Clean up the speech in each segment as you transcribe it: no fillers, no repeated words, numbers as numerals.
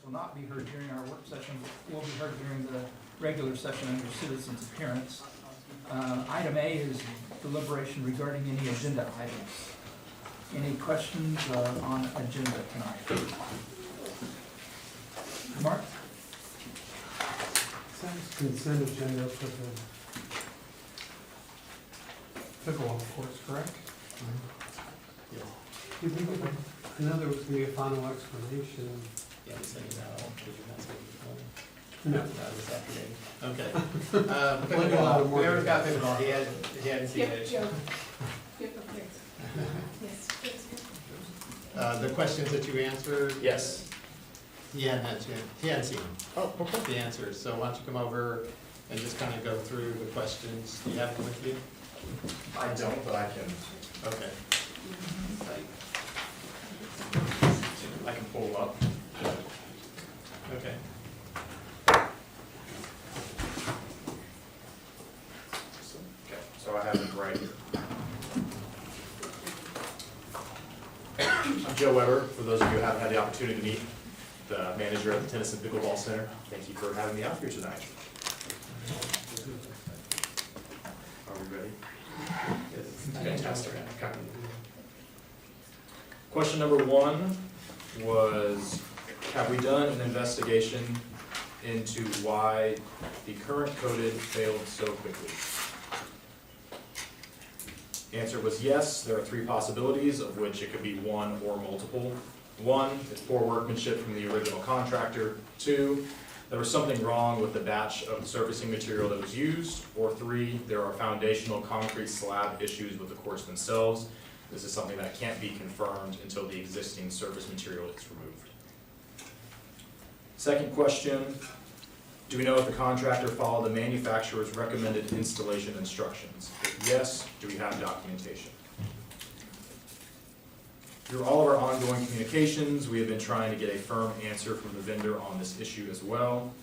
will not be heard during our work session, but will be heard during the regular session under citizens' appearance. Item A is deliberation regarding any agenda items. Any questions on agenda tonight? Mark? Sounds consent agenda for the pickleball courts, correct? Yes. You think of it? I know there was going to be a final explanation. Yeah, I'm sending that all. Did you not say No. this afternoon? Okay. Plenty a lot of more. We already got pickleball. He hadn't seen it. The questions that you answered? Yes. He hadn't seen them. Oh, okay. The answers. So why don't you come over and just kind of go through the questions. Do you have them with you? I don't, but I can. Okay. I can pull them up. Okay. Okay, so I have them right here. I'm Joe Weber. For those of you who haven't had the opportunity to meet the manager at the Tennis and Pickleball Center, thank you for having me out here tonight. Are we ready? Fantastic. Okay. Question number one was, have we done an investigation into why the current coded failed so quickly? Answer was yes. There are three possibilities, of which it could be one or multiple. One, it's poor workmanship from the original contractor. Two, there was something wrong with the batch of surfacing material that was used. Or three, there are foundational concrete slab issues with the courts themselves. This is something that can't be confirmed until the existing surface material is removed. Second question, do we know if the contractor followed the manufacturer's recommended installation instructions? If yes, do we have documentation? Through all of our ongoing communications, we have been trying to get a firm answer from the vendor on this issue as well.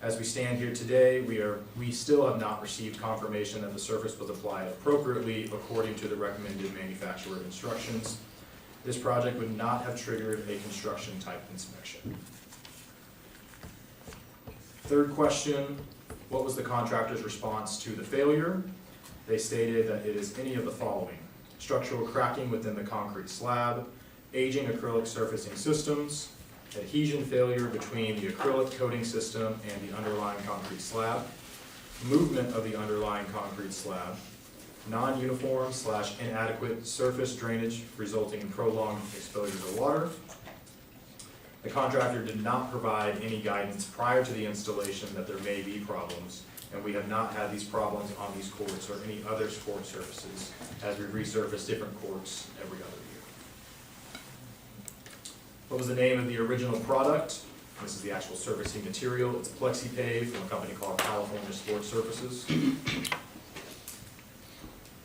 As we stand here today, we still have not received confirmation that the surface was applied appropriately according to the recommended manufacturer instructions. This project would not have triggered a construction type inspection. Third question, what was the contractor's response to the failure? They stated that it is any of the following: structural cracking within the concrete slab, aging acrylic surfacing systems, adhesion failure between the acrylic coating system and the underlying concrete slab, movement of the underlying concrete slab, non-uniform/inadequate surface drainage resulting in prolonged exposure to water. The contractor did not provide any guidance prior to the installation that there may be problems, and we have not had these problems on these courts or any other court surfaces as we resurface different courts every other year. What was the name of the original product? This is the actual surfacing material. It's PlexiPave from a company called California Sport Surfaces.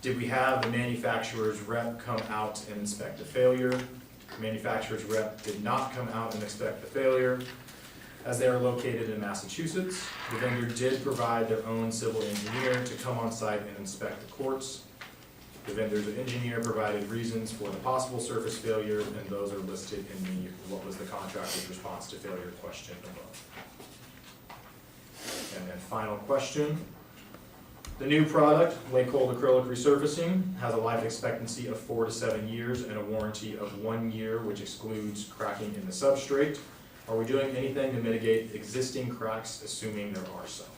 Did we have the manufacturer's rep come out and inspect the failure? The manufacturer's rep did not come out and inspect the failure. As they are located in Massachusetts, the vendor did provide their own civil engineer to come on site and inspect the courts. The vendor's engineer provided reasons for the possible surface failure, and those are listed in the what was the contractor's response to failure question above. And then final question. The new product, Lake Cold Acrylic Resurfacing, has a life expectancy of 4 to 7 years and a warranty of 1 year, which excludes cracking in the substrate. Are we doing anything to mitigate existing cracks, assuming there are some?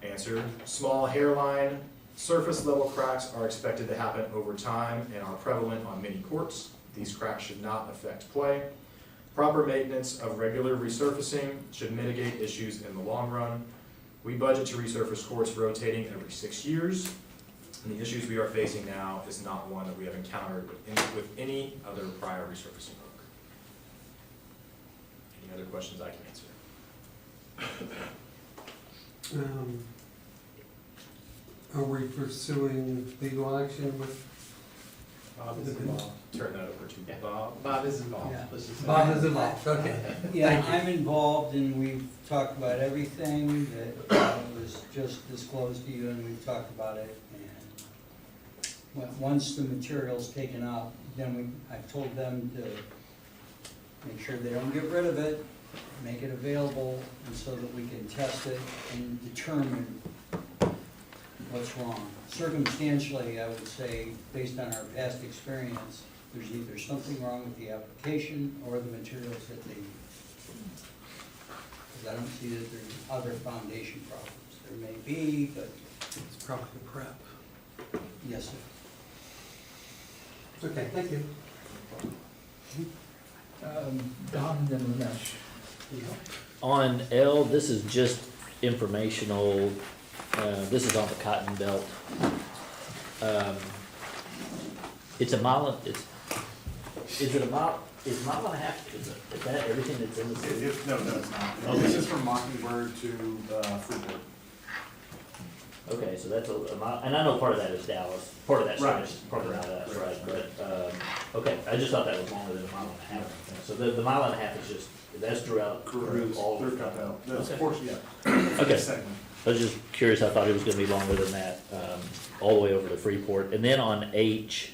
Answer, small hairline, surface level cracks are expected to happen over time and are prevalent on many courts. These cracks should not affect play. Proper maintenance of regular resurfacing should mitigate issues in the long run. We budget to resurface courts rotating every 6 years, and the issues we are facing now is not one that we have encountered with any other prior resurfacing work. Any other questions I can answer? Are we pursuing legal action with? Bob is involved. Turn that over to Bob. Bob is involved. Yeah. Let's just say Bob that. is involved, okay. Yeah, Thank you. I'm involved and we've talked about everything that was just disclosed to you, and we've talked about it. And once the material's taken out, then I've told them to make sure they don't get rid of it, make it available and so that we can test it and determine what's wrong. Circumstantially, I would say, based on our past experience, there's either something wrong with the application or the materials that they use. Because I don't see that there's other foundation problems. There may be, but It's probably the prep. yes, sir. Okay, thank you. Don, then Ramesh. On L, this is just informational, this is on the Cotton Belt. It's a mile, is it a mile and a half, is that everything that's in the city? No, it's not. This is from Mockingbird to Freeport. Okay, so that's a mile, and I know part of that is Dallas, part of that's Right. part of that, right, but, okay, I just thought that was longer than a mile and a half. So the mile and a half is just, that's through all They're of cut out. That's Okay. portion, yeah. Okay. Segment. I was just curious, I thought it was gonna be longer than that, all the way over to Freeport. And then on H,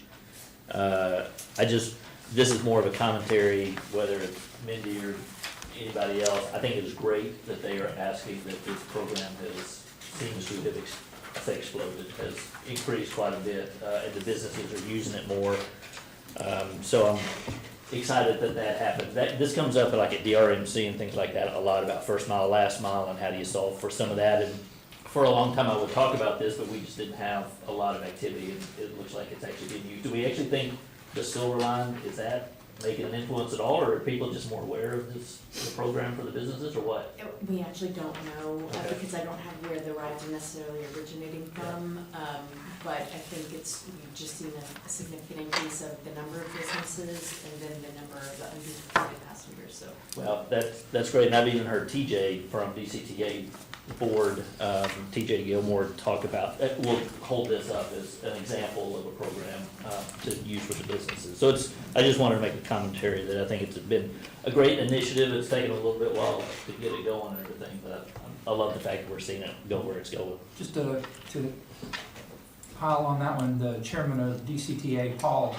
this is more of a commentary, whether it's Mindy or anybody else. I think it is great that they are asking that this program seems to have, exploded, has increased quite a bit, and the businesses are using it more. So I'm excited that happened. This comes up like at DRMC and things like that a lot about first mile, last mile, and how do you solve for some of that. And for a long time I would talk about this, but we just didn't have a lot of activity, and it looks like it's actually being used. Do we actually think the Silver Line, is that making an influence at all, or are people just more aware of the program for the businesses, or what? We actually don't know, Okay. because I don't have where the rides are necessarily originating from. But I think we've just seen a significant increase of the number of businesses and then the number of the unduplicated passengers, so. Well, that's great, and I've even heard TJ from DCTA board, TJ Gilmore, talk about, we'll hold this up as an example of a program to use for the businesses. So I just wanted to make a commentary that I think it's been a great initiative. It's taken a little bit while to get it going and everything, but I love the fact that we're seeing it go where it's going. Just to pile on that one, the chairman of DCTA, Paul,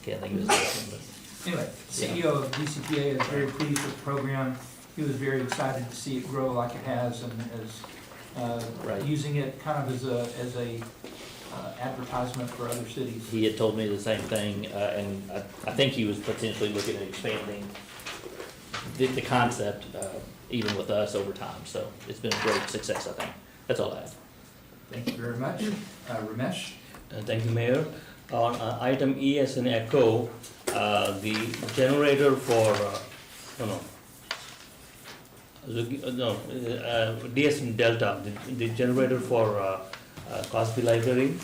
Can't think of his name, but. anyway, CEO of DCTA is very pleased with the program. He was very excited to see it grow like it has, and is Right. using it kind of as a advertisement for other cities. He had told me the same thing, and I think he was potentially looking at expanding the concept, even with us over time. So it's been a great success, I think. That's all I have. Thank you very much. Ramesh? Thank you, Mayor. On item E as an echo, the generator for, DS and Delta, the generator for Cosby Library.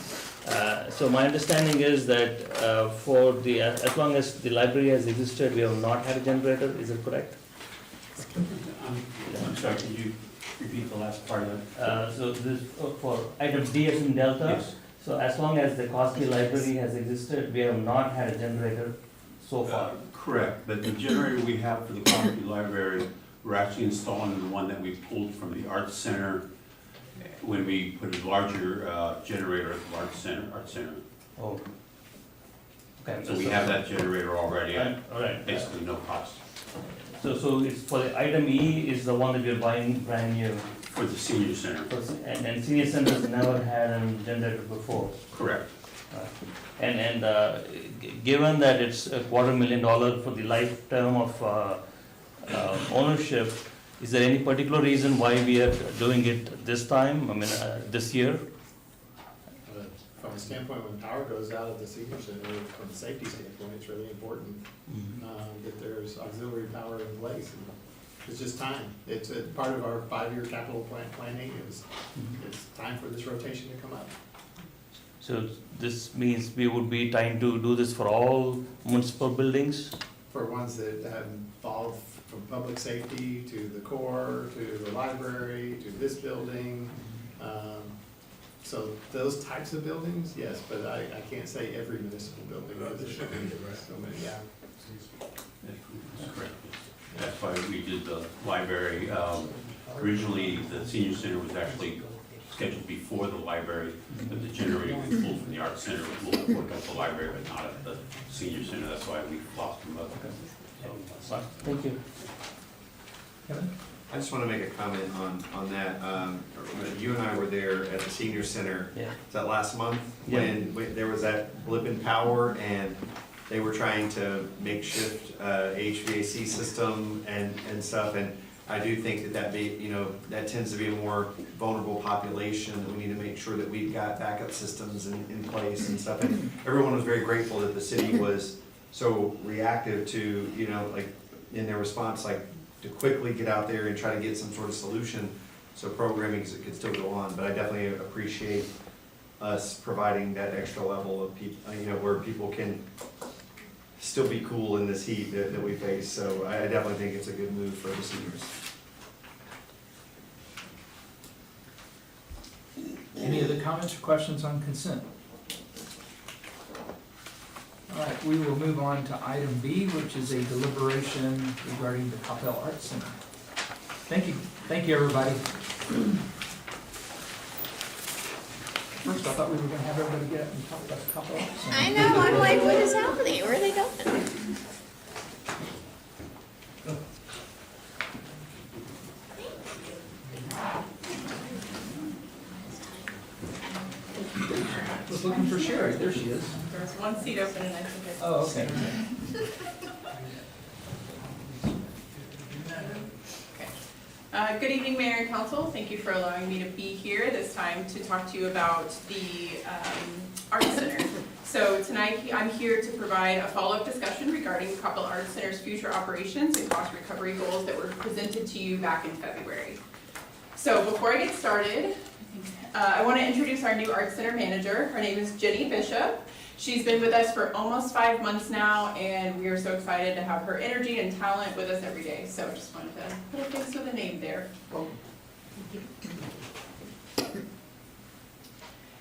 So my understanding is that as long as the library has existed, we have not had a generator, is it correct? I'm sorry, could you repeat the last part of that? So this, for item D as in Delta? Yes. So as long as the Cosby Library has existed, we have not had a generator so far. Correct, but the generator we have for the Coppell Library, we're actually installing the one that we pulled from the Arts Center when we put a larger generator at the Arts Center. Oh. Okay. So we have that generator already at All right. basically no cost So it's for the item E is the one that we're buying brand new. for the senior center. And senior centers never had a generator before. Correct. And given that it's $250,000 for the lifetime of ownership, is there any particular reason why we are doing it this time, this year? From a standpoint, when power goes out at the senior center, from a safety standpoint, it's really important that there's auxiliary power in place. And it's just time. It's a part of our 5-year capital planning. It's time for this rotation to come up. So this means we would be trying to do this for all municipal buildings? For ones that involve from public safety to the core, to the library, to this building. So those types of buildings, yes, but I can't say every municipal building. So many, yeah. That's correct. That's why we did the library. Originally, the senior center was actually scheduled before the library, but the generator we pulled from the Arts Center will work at the library, but not at the senior center. That's why we lost them up. Thank you. Kevin? I just want to make a comment on that. You and I were there at the senior center, Yeah. was that last month? Yeah. When there was that blip in power and they were trying to makeshift HVAC system and stuff. And I do think that that tends to be a more vulnerable population, that we need to make sure that we've got backup systems in place and stuff. And everyone was very grateful that the city was so reactive to, like, in their response, like, to quickly get out there and try to get some sort of solution so programming could still go on. But I definitely appreciate us providing that extra level of where people can still be cool in this heat that we face. So I definitely think it's a good move for the seniors. Any other comments or questions on consent? All right, we will move on to item B, which is a deliberation regarding the Coppell Arts Center. Thank you, everybody. First, I thought we were gonna have everybody get up and talk about the Coppell Arts Center. I know, I'm like, what is happening? Where are they going? I was looking for Sherry, there she is. There was one seat open and I think I... Oh, okay. Good evening, Mayor and Council. Thank you for allowing me to be here this time to talk to you about the Arts Center. So tonight, I'm here to provide a follow-up discussion regarding Coppell Arts Center's future operations and cost recovery goals that were presented to you back in February. So before I get started, I want to introduce our new Arts Center manager. Her name is Jenny Bishop. She's been with us for almost 5 months now, and we are so excited to have her energy and talent with us every day. So just wanted to put a face with a name there.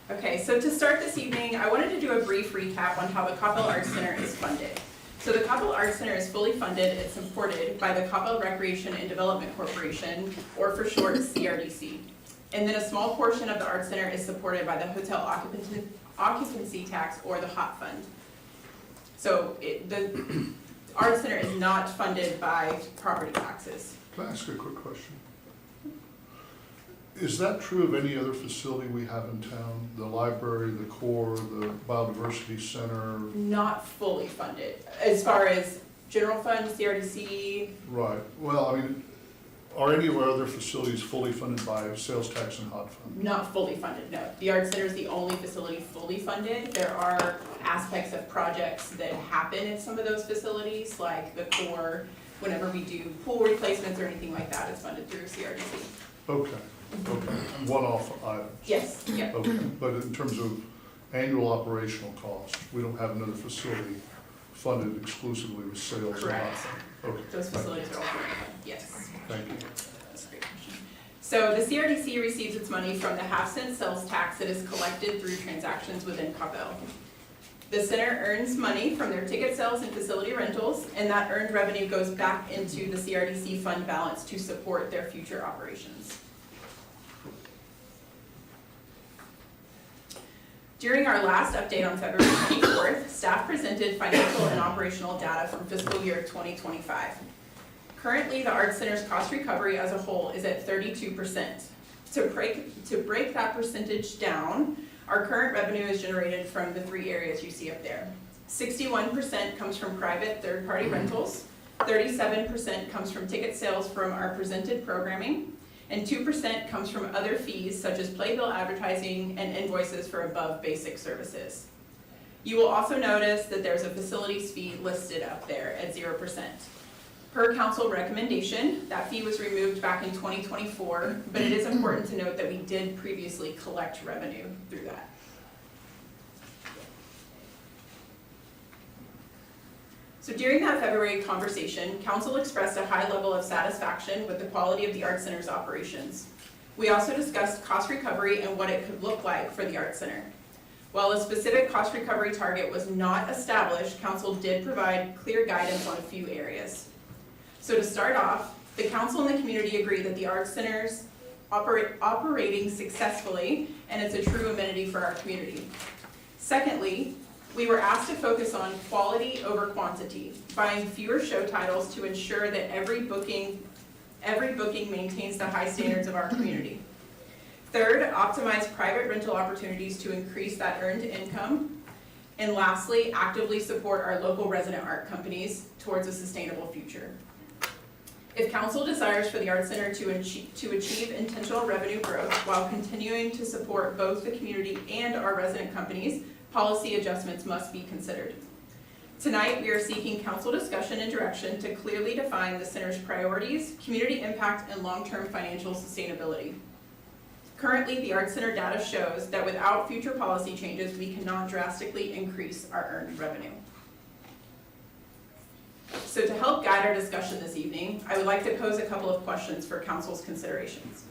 Okay, so to start this evening, I wanted to do a brief recap on how the Coppell Arts Center is funded. So the Coppell Arts Center is fully funded and supported by the Coppell Recreation and Development Corporation, or for short, CRDC. And then a small portion of the Arts Center is supported by the Hotel Occupancy Tax, or the HOT Fund. So the Arts Center is not funded by property taxes. Can I ask a quick question? Is that true of any other facility we have in town? The library, the core, the biodiversity center? Not fully funded. As far as general fund, CRDC, Right, well, I mean, are any of our other facilities fully funded by sales tax and hot fund? not fully funded, no. The Arts Center is the only facility fully funded. There are aspects of projects that happen in some of those facilities, like the core, whenever we do pool replacements or anything like that, it's funded through CRDC. Okay, one-off items? Yes, yeah. Okay, but in terms of annual operational costs, we don't have another facility funded exclusively with sales and hot Correct. fund? Okay. Those facilities are all fully funded, yes. Thank you. That's a great question. So the CRDC receives its money from the half-cent sales tax that is collected through transactions within Coppell. The center earns money from their ticket sales and facility rentals, and that earned revenue goes back into the CRDC fund balance to support their future operations. During our last update on February 24th, staff presented financial and operational data from fiscal year 2025. Currently, the Arts Center's cost recovery as a whole is at 32%. To break that percentage down, our current revenue is generated from the 3 areas you see up there. 61% comes from private third-party rentals, 37% comes from ticket sales from our presented programming, and 2% comes from other fees such as playbill advertising and invoices for above basic services. You will also notice that there's a facilities fee listed up there at 0%. Per council recommendation, that fee was removed back in 2024, but it is important to note that we did previously collect revenue through that. So during that February conversation, council expressed a high level of satisfaction with the quality of the Arts Center's operations. We also discussed cost recovery and what it could look like for the Arts Center. While a specific cost recovery target was not established, council did provide clear guidance on a few areas. So to start off, the council and the community agree that the Arts Center's operating successfully, and it's a true amenity for our community. Secondly, We were asked to focus on quality over quantity, buying fewer show titles to ensure that every booking maintains the high standards of our community. Third, optimize private rental opportunities to increase that earned income. And lastly, actively support our local resident art companies towards a sustainable future. If council desires for the Art Center to achieve intentional revenue growth while continuing to support both the community and our resident companies, policy adjustments must be considered. Tonight, we are seeking council discussion and direction to clearly define the center's priorities, community impact, and long-term financial sustainability. Currently, the Art Center data shows that without future policy changes, we cannot drastically increase our earned revenue. So to help guide our discussion this evening, I would like to pose a couple of questions for council's considerations.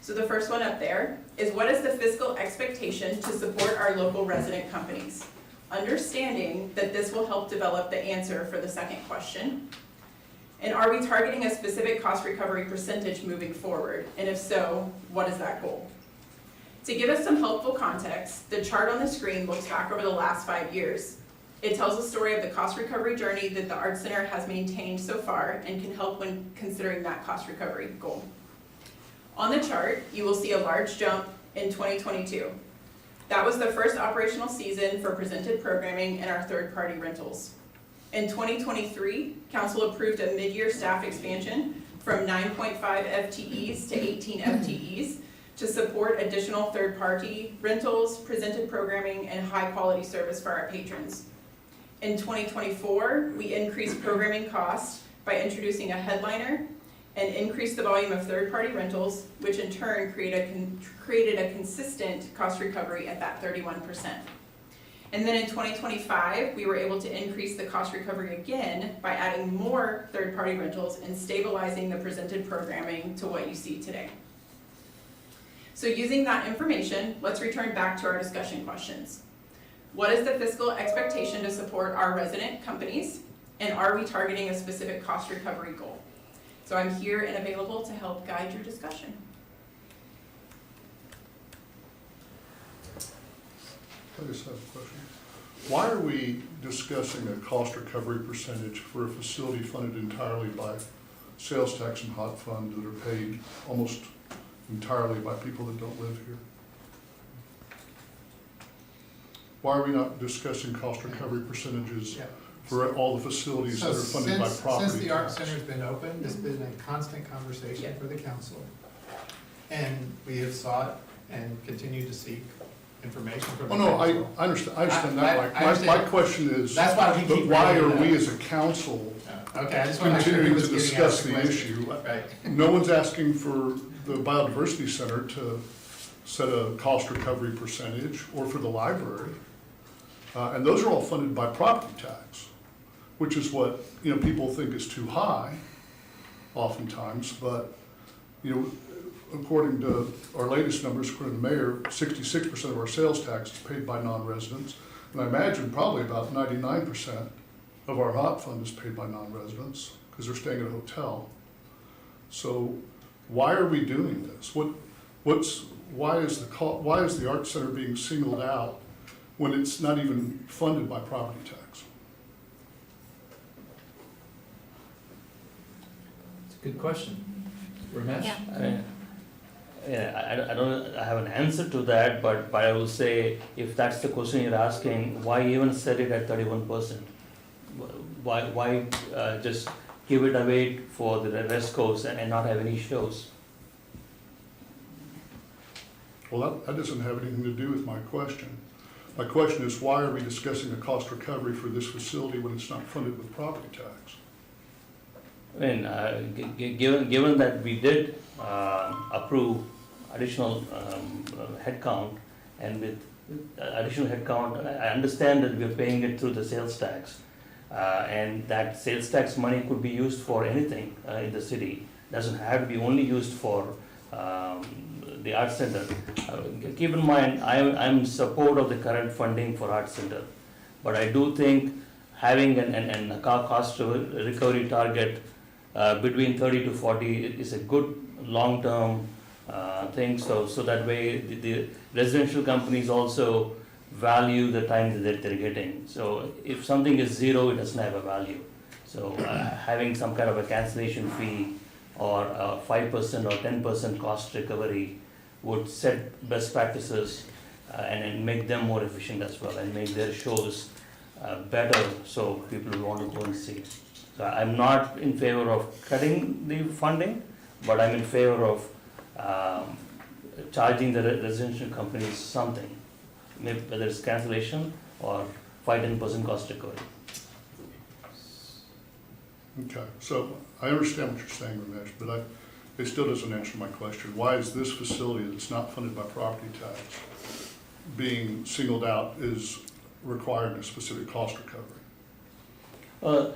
So the first one up there is, what is the fiscal expectation to support our local resident companies? Understanding that this will help develop the answer for the second question. And are we targeting a specific cost recovery percentage moving forward? And if so, what is that goal? To give us some helpful context, the chart on the screen looks back over the last 5 years. It tells the story of the cost recovery journey that the Art Center has maintained so far and can help when considering that cost recovery goal. On the chart, you will see a large jump in 2022. That was the first operational season for presented programming and our third-party rentals. In 2023, council approved a mid-year staff expansion from 9.5 FTEs to 18 FTEs to support additional third-party rentals, presented programming, and high-quality service for our patrons. In 2024, we increased programming costs by introducing a headliner and increased the volume of third-party rentals, which in turn created a consistent cost recovery at that 31%. And then in 2025, we were able to increase the cost recovery again by adding more third-party rentals and stabilizing the presented programming to what you see today. So using that information, let's return back to our discussion questions. What is the fiscal expectation to support our resident companies? And are we targeting a specific cost recovery goal? So I'm here and available to help guide your discussion. I just have a question. Why are we discussing a cost recovery percentage for a facility funded entirely by sales tax and hot fund that are paid almost entirely by people that don't live here? Why are we not discussing cost recovery percentages for all the facilities that are funded by property tax? Since the Art Center's been open, this has been a constant conversation for the council. And we have sought and continue to seek information from the Oh, council. no, I understand that. I understand. My question is, That's why we keep why bringing are it we up. as a council Okay, I just want to make sure continuing who's to getting discuss asked the the question. issue? Right. No one's asking for the Biodiversity Center to set a cost recovery percentage, or for the library. And those are all funded by property tax, which is what, people think is too high oftentimes, but, according to our latest numbers, according to the mayor, 66% of our sales tax is paid by non-residents. And I imagine probably about 99% of our hot fund is paid by non-residents, because they're staying at a hotel. So why are we doing this? Why is the Art Center being singled out when it's not even funded by property tax? It's a good question. Ramesh? Yeah. I don't have an answer to that, but I will say, if that's the question you're asking, why even set it at 31%? Why just give it away for the West Coast and not have any shows? Well, that doesn't have anything to do with my question. My question is, why are we discussing a cost recovery for this facility when it's not funded with property tax? I mean, given that we did approve additional headcount, and with additional headcount, I understand that we're paying it through the sales tax. And that sales tax money could be used for anything in the city. Doesn't have to be only used for the Art Center. Keep in mind, I'm in support of the current funding for Art Center, but I do think having a cost recovery target between 30 to 40 is a good long-term thing. So that way the residential companies also value the time that they're getting. So if something is zero, it doesn't have a value. So having some kind of a cancellation fee or 5% or 10% cost recovery would set best practices and make them more efficient as well and make their shows better so people will want to go and see. So I'm not in favor of cutting the funding, but I'm in favor of charging the residential companies something, maybe whether it's cancellation or 5-10% cost recovery. Okay, so I understand what you're saying, Ramesh, but it still doesn't answer my question. Why is this facility that's not funded by property tax being singled out as requiring a specific cost recovery?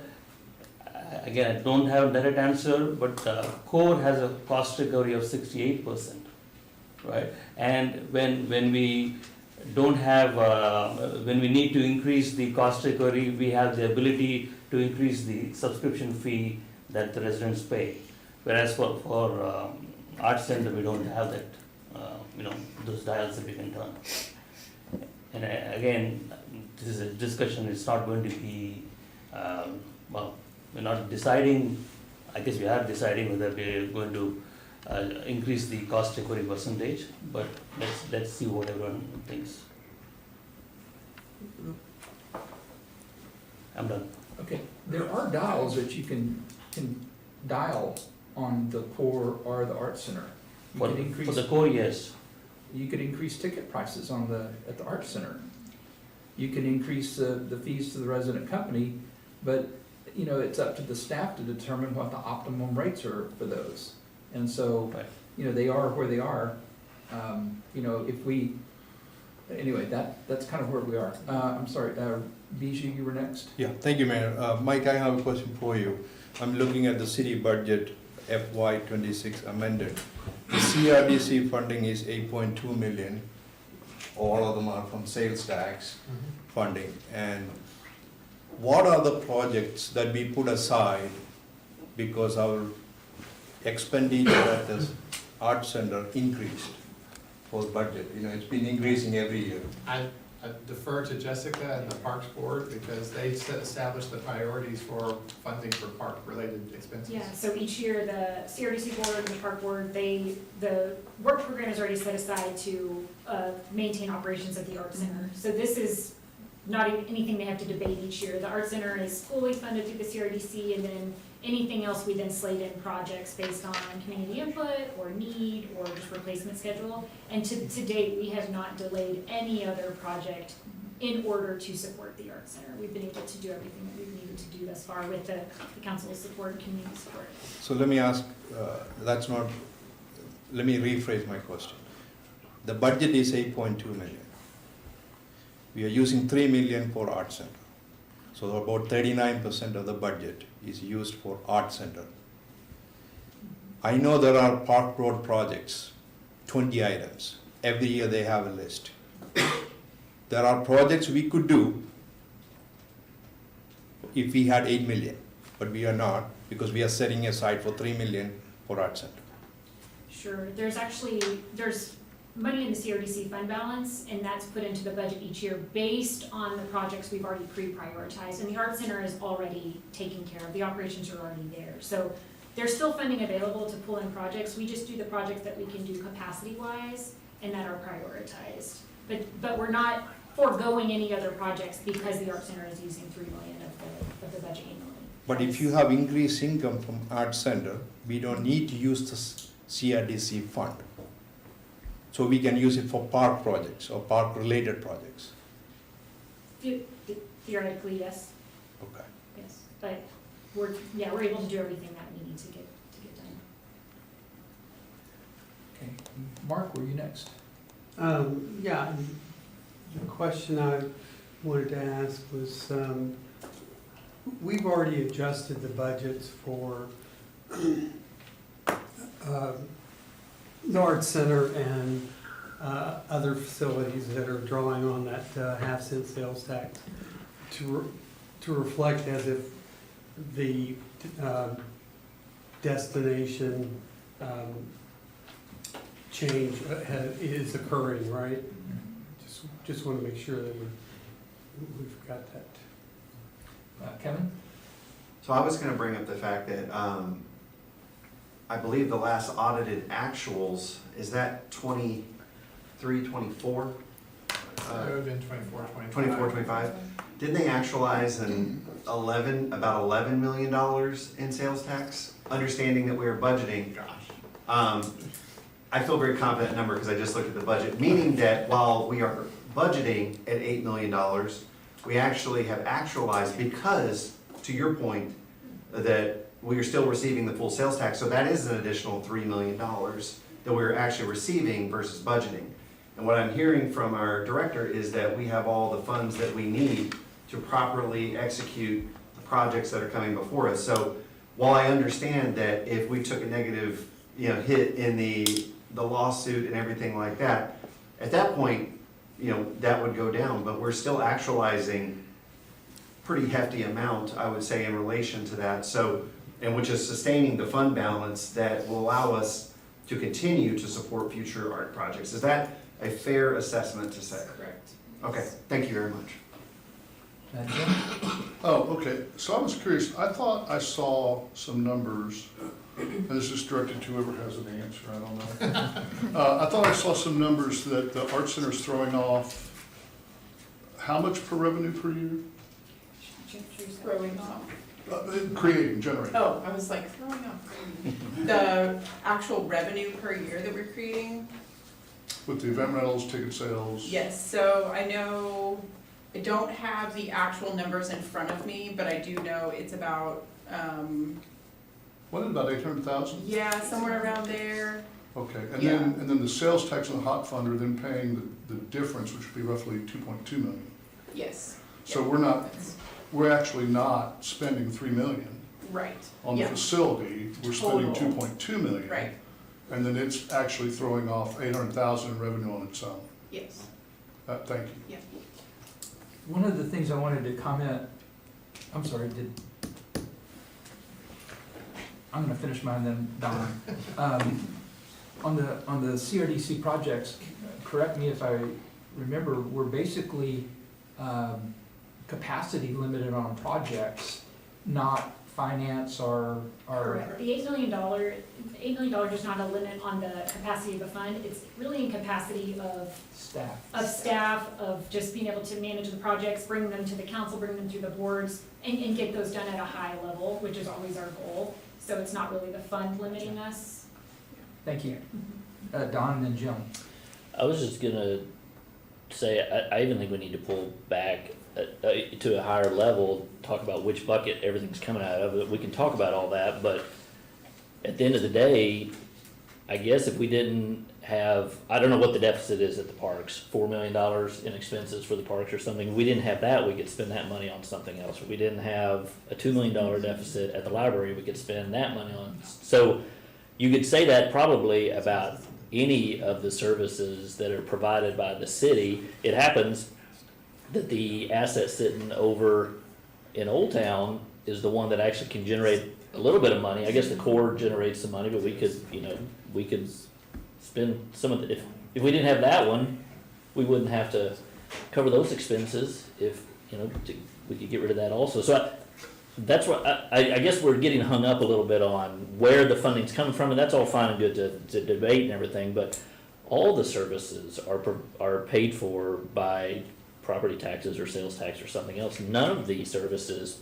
Again, I don't have a direct answer, but core has a cost recovery of 68%, right? And when we don't have, when we need to increase the cost recovery, we have the ability to increase the subscription fee that the residents pay. Whereas for Arts Center, we don't have that, those dials that we can turn. And again, this is a discussion, it's not going to be, we're not deciding, I guess we are deciding whether we're going to increase the cost recovery percentage, but let's see what everyone thinks. I'm done. Okay, there are dials that you can dial on the core or the art center. You For could increase, the core, yes. you could increase ticket prices at the art center. You can increase the fees to the resident company, but, it's up to the staff to determine what the optimum rates are for those. And so, Right. They are where they are. Anyway, that's kind of where we are. I'm sorry, Bijou, you were next? Yeah, thank you, Mayor. Mike, I have a question for you. I'm looking at the city budget FY '26 amended. The CRDC funding is 8.2 million. All of them are from sales tax funding. And what are the projects that we put aside because our expenditure at the art center increased for budget? It's been increasing every year. I defer to Jessica and the Parks Board because they established the priorities for funding for park-related expenses. Yeah, so each year, the CRDC board and the park board, the work program is already set aside to maintain operations of the art center. So this is not anything they have to debate each year. The art center is fully funded through the CRDC, and then anything else we then slate in projects based on community input or need or just replacement schedule. And to date, we have not delayed any other project in order to support the art center. We've been able to do everything that we've needed to do thus far with the council's support and community support. So let me ask, let me rephrase my question. The budget is 8.2 million. We are using 3 million for art center. So about 39% of the budget is used for art center. I know there are park road projects, 20 items. Every year they have a list. There are projects we could do if we had 8 million, but we are not because we are setting aside for 3 million for art center. Sure, there's money in the CRDC fund balance, and that's put into the budget each year based on the projects we've already pre-prioritized, and the art center is already taken care of, the operations are already there. So there's still funding available to pull in projects, we just do the projects that we can do capacity-wise and that are prioritized. But we're not foregoing any other projects because the art center is using 3 million of the budget annually. But if you have increased income from art center, we don't need to use the CRDC fund. So we can use it for park projects or park-related projects. Theoretically, yes. Okay. Yes, but we're able to do everything that we need to get done. Okay, Mark, were you next? Yeah, the question I wanted to ask was, we've already adjusted the budgets for the art center and other facilities that are drawing on that half-cent sales tax to reflect as if the destination change is occurring, right? just want to make sure that we've got that. Kevin? So I was gonna bring up the fact that, I believe the last audited actuals, is that 23, 24? It would have been 24, 25. 24, 25? Didn't they actualize about $11 million in sales tax? Understanding that we were budgeting. I feel very confident in that number because I just looked at the budget, meaning that while we are budgeting at $8 million, we actually have actualized because, to your point, that we are still receiving the full sales tax. So that is an additional $3 million that we're actually receiving versus budgeting. And what I'm hearing from our director is that we have all the funds that we need to properly execute the projects that are coming before us. So while I understand that if we took a negative, hit in the lawsuit and everything like that, at that point, that would go down, but we're still actualizing pretty hefty amount, I would say, in relation to that. So, and which is sustaining the fund balance that will allow us to continue to support future art projects. Is that a fair assessment to say? Correct. Okay, thank you very much. Jim? Oh, okay, so I was curious, I thought I saw some numbers, and this is directed to whoever has an answer, I don't know. I thought I saw some numbers that the Art Center's throwing off, how much per revenue per year? Throwing off. Creating, generating. Oh, I was like, throwing off. The actual revenue per year that we're creating? With the event rentals, ticket sales? Yes, so I know, I don't have the actual numbers in front of me, but I do know it's about, Wasn't it about 800,000? yeah, somewhere around there. Okay, and Yeah. then the sales tax and the hot fund are then paying the difference, which would be roughly 2.2 million. Yes. So Yeah. we're actually not spending 3 million Right. on the Yeah. facility, we're spending Total. 2.2 million. Right, And then it's actually throwing off 800,000 in revenue on its own. yes, Thank you. yeah. One of the things I wanted to comment, I'm sorry, I'm gonna finish mine then, Don. On the CRDC projects, correct me if I remember, we're basically capacity limited on projects, not finance or. Correct. The $8 million is not a limit on the capacity of the fund. It's really in capacity of Staff. of just being able to manage the projects, bring them to the council, bring them through the boards, and get those done at a high level, which is always our goal. So it's not really the fund limiting us. Thank you. Don and then Jim. I was just gonna say, I even think we need to pull back to a higher level, talk about which bucket everything's coming out of. We can talk about all that, but at the end of the day, I guess if we didn't have, I don't know what the deficit is at the parks, $4 million in expenses for the parks or something. If we didn't have that, we could spend that money on something else. If we didn't have a $2 million deficit at the library, we could spend that money on. So you could say that probably about any of the services that are provided by the city. It happens that the asset sitting over in Old Town is the one that actually can generate a little bit of money. I guess the core generates some money, but we could spend some of the, if we didn't have that one, we wouldn't have to cover those expenses if, we could get rid of that also. So that's what, I guess we're getting hung up a little bit on where the funding's coming from, and that's all fine and good to debate and everything, but all the services are paid for by property taxes or sales tax or something else. None of these services,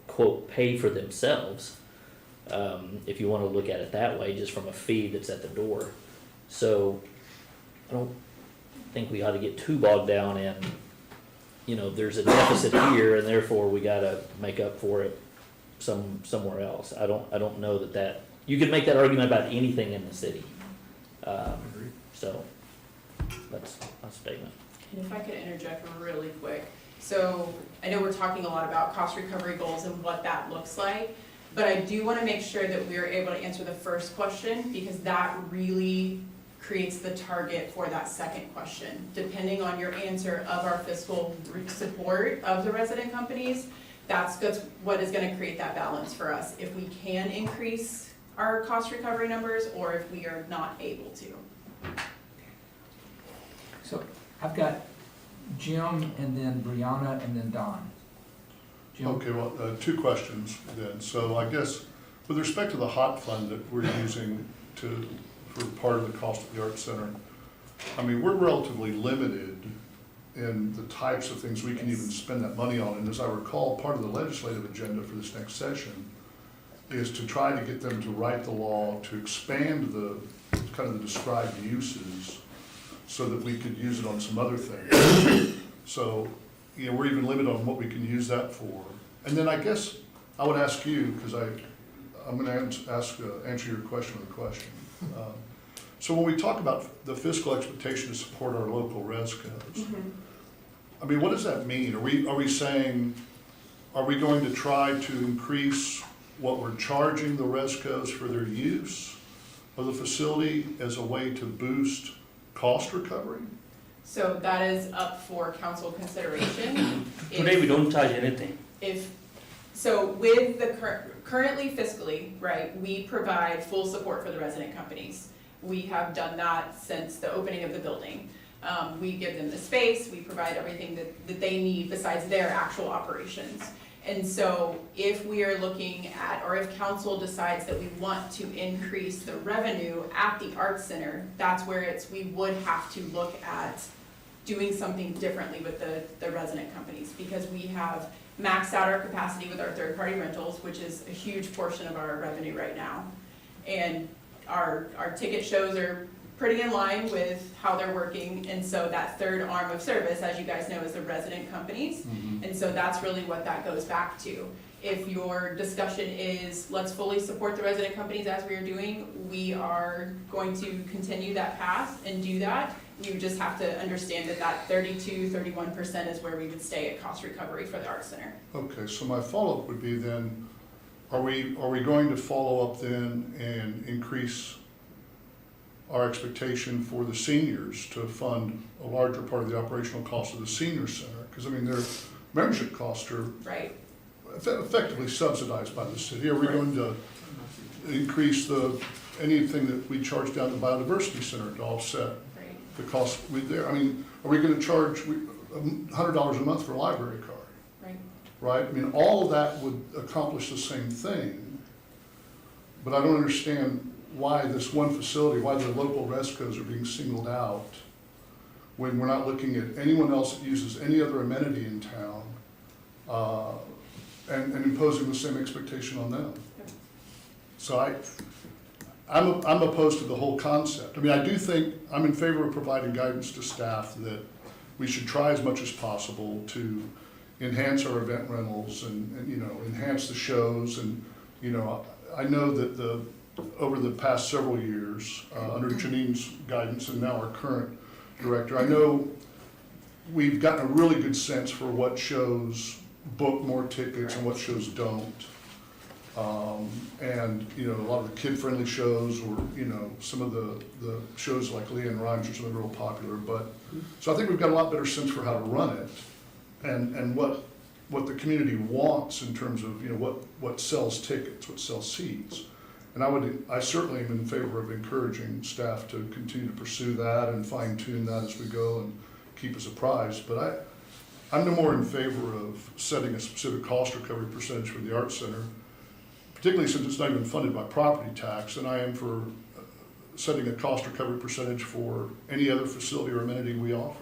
quote, pay for themselves, if you want to look at it that way, just from a fee that's at the door. So I don't think we ought to get too bogged down in, there's a deficit here and therefore we gotta make up for it somewhere else. I don't know that you could make that argument about anything in the city. So that's a statement. And if I could interject really quick. So I know we're talking a lot about cost recovery goals and what that looks like, but I do want to make sure that we are able to answer the first question because that really creates the target for that second question. Depending on your answer of our fiscal support of the resident companies, that's what is going to create that balance for us if we can increase our cost recovery numbers or if we are not able to. So I've got Jim, and then Brianna, and then Don. Jim? Okay, well, two questions then. So I guess with respect to the hot fund that we're using for part of the cost of the Art Center, I mean, we're relatively limited in the types of things we can even spend that money on. And as I recall, part of the legislative agenda for this next session is to try to get them to write the law to expand the kind of the described uses so that we could use it on some other things. So, you know, we're even limited on what we can use that for. And then I guess I would ask you, because I'm gonna answer your question with a question. So when we talk about the fiscal expectation to support our local rescos, I mean, what does that mean? Are we saying, are we going to try to increase what we're charging the rescos for their use of the facility as a way to boost cost recovery? So that is up for council consideration. Today, we don't charge anything. So with the currently fiscally, right, we provide full support for the resident companies. We have done that since the opening of the building. We give them the space, we provide everything that they need besides their actual operations. And so if we are looking at, or if council decides that we want to increase the revenue at the Arts Center, that's where we would have to look at doing something differently with the resident companies, because we have maxed out our capacity with our third-party rentals, which is a huge portion of our revenue right now. And our ticket shows are pretty in line with how they're working, and so that third arm of service, as you guys know, is the resident companies. And so that's really what that goes back to. If your discussion is, let's fully support the resident companies as we are doing, we are going to continue that path and do that. We would just have to understand that 31% is where we would stay at cost recovery for the Arts Center. Okay, so my follow-up would be then, are we going to follow up then and increase our expectation for the seniors to fund a larger part of the operational cost of the senior center? Because I mean, their membership costs are right, effectively subsidized by the city. Are we going to increase anything that we charge down the biodiversity center to offset the cost there? I mean, are we going to charge $100 a month for a library card? Right? I mean, all of that would accomplish the same thing, but I don't understand why this one facility, why the local rescos are being singled out when we're not looking at anyone else that uses any other amenity in town and imposing the same expectation on them. So I'm opposed to the whole concept. I mean, I do think I'm in favor of providing guidance to staff that we should try as much as possible to enhance our event rentals and you know, enhance the shows. And, you know, I know that over the past several years, under Janine's guidance and now our current director, I know we've gotten a really good sense for what shows book more tickets and what shows don't. And, you know, a lot of the kid-friendly shows, or, you know, some of the shows like Leanne Rhymes are something real popular. But, so I think we've got a lot better sense for how to run it and what the community wants in terms of, you know, what sells tickets, what sells seats. And I certainly am in favor of encouraging staff to continue to pursue that and fine tune that as we go and keep us apprised. But I'm no more in favor of setting a specific cost recovery percentage for the Arts Center, particularly since it's not even funded by property tax, than I am for setting a cost recovery percentage for any other facility or amenity we offer.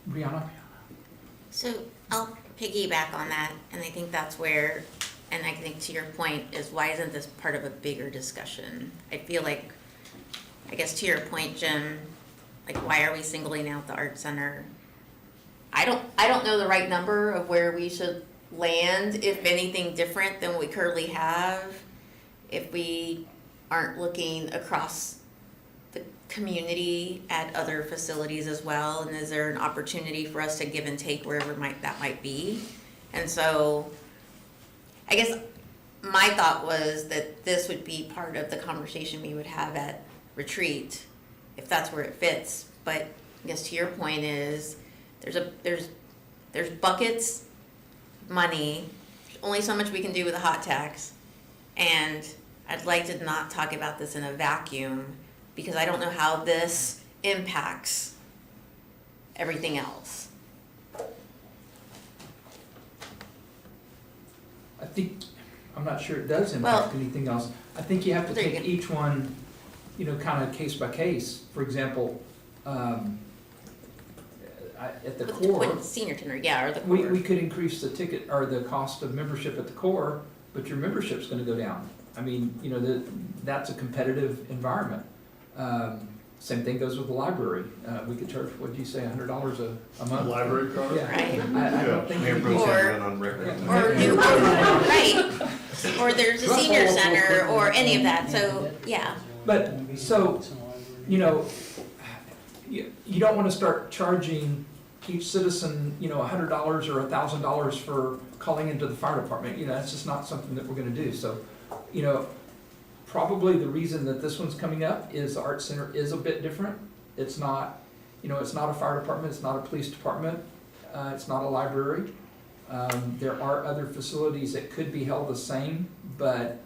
Brianna? So I'll piggyback on that, and I think that's where, and I think to your point, is why isn't this part of a bigger discussion? I feel like, I guess to your point, Jim, like, why are we singling out the Art Center? I don't know the right number of where we should land, if anything different than what we currently have, if we aren't looking across the community at other facilities as well, and is there an opportunity for us to give and take wherever that might be? And so I guess my thought was that this would be part of the conversation we would have at retreat, if that's where it fits. But I guess to your point is, there's buckets, money, there's only so much we can do with a hot tax, and I'd like to not talk about this in a vacuum, because I don't know how this impacts everything else. I think, I'm not sure it does impact anything else. I think you have to There you take go. each one, kind of case by case. For example, at the With core, senior center, yeah, or the we core. could increase the ticket, or the cost of membership at the core, but your membership's gonna go down. I mean, that's a competitive environment. Same thing goes with the library. We could charge, what'd you say, $100 a month? Library card? Yeah. Right. I don't think. Mayor we Pro could- Tem Or- went on record. Or new, right, or there's a senior center, or any of that, so, yeah. But, so, you don't wanna start charging each citizen, $100 or $1,000 for calling into the fire department. That's just not something that we're gonna do. So, probably the reason that this one's coming up is the Art Center is a bit different. It's not, it's not a fire department, it's not a police department, it's not a library. There are other facilities that could be held the same, but,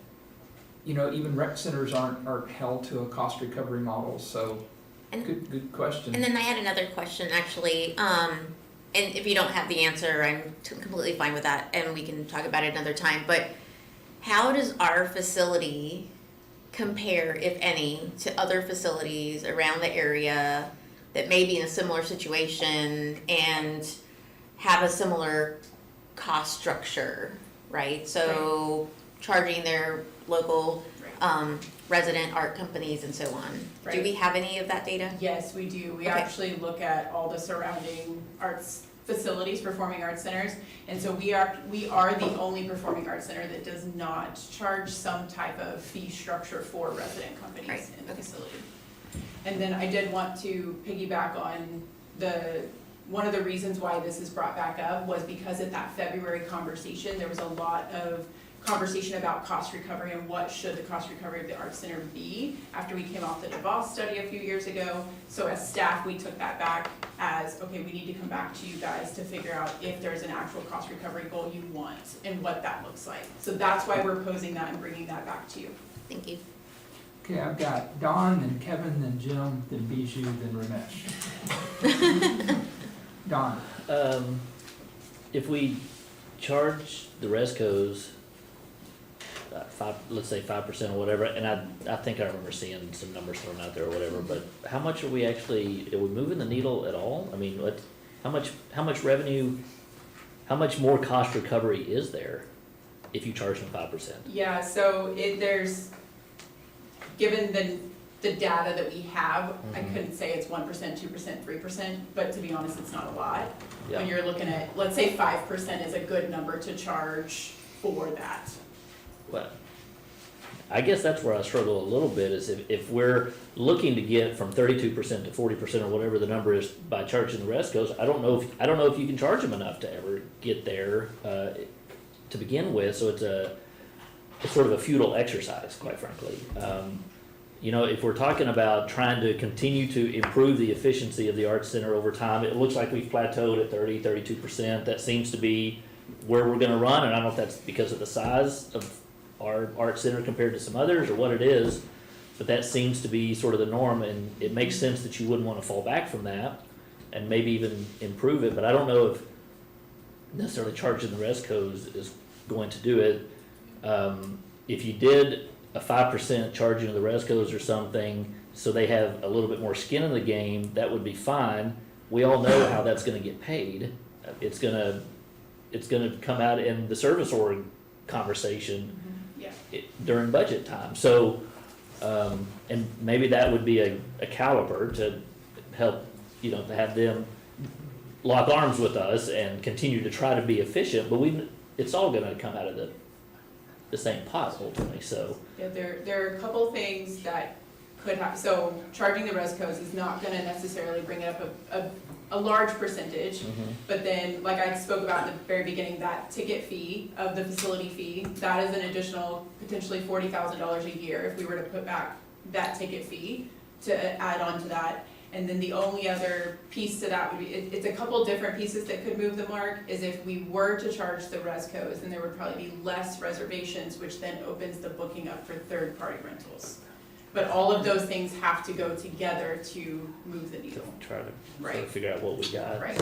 even rec centers aren't held to a cost recovery model, so, And- good question. And then I had another question, actually, and if you don't have the answer, I'm completely fine with that, and we can talk about it another time, but how does our facility compare, if any, to other facilities around the area that may be in a similar situation and have a similar cost structure, right? So charging their local resident art companies and so on. Do Right. we have any of that data? Yes, we do. We Okay. actually look at all the surrounding arts facilities, performing arts centers. And so we are the only performing arts center that does not charge some type of fee structure for resident companies Right, in the okay. facility. And then I did want to piggyback on one of the reasons why this is brought back up was because at that February conversation, there was a lot of conversation about cost recovery and what should the cost recovery of the Arts Center be after we came off the DeVos study a few years ago. So as staff, we took that back as, okay, we need to come back to you guys to figure out if there's an actual cost recovery goal you want and what that looks like. So that's why we're posing that and bringing that back to you. Thank you. Okay, I've got Don, then Kevin, then Jim, then Bijou, then Ramesh. Don, If we charge the Rescos, let's say 5% or whatever, and I think I remember seeing some numbers thrown out there or whatever, but how much are we moving the needle at all? I mean, how much revenue, how much more cost recovery is there if you charge them 5%? Yeah, so given the data that we have, I Mhm. couldn't say it's 1%, 2%, 3%, but to be honest, it's not a lot. Yeah. When you're looking at, let's say 5% is a good number to charge for that. Well, I guess that's where I struggle a little bit, is if we're looking to get from 32% to 40% or whatever the number is by charging the Rescos, I don't know if you can charge them enough to ever get there, to begin with, so it's sort of a futile exercise, quite frankly. If we're talking about trying to continue to improve the efficiency of the Arts Center over time, it looks like we've plateaued at 32%. That seems to be where we're gonna run, and I don't know if that's because of the size of our art center compared to some others or what it is, but that seems to be sort of the norm, and it makes sense that you wouldn't wanna fall back from that and maybe even improve it, but I don't know if necessarily charging the Rescos is going to do it. If you did a 5% charging of the Rescos or something, so they have a little bit more skin in the game, that would be fine. We all know how that's gonna get paid. It's gonna come out in the service org conversation Yeah. during budget time. So, and maybe that would be a caliber to help, to have them lock arms with us and continue to try to be efficient, but it's all gonna come out of the same pot ultimately, so. Yeah, there are a couple things that could have, so charging the Rescos is not gonna necessarily bring up a large percentage, but then, like I spoke about in the very beginning, that ticket fee of the facility fee, that is an additional potentially $40,000 a year if we were to put back that ticket fee to add on to that. And then the only other piece to that would be, it's a couple different pieces that could move the mark, is if we were to charge the Rescos, then there would probably be less reservations, which then opens the booking up for third-party rentals. But all of those things have to go together to move the To needle. try to Right. figure out what we got. Right.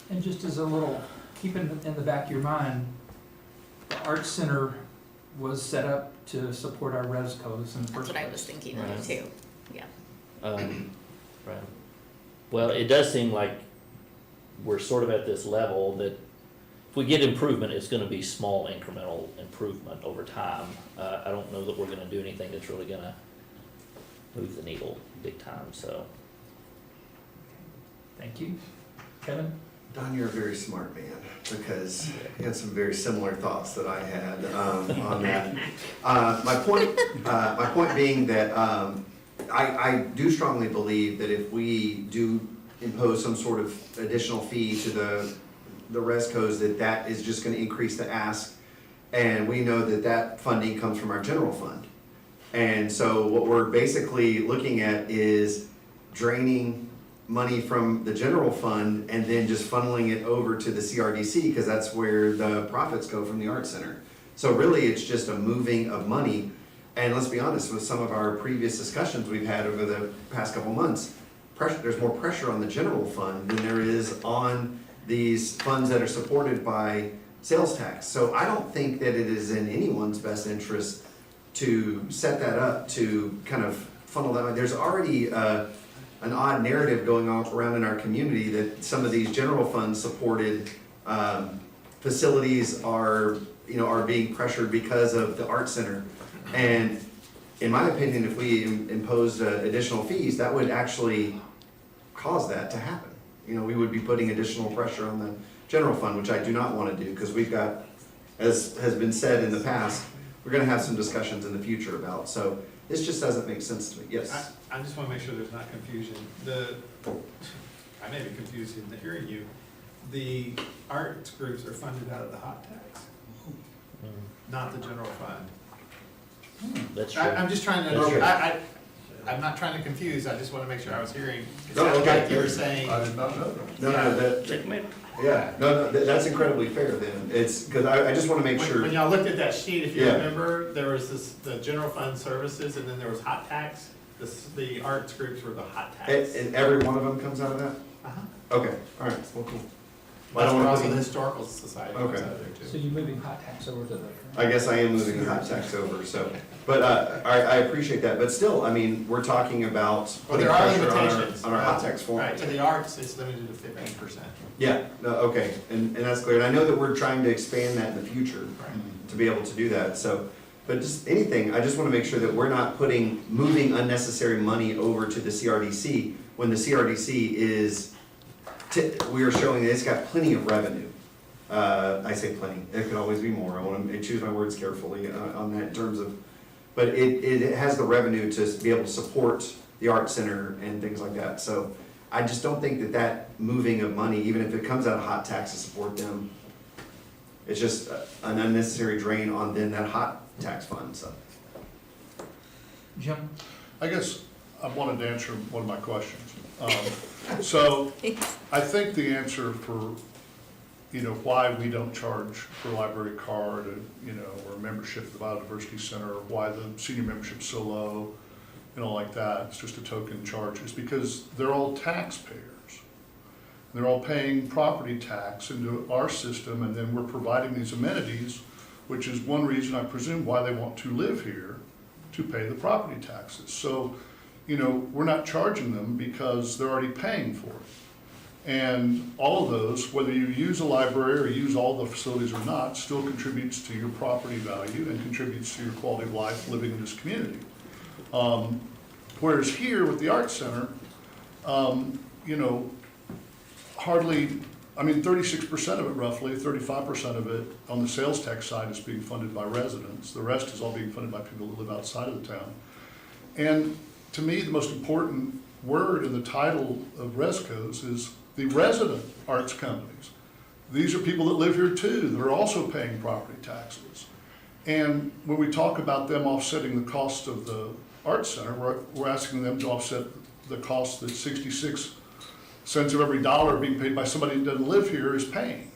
And just as a little, keep in the back of your mind, the Arts Center was set up to support our rescos in the That's first what I place. was thinking Right. of too, yeah. Right. Well, it does seem like we're sort of at this level that if we get improvement, it's gonna be small incremental improvement over time. I don't know that we're gonna do anything that's really gonna move the needle big time, so. Thank you. Kevin? Don, you're a very smart man, because you had some very similar thoughts that I had on that. My point being that I do strongly believe that if we do impose some sort of additional fee to the rescos, that is just gonna increase the ask. And we know that funding comes from our general fund. And so what we're basically looking at is draining money from the general fund and then just funneling it over to the CRDC, because that's where the profits go from the Art Center. So really, it's just a moving of money. And let's be honest, with some of our previous discussions we've had over the past couple months, there's more pressure on the general fund than there is on these funds that are supported by sales tax. So I don't think that it is in anyone's best interest to set that up to kind of funnel that money. There's already an odd narrative going on around in our community that some of these general fund supported facilities are being pressured because of the Art Center. And in my opinion, if we imposed additional fees, that would actually cause that to happen. We would be putting additional pressure on the general fund, which I do not want to do, because we've got, as has been said in the past, we're going to have some discussions in the future about. So this just doesn't make sense to me. Yes? I just want to make sure there's not confusion. I may be confused in hearing you. The arts groups are funded out of the hot tax, not the general fund. That's true. I'm just trying to, Okay. I'm not trying to confuse, I just want to make sure I was hearing. It No, sounded okay. like you were saying. I did not know that. No, Checkmate. that's incredibly fair then. It's, because I just want to make sure. When y'all looked at that sheet, if you Yeah. remember, there was the general fund services, and then there was hot tax. The arts groups were the hot tax. And every one of them comes out of that? Uh-huh. Okay, all right, well, cool. I That's don't where wanna also put the any- historical society comes Okay. out of there too. So you're moving hot tax over to the. I guess I am moving the hot tax over, so, but I appreciate that, but still, I mean, we're talking about Well, putting there are pressure limitations. on our hot tax form. Right, to the arts, it's limited to 15%. Yeah, no, okay, and that's clear, and I know that we're trying to expand that in the future to be able to do that, so, but just anything, I just wanna make sure that we're not moving unnecessary money over to the CRDC, when the CRDC is, we are showing that it's got plenty of revenue. I say plenty, there could always be more, I wanna choose my words carefully on that in terms of, but it has the revenue to be able to support the Art Center and things like that, so I just don't think that moving of money, even if it comes out of hot tax to support them, it's just an unnecessary drain on then that hot tax fund, so. Jim? I guess I wanted to answer one of my questions. So I think the answer for, why we don't charge for a library card, or membership at the Biodiversity Center, or why the senior membership's so low, like that, it's just a token charge, is because they're all taxpayers. They're all paying property tax into our system, and then we're providing these amenities, which is one reason, I presume, why they want to live here, to pay the property taxes. So, we're not charging them because they're already paying for it. And all of those, whether you use a library or use all the facilities or not, still contributes to your property value and contributes to your quality of life living in this community. Whereas here with the Art Center, hardly, 36% of it roughly, 35% of it on the sales tax side is being funded by residents. The rest is all being funded by people that live outside of the town. And to me, the most important word in the title of RESCOs is the resident arts companies. These are people that live here too, that are also paying property taxes. And when we talk about them offsetting the cost of the Arts Center, we're asking them to offset the cost that 66 cents of every dollar being paid by somebody that doesn't live here is paying.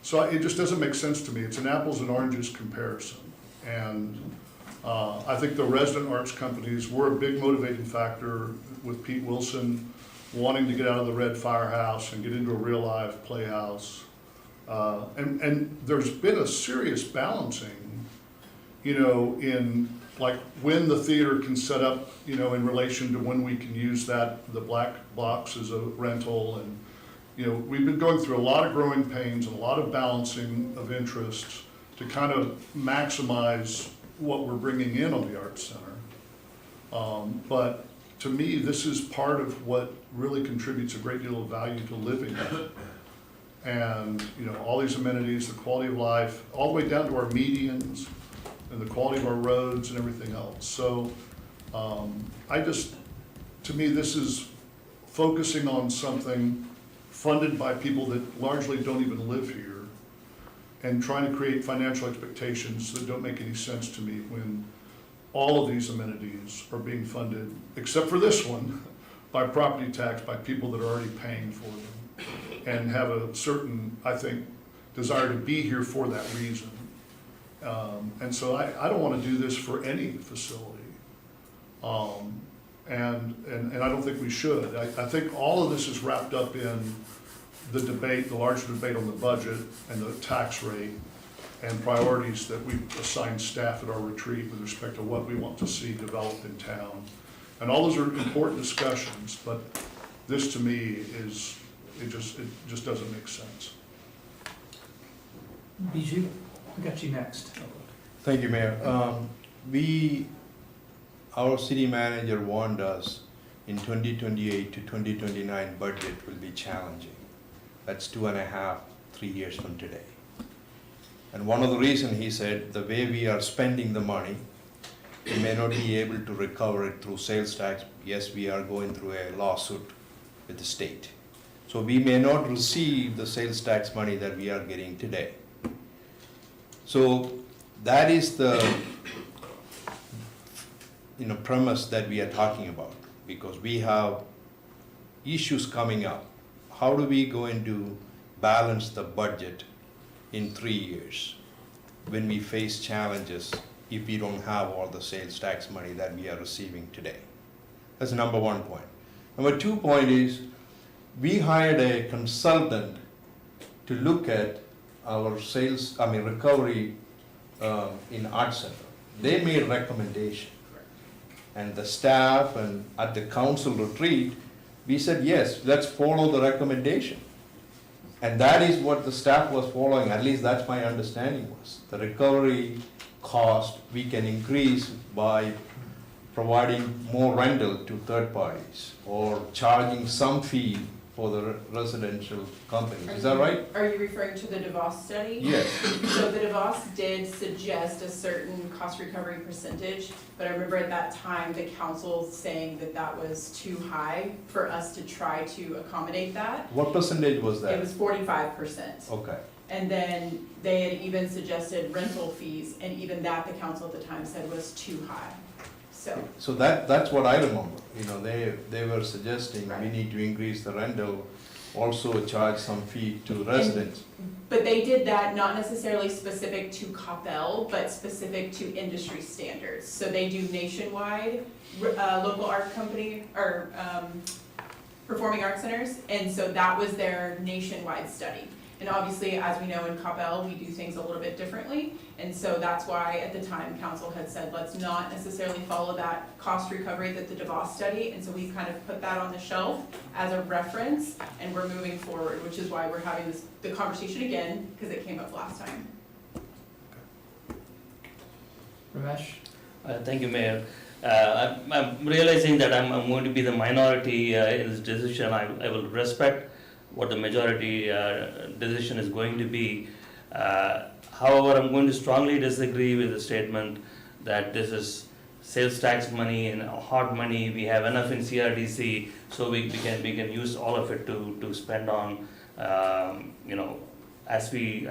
So it just doesn't make sense to me. It's an apples and oranges comparison. And I think the resident arts companies were a big motivating factor with Pete Wilson wanting to get out of the red firehouse and get into a real live playhouse. And there's been a serious balancing, in like when the theater can set up, in relation to when we can use the black box as a rental. And, we've been going through a lot of growing pains and a lot of balancing of interests to kind of maximize what we're bringing in on the Arts Center. But to me, this is part of what really contributes a great deal of value to living there. And, all these amenities, the quality of life, all the way down to our medians and the quality of our roads and everything else. So to me, this is focusing on something funded by people that largely don't even live here and trying to create financial expectations that don't make any sense to me when all of these amenities are being funded, except for this one, by property tax, by people that are already paying for them and have a certain, I think, desire to be here for that reason. And so I don't want to do this for any facility. And I don't think we should. I think all of this is wrapped up in the debate, the larger debate on the budget and the tax rate and priorities that we assign staff at our retreat with respect to what we want to see developed in town. And all those are important discussions, but this to me it just doesn't make sense. Bijou, I got you next. Thank you, Mayor. Our city manager warned us in 2028 to 2029 budget will be challenging. That's 2.5, 3 years from today. And one of the reasons he said, the way we are spending the money, we may not be able to recover it through sales tax. Yes, we are going through a lawsuit with the state. So we may not receive the sales tax money that we are getting today. So that is the premise that we are talking about, because we have issues coming up. How do we going to balance the budget in 3 years when we face challenges if we don't have all the sales tax money that we are receiving today? That's number 1 point. Number 2 point is, we hired a consultant to look at our recovery in Arts Center. They made recommendation. And the staff and at the council retreat, we said, yes, let's follow the recommendation. And that is what the staff was following, at least that's my understanding was. The recovery cost we can increase by providing more rental to third parties or charging some fee for the residential companies. Is that right? Are you referring to the DeVos study? Yes. So the DeVos did suggest a certain cost recovery percentage, but I remember at that time the council saying that that was too high for us to try to accommodate that. What percentage was that? It was 45%. Okay. And then they had even suggested rental fees, and even that the council at the time said was too high. So that's what I remember. They were suggesting we need to increase the rental, also charge some fee to residents. But they did that not necessarily specific to Coppell, but specific to industry standards. So they do nationwide local art company or performing arts centers, and so that was their nationwide study. And obviously, as we know in Coppell, we do things a little bit differently. And so that's why at the time council had said, let's not necessarily follow that cost recovery that the DeVos study. And so we kind of put that on the shelf as a reference, and we're moving forward, which is why we're having the conversation again, because it came up last time. Ramesh? Thank you, Mayor. I'm realizing that I'm going to be the minority in this decision. I will respect what the majority decision is going to be. However, I'm going to strongly disagree with the statement that this is sales tax money and hard money. We have enough in CRDC, so we can use all of it to spend on, as we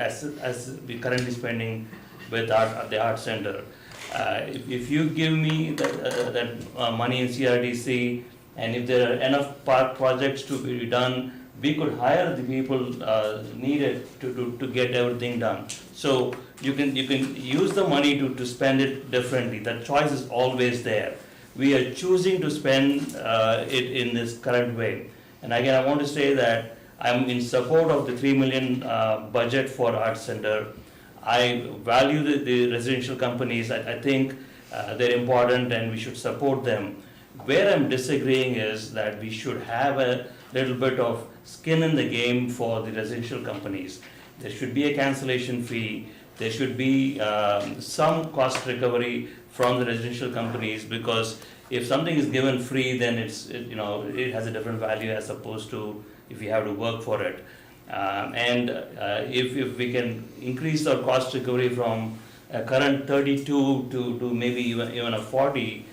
currently spending with the art center. If you give me that money in CRDC, and if there are enough park projects to be done, we could hire the people needed to get everything done. So you can use the money to spend it differently. That choice is always there. We are choosing to spend it in this current way. And again, I want to say that I'm in support of the 3 million budget for Arts Center. I value the residential companies. I think they're important and we should support them. Where I'm disagreeing is that we should have a little bit of skin in the game for the residential companies. There should be a cancellation fee. There should be some cost recovery from the residential companies, because if something is given free, then it has a different value as opposed to if you have to work for it. If we can increase our cost recovery from a current 32 to maybe even a 40,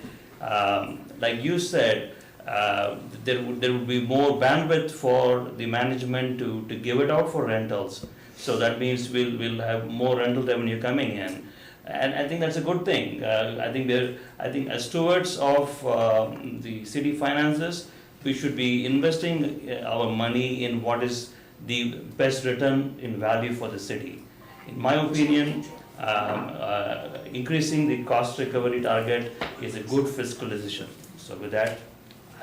like you said, there would be more bandwidth for the management to give it out for rentals. So that means we'll have more rental revenue coming in, and I think that's a good thing. I think as stewards of the city finances, we should be investing our money in what is the best return in value for the city. In my opinion, increasing the cost recovery target is a good fiscal decision. So with that,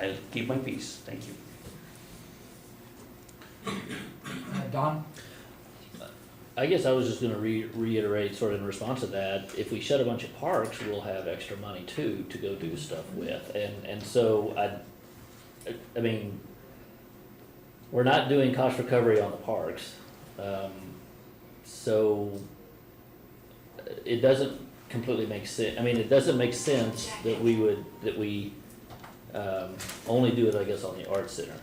I'll keep my peace. Thank you. Don? I guess I was just gonna reiterate sort of in response to that, if we shut a bunch of parks, we'll have extra money too to go do stuff with. And so I mean, we're not doing cost recovery on the parks. So it doesn't completely make sense. I mean, it doesn't make sense that we only do it, I guess, on the Arts Center.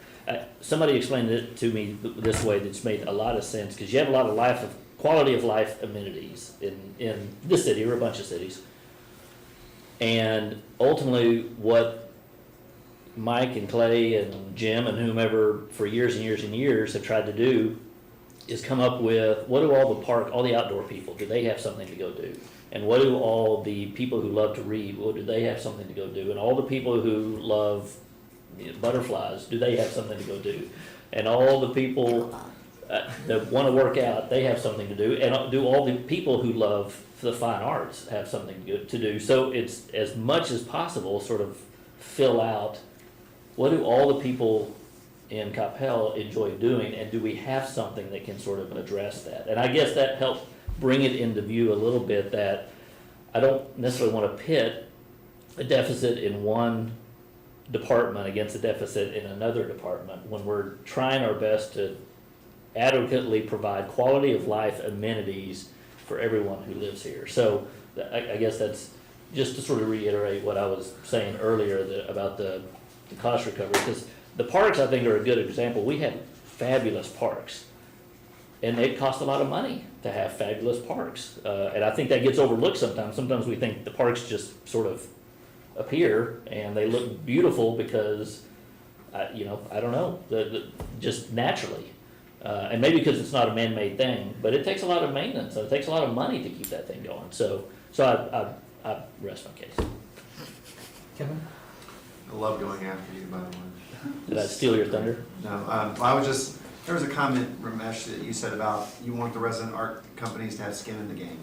Somebody explained it to me this way that's made a lot of sense, because you have a lot of quality of life amenities in this city or a bunch of cities. And ultimately all Mike and Clay and Jim and whomever for years and years and years have tried to do is come up with, what do all the outdoor people, do they have something to go do? And what do all the people who love to read, do they have something to go do? And all the people who love butterflies, do they have something to go do? And all the people that want to work out, they have something to do. And do all the people who love the fine arts have something to do? So it's as much as possible sort of fill out, what do all the people in Coppell enjoy doing, and do we have something that can sort of address that? And I guess that helped bring it into view a little bit, that I don't necessarily want to pit a deficit in one department against a deficit in another department when we're trying our best to adequately provide quality of life amenities for everyone who lives here. So I guess that's just to sort of reiterate what I was saying earlier about the cost recovery, because the parks, I think, are a good example. We have fabulous parks, and it costs a lot of money to have fabulous parks. And I think that gets overlooked sometimes. Sometimes we think the parks just sort of appear and they look beautiful because, I don't know, just naturally. And maybe because it's not a man-made thing, but it takes a lot of maintenance, and it takes a lot of money to keep that thing going. So I rest my case. Kevin? I love going after you, by the way. Did I steal your thunder? No, there was a comment, Ramesh, that you said about you want the resident art companies to have skin in the game.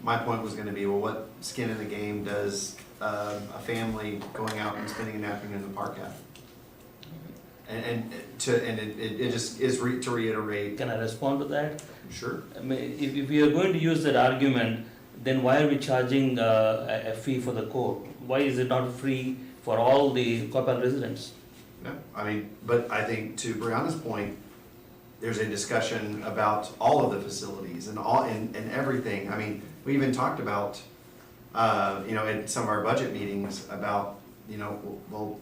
My point was gonna be, well, what skin in the game does a family going out and spending an afternoon in the park have? And it just is to reiterate. Can I respond to that? Sure. I mean, if we are going to use that argument, then why are we charging a fee for the court? Why is it not free for all the Coppell residents? No, but I think to Brianna's point, there's a discussion about all of the facilities and everything. I mean, we even talked about, in some of our budget meetings about, well,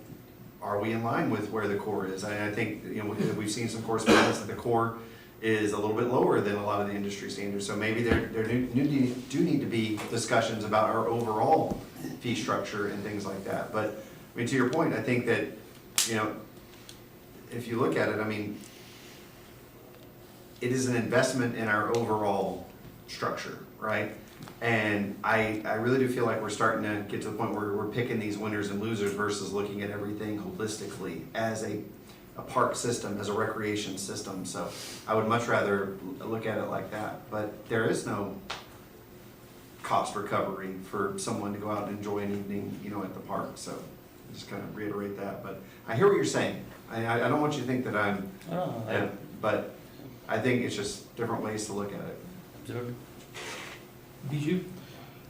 are we in line with where the core is? I think, we've seen some correspondence that the core is a little bit lower than a lot of the industry standards. So maybe there do need to be discussions about our overall fee structure and things like that. But, to your point, I think that, if you look at it, it is an investment in our overall structure, right? And I really do feel like we're starting to get to the point where we're picking these winners and losers versus looking at everything holistically as a park system, as a recreation system. So I would much rather look at it like that. But there is no cost recovery for someone to go out and enjoy an evening, you know, at the park. So just kind of reiterate that, but I hear what you're saying. I don't want you to think that I'm, but I think it's just different ways to look at it. Bijou?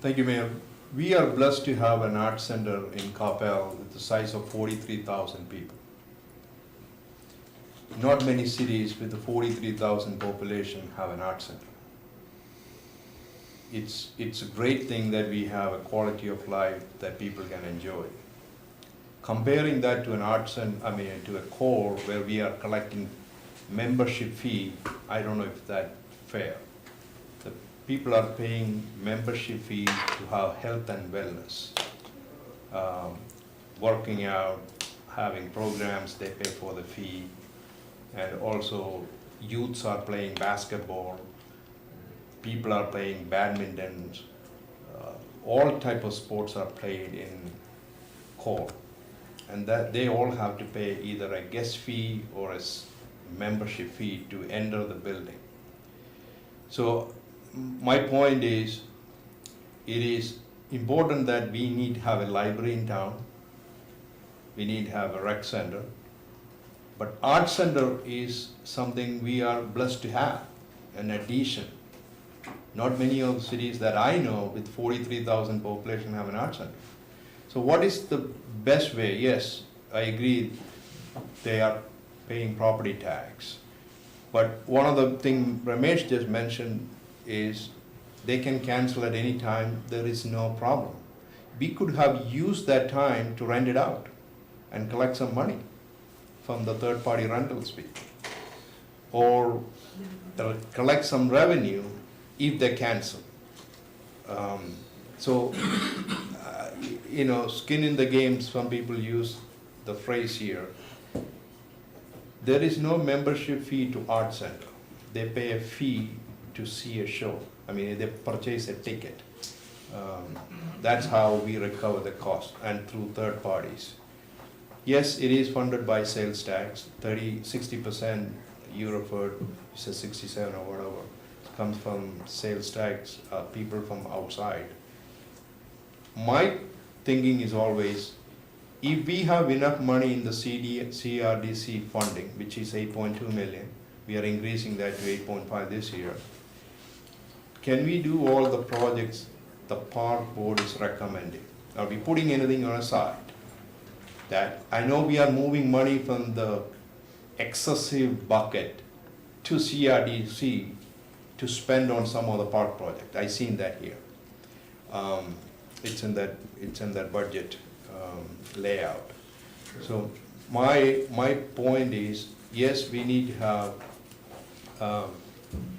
Thank you, Mayor. We are blessed to have an art center in Coppell with the size of 43,000 people. Not many cities with a 43,000 population have an art center. It's a great thing that we have a quality of life that people can enjoy. Comparing that to an art center, to a core where we are collecting membership fee, I don't know if that's fair. The people are paying membership fee to have health and wellness. Working out, having programs, they pay for the fee. And also youths are playing basketball, people are playing badminton, all type of sports are played in core. And that they all have to pay either a guest fee or a membership fee to enter the building. So my point is, it is important that we need to have a library in town, we need to have a rec center, but art center is something we are blessed to have, an addition. Not many of the cities that I know with 43,000 population have an art center. So what is the best way? Yes, I agree, they are paying property tax. But one of the things Ramesh just mentioned is they can cancel at any time, there is no problem. We could have used that time to rent it out and collect some money from the third-party rentals fee. Or collect some revenue if they cancel. Skin in the game, some people use the phrase here. There is no membership fee to art center. They pay a fee to see a show. They purchase a ticket. That's how we recover the cost, and through third parties. Yes, it is funded by sales tax, 60% Euroford, says 67 or whatever, comes from sales tax, people from outside. My thinking is always, if we have enough money in the CRDC funding, which is 8.2 million, we are increasing that to 8.5 this year, can we do all the projects the park board is recommending? Are we putting anything on a side? That I know we are moving money from the excessive bucket to CRDC to spend on some other park project. I seen that here. It's in that budget layout. So my point is, yes, we need to have a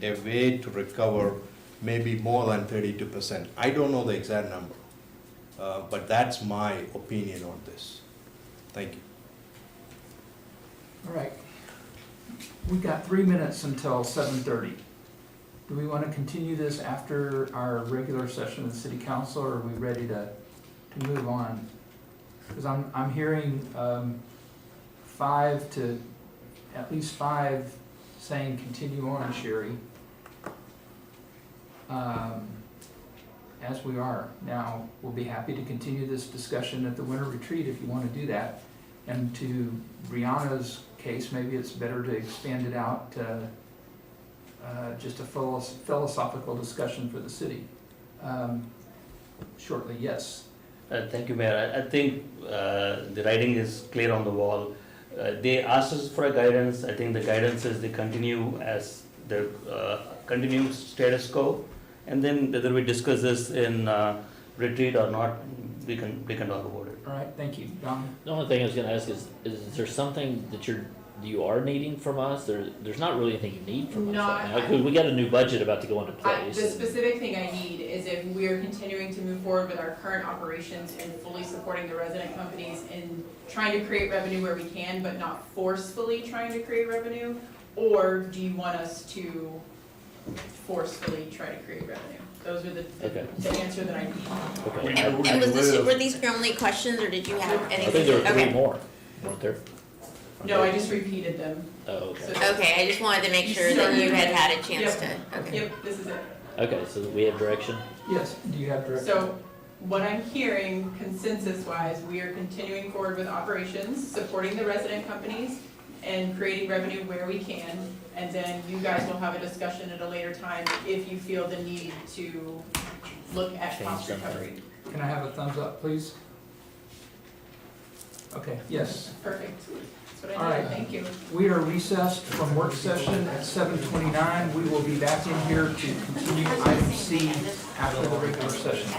way to recover maybe more than 32%. I don't know the exact number, but that's my opinion on this. Thank you. All right. We've got 3 minutes until 7:30. Do we want to continue this after our regular session of the city council, or are we ready to move on? Because I'm hearing at least five saying continue on, Sherry. As we are. Now, we'll be happy to continue this discussion at the winter retreat if you want to do that. And to Brianna's case, maybe it's better to expand it out to just a philosophical discussion for the city. Shortly, yes. Thank you, Mayor. I think the writing is clear on the wall. They asked us for a guidance. I think the guidance is they continue as the continued status quo. And then whether we discuss this in retreat or not, we can talk about it. All right, thank you. Don? The only thing I was gonna ask is there something that you are needing from us? There's not really anything you need from us right now, because we got a new budget about to go into place. The specific thing I need is if we're continuing to move forward with our current operations and fully supporting the resident companies in trying to create revenue where we can, but not forcefully trying to create revenue, or do you want us to forcefully try to create revenue? Those are the answer that I need. Okay. And were these your only questions, or did you have anything? I think there were three Okay. more, weren't there? No, I just repeated them. Oh, okay. So- Okay, I just wanted to make sure that you had had a chance to, okay. Yep, this is it. Okay, so we have direction? Yes, do you have direction? So what I'm hearing consensus-wise, we are continuing forward with operations, supporting the resident companies, and creating revenue where we can. And then you guys will have a discussion at a later time if you feel the need to look at Change cost something. recovery. Can I have a thumbs up, please? Okay, yes. Perfect. That's what All I right. needed, thank you. We are recessed from work session at 7:29. We will be back in here to continue item C after the regular session.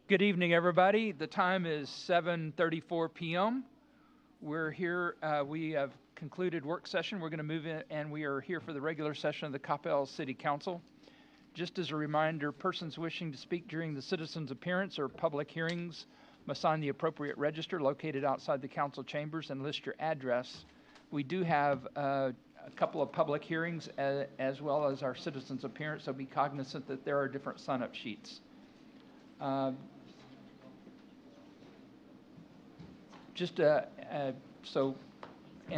Good evening, everybody. The time is 7:34 p.m. We're here, we have concluded work session. We're going to move in, and we are here for the regular session of the Coppell City Council. Just as a reminder, persons wishing to speak during the citizens' appearance or public hearings must sign the appropriate register located outside the council chambers and list your address. We do have a couple of public hearings as well as our citizens' appearance, so be cognizant that there are different sign-up sheets. And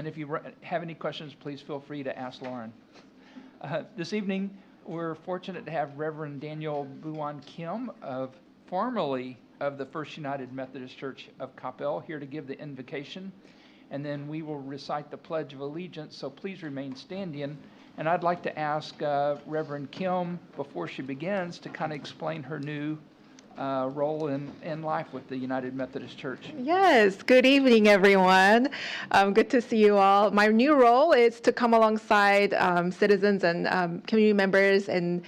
if you have any questions, please feel free to ask Lauren. This evening, we're fortunate to have Reverend Daniel Buwan Kim, formerly of the First United Methodist Church of Coppell, here to give the invocation. And then we will recite the Pledge of Allegiance, so please remain standing. And I'd like to ask Reverend Kim, before she begins, to kind of explain her new role in life with the United Methodist Church. Yes, good evening, everyone. Good to see you all. My new role is to come alongside citizens and community members in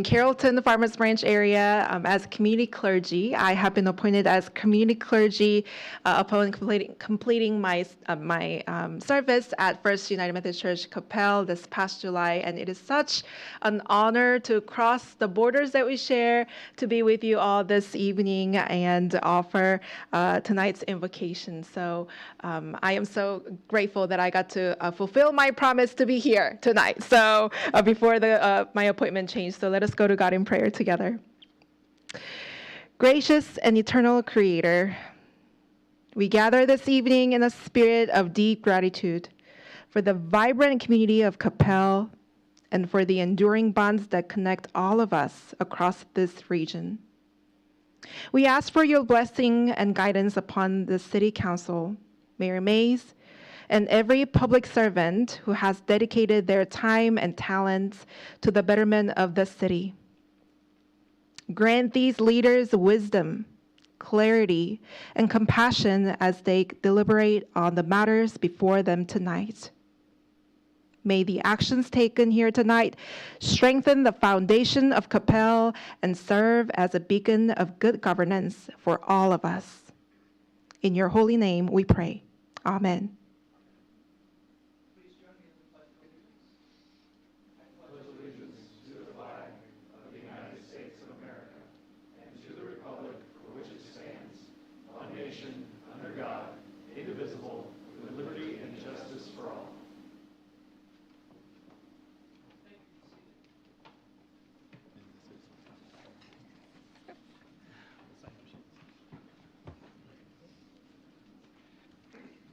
Carrollton, the Farmers Branch area as community clergy. I have been appointed as community clergy upon completing my service at First United Methodist Church Coppell this past July, and it is such an honor to cross the borders that we share, to be with you all this evening and offer tonight's invocation. So I am so grateful that I got to fulfill my promise to be here tonight. So before my appointment changed, so let us go to God in prayer together. Gracious and eternal Creator, we gather this evening in a spirit of deep gratitude for the vibrant community of Coppell and for the enduring bonds that connect all of us across this region. We ask for your blessing and guidance upon the City Council, Mayor Mays, and every public servant who has dedicated their time and talents to the betterment of the city. Grant these leaders wisdom, clarity, and compassion as they deliberate on the matters before them tonight. May the actions taken here tonight strengthen the foundation of Coppell and serve as a beacon of good governance for all of us. In your holy name we pray. Amen. Please join me in the Pledge of Allegiance. I pledge allegiance to the flag of the United States of America and to the republic for which it stands, one nation, under God, indivisible, with liberty and justice for all.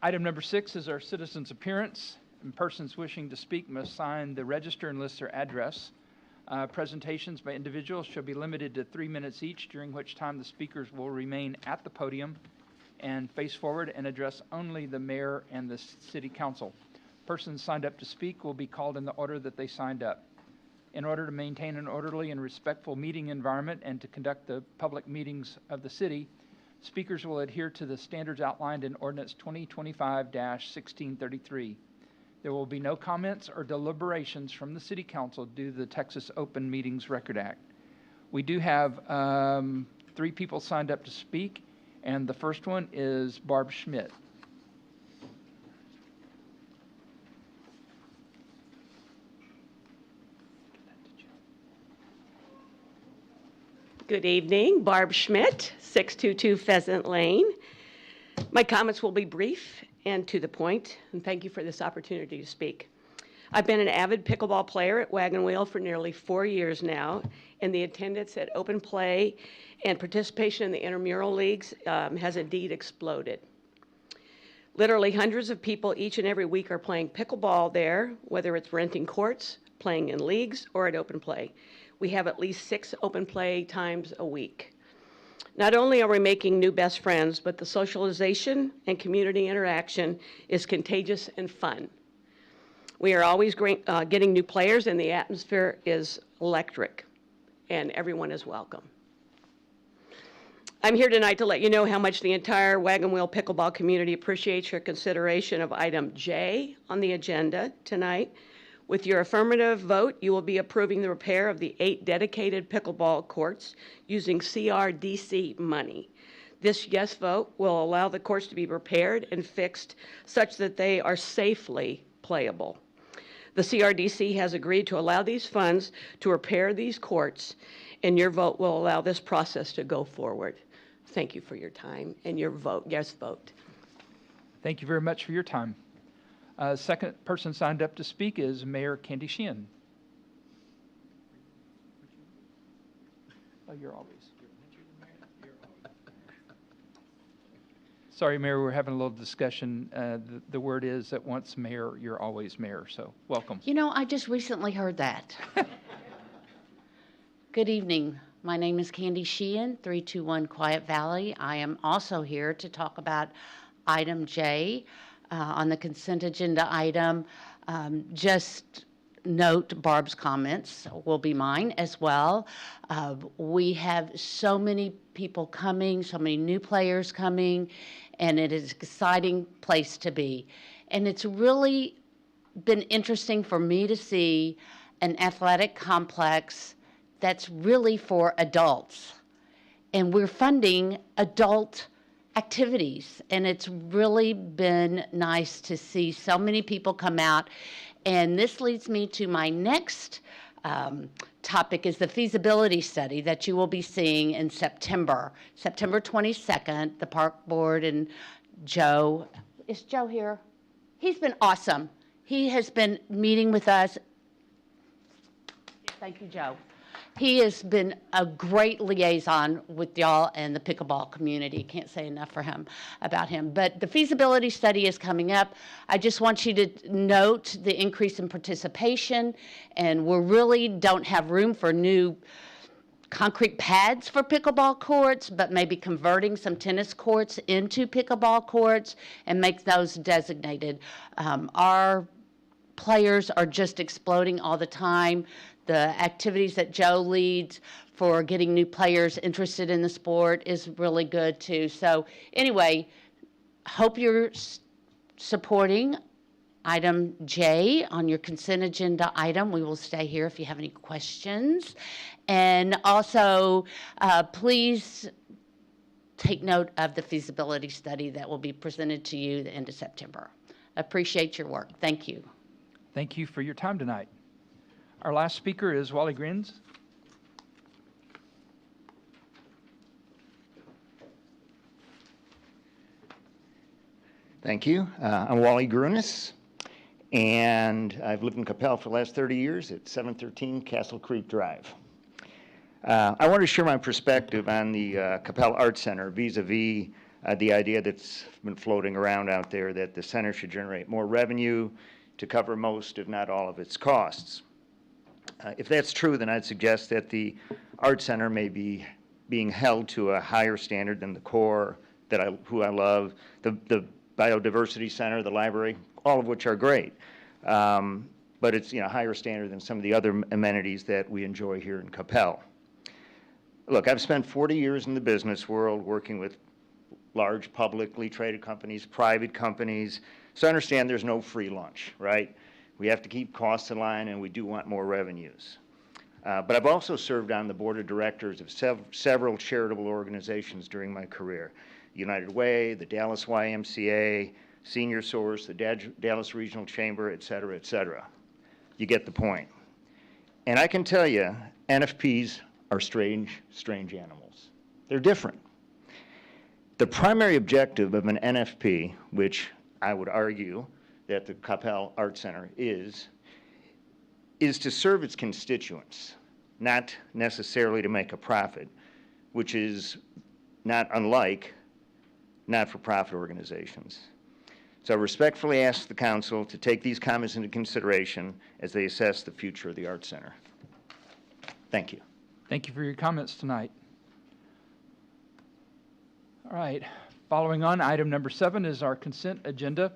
Item number 6 is our citizens' appearance, and persons wishing to speak must sign the register and list their address. Presentations by individuals shall be limited to 3 minutes each, during which time the speakers will remain at the podium and face forward and address only the mayor and the city council. Persons signed up to speak will be called in the order that they signed up. In order to maintain an orderly and respectful meeting environment and to conduct the public meetings of the city, speakers will adhere to the standards outlined in Ordinance 2025-1633. There will be no comments or deliberations from the City Council due to the Texas Open Meetings Record Act. We do have 3 people signed up to speak, and the first one is Barb Schmidt. Good evening, Barb Schmidt, 622 Pheasant Lane. My comments will be brief and to the point, and thank you for this opportunity to speak. I've been an avid pickleball player at Wagon Wheel for nearly 4 years now, and the attendance at open play and participation in the intramural leagues has indeed exploded. Literally hundreds of people each and every week are playing pickleball there, whether it's renting courts, playing in leagues, or at open play. We have at least 6 open play times a week. Not only are we making new best friends, but the socialization and community interaction is contagious and fun. We are always getting new players, and the atmosphere is electric, and everyone is welcome. I'm here tonight to let you know how much the entire Wagon Wheel pickleball community appreciates your consideration of item J on the agenda tonight, With your affirmative vote, you will be approving the repair of the 8 dedicated pickleball courts using CRDC money. This yes vote will allow the courts to be repaired and fixed such that they are safely playable. The CRDC has agreed to allow these funds to repair these courts, and your vote will allow this process to go forward. Thank you for your time and your vote, yes vote. Thank you very much for your time. Second person signed up to speak is Mayor Candy Sheehan. Oh, you're always. Sorry, Mayor, we're having a little discussion. The word is that once mayor, you're always mayor, so welcome. You know, I just recently heard that. Good evening. My name is Candy Sheehan, 321 Quiet Valley. I am also here to talk about item J on the consent agenda item. Just note Barb's comments will be mine as well. We have so many people coming, so many new players coming, and it is an exciting place to be. And it's really been interesting for me to see an athletic complex that's really for adults. And we're funding adult activities, and it's really been nice to see so many people come out. And this leads me to my next topic is the feasibility study that you will be seeing in September 22nd. The park board and Joe, is Joe here? He's been awesome. He has been meeting with us. Thank you, Joe. He has been a great liaison with y'all and the pickleball community. Can't say enough for him about him. But the feasibility study is coming up. I just want you to note the increase in participation, and we really don't have room for new concrete pads for pickleball courts, but maybe converting some tennis courts into pickleball courts and make those designated. Our players are just exploding all the time. The activities that Joe leads for getting new players interested in the sport is really good too. So anyway, hope you're supporting item J on your consent agenda item. We will stay here if you have any questions. And also, please take note of the feasibility study that will be presented to you the end of September. Appreciate your work. Thank you. Thank you for your time tonight. Our last speaker is Wally Grins. Thank you. I'm Wally Grunis, and I've lived in Coppell for the last 30 years at 713 Castle Creek Drive. I want to share my perspective on the Coppell Art Center vis-a-vis the idea that's been floating around out there that the center should generate more revenue to cover most, if not all, of its costs. If that's true, then I'd suggest that the Art Center may be being held to a higher standard than the core, who I love, the Biodiversity Center, the library, all of which are great. But it's a higher standard than some of the other amenities that we enjoy here in Coppell. Look, I've spent 40 years in the business world working with large publicly traded companies, private companies, so I understand there's no free lunch, right? We have to keep costs in line, and we do want more revenues. But I've also served on the board of directors of several charitable organizations during my career. United Way, the Dallas YMCA, Senior Source, the Dallas Regional Chamber, et cetera, et cetera. You get the point. And I can tell you, NFPs are strange animals. They're different. The primary objective of an NFP, which I would argue that the Coppell Art Center is to serve its constituents, not necessarily to make a profit, which is not unlike not-for-profit organizations. So I respectfully ask the council to take these comments into consideration as they assess the future of the Art Center. Thank you. Thank you for your comments tonight. All right, following on, item number 7 is our consent agenda.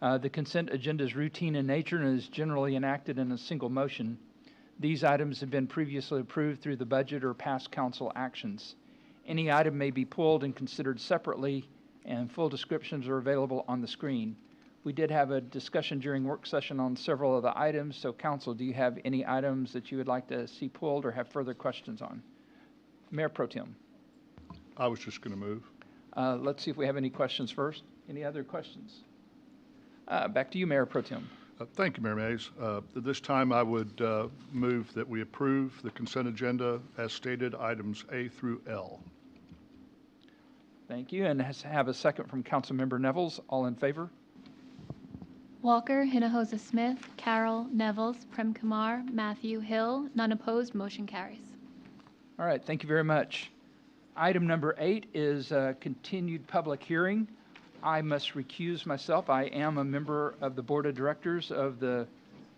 The consent agenda is routine in nature and is generally enacted in a single motion. These items have been previously approved through the budget or past council actions. Any item may be pulled and considered separately, and full descriptions are available on the screen. We did have a discussion during work session on several of the items, so council, do you have any items that you would like to see pulled or have further questions on? Mayor Pro Tem. I was just going to move. Let's see if we have any questions first. Any other questions? Back to you, Mayor Pro Tem. Thank you, Mayor Mays. At this time, I would move that we approve the consent agenda as stated, items A through L. Thank you, and have a second from Councilmember Nevels. All in favor? Walker, Hinojosa Smith, Carroll, Nevels, Prem Kumar, Matthew Hill, none opposed, motion carries. All right, thank you very much. Item number 8 is a continued public hearing. I must recuse myself. I am a member of the Board of Directors of the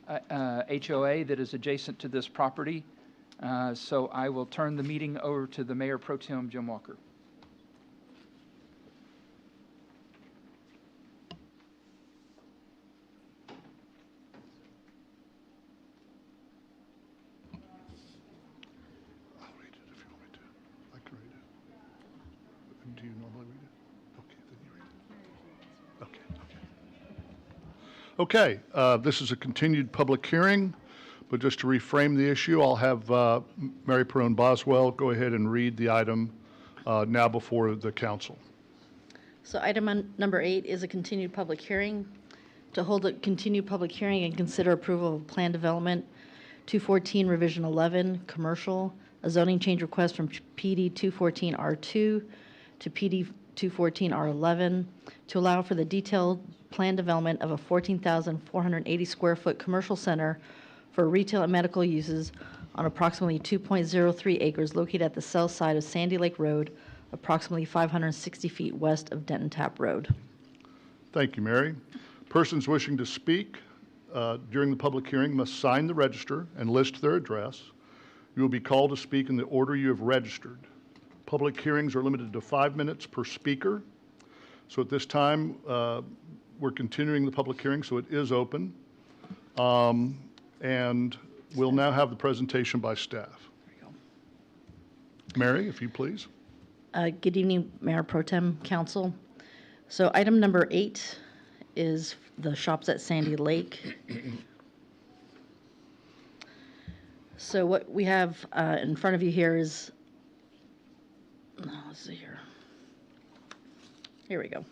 HOA that is adjacent to this property. So I will turn the meeting over to the Mayor Pro Tem, Jim Walker. I'll read it if you want me to. I can read it. Do you normally read it? Okay, then you read it. Okay. Okay, this is a continued public hearing, but just to reframe the issue, I'll have Mary Perone Boswell go ahead and read the item now before the council. So item number 8 is a continued public hearing. To hold a continued public hearing and consider approval of plan development 214 revision 11 commercial, a zoning change request from PD 214 R2 to PD 214 R11 to allow for the detailed plan development of a 14,480 square foot commercial center for retail and medical uses on approximately 2.03 acres located at the south side of Sandy Lake Road, approximately 560 feet west of Denton Tap Road. Thank you, Mary. Persons wishing to speak during the public hearing must sign the register and list their address. You will be called to speak in the order you have registered. Public hearings are limited to 5 minutes per speaker. So at this time, we're continuing the public hearing, so it is open. And we'll now have the presentation by staff. Mary, if you please. Good evening, Mayor Pro Tem, Council. So item number 8 is the shops at Sandy Lake. So what we have in front of you here is, let's see here. Here we go.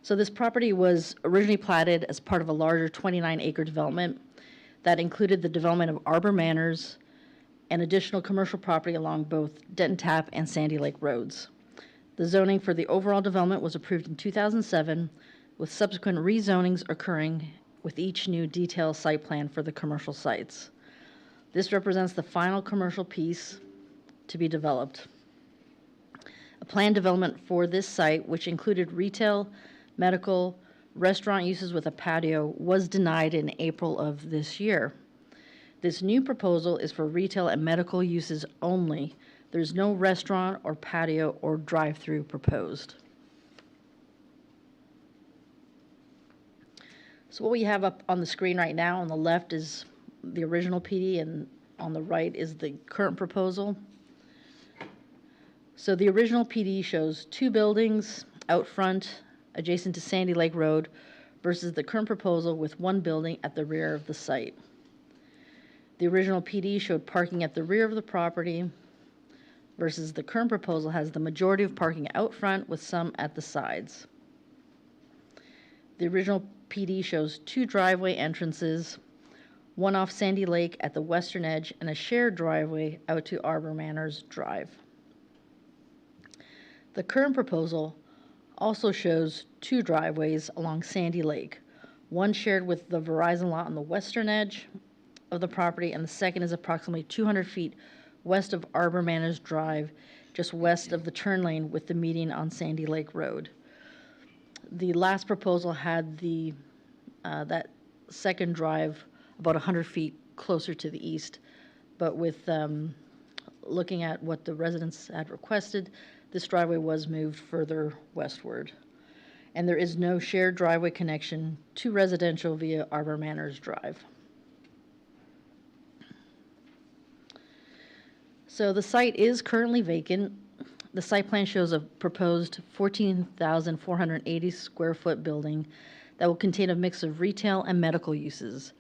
So this property was originally platted as part of a larger 29-acre development that included the development of Arbor Manors and additional commercial property along both Denton Tap and Sandy Lake Roads. The zoning for the overall development was approved in 2007, with subsequent rezonings occurring with each new detailed site plan for the commercial sites. This represents the final commercial piece to be developed. A planned development for this site, which included retail, medical, restaurant uses with a patio, was denied in April of this year. This new proposal is for retail and medical uses only. There's no restaurant or patio or drive-through proposed. So what we have up on the screen right now, on the left is the original PD, and on the right is the current proposal. So the original PD shows 2 buildings out front adjacent to Sandy Lake Road versus the current proposal with 1 building at the rear of the site. The original PD showed parking at the rear of the property versus the current proposal has the majority of parking out front with some at the sides. The original PD shows 2 driveway entrances, one off Sandy Lake at the western edge and a shared driveway out to Arbor Manors Drive. The current proposal also shows 2 driveways along Sandy Lake, one shared with the Verizon lot on the western edge of the property, and the second is approximately 200 feet west of Arbor Manors Drive, just west of the turn lane with the median on Sandy Lake Road. The last proposal had the that second drive about 100 feet closer to the east, but with looking at what the residents had requested, this driveway was moved further westward. And there is no shared driveway connection to residential via Arbor Manors Drive. So the site is currently vacant. The site plan shows a proposed 14,480 square foot building that will contain a mix of retail and medical uses,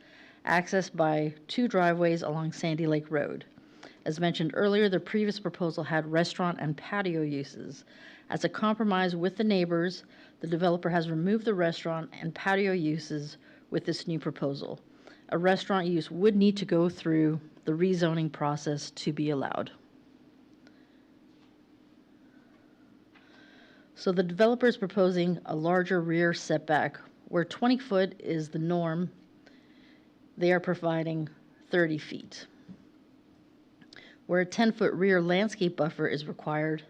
accessed by 2 driveways along Sandy Lake Road. As mentioned earlier, the previous proposal had restaurant and patio uses. As a compromise with the neighbors, the developer has removed the restaurant and patio uses with this new proposal. A restaurant use would need to go through the rezoning process to be allowed. So the developer is proposing a larger rear setback. Where 20 foot is the norm, they are providing 30 feet. Where a 10-foot rear landscape buffer is required,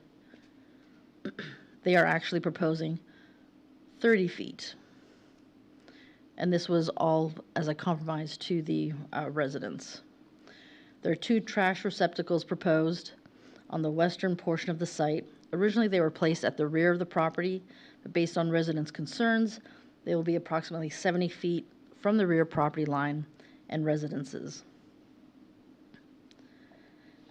they are actually proposing 30 feet. And this was all as a compromise to the residents. There are 2 trash receptacles proposed on the western portion of the site. Originally, they were placed at the rear of the property, but based on residents' concerns, they will be approximately 70 feet from the rear property line and residences.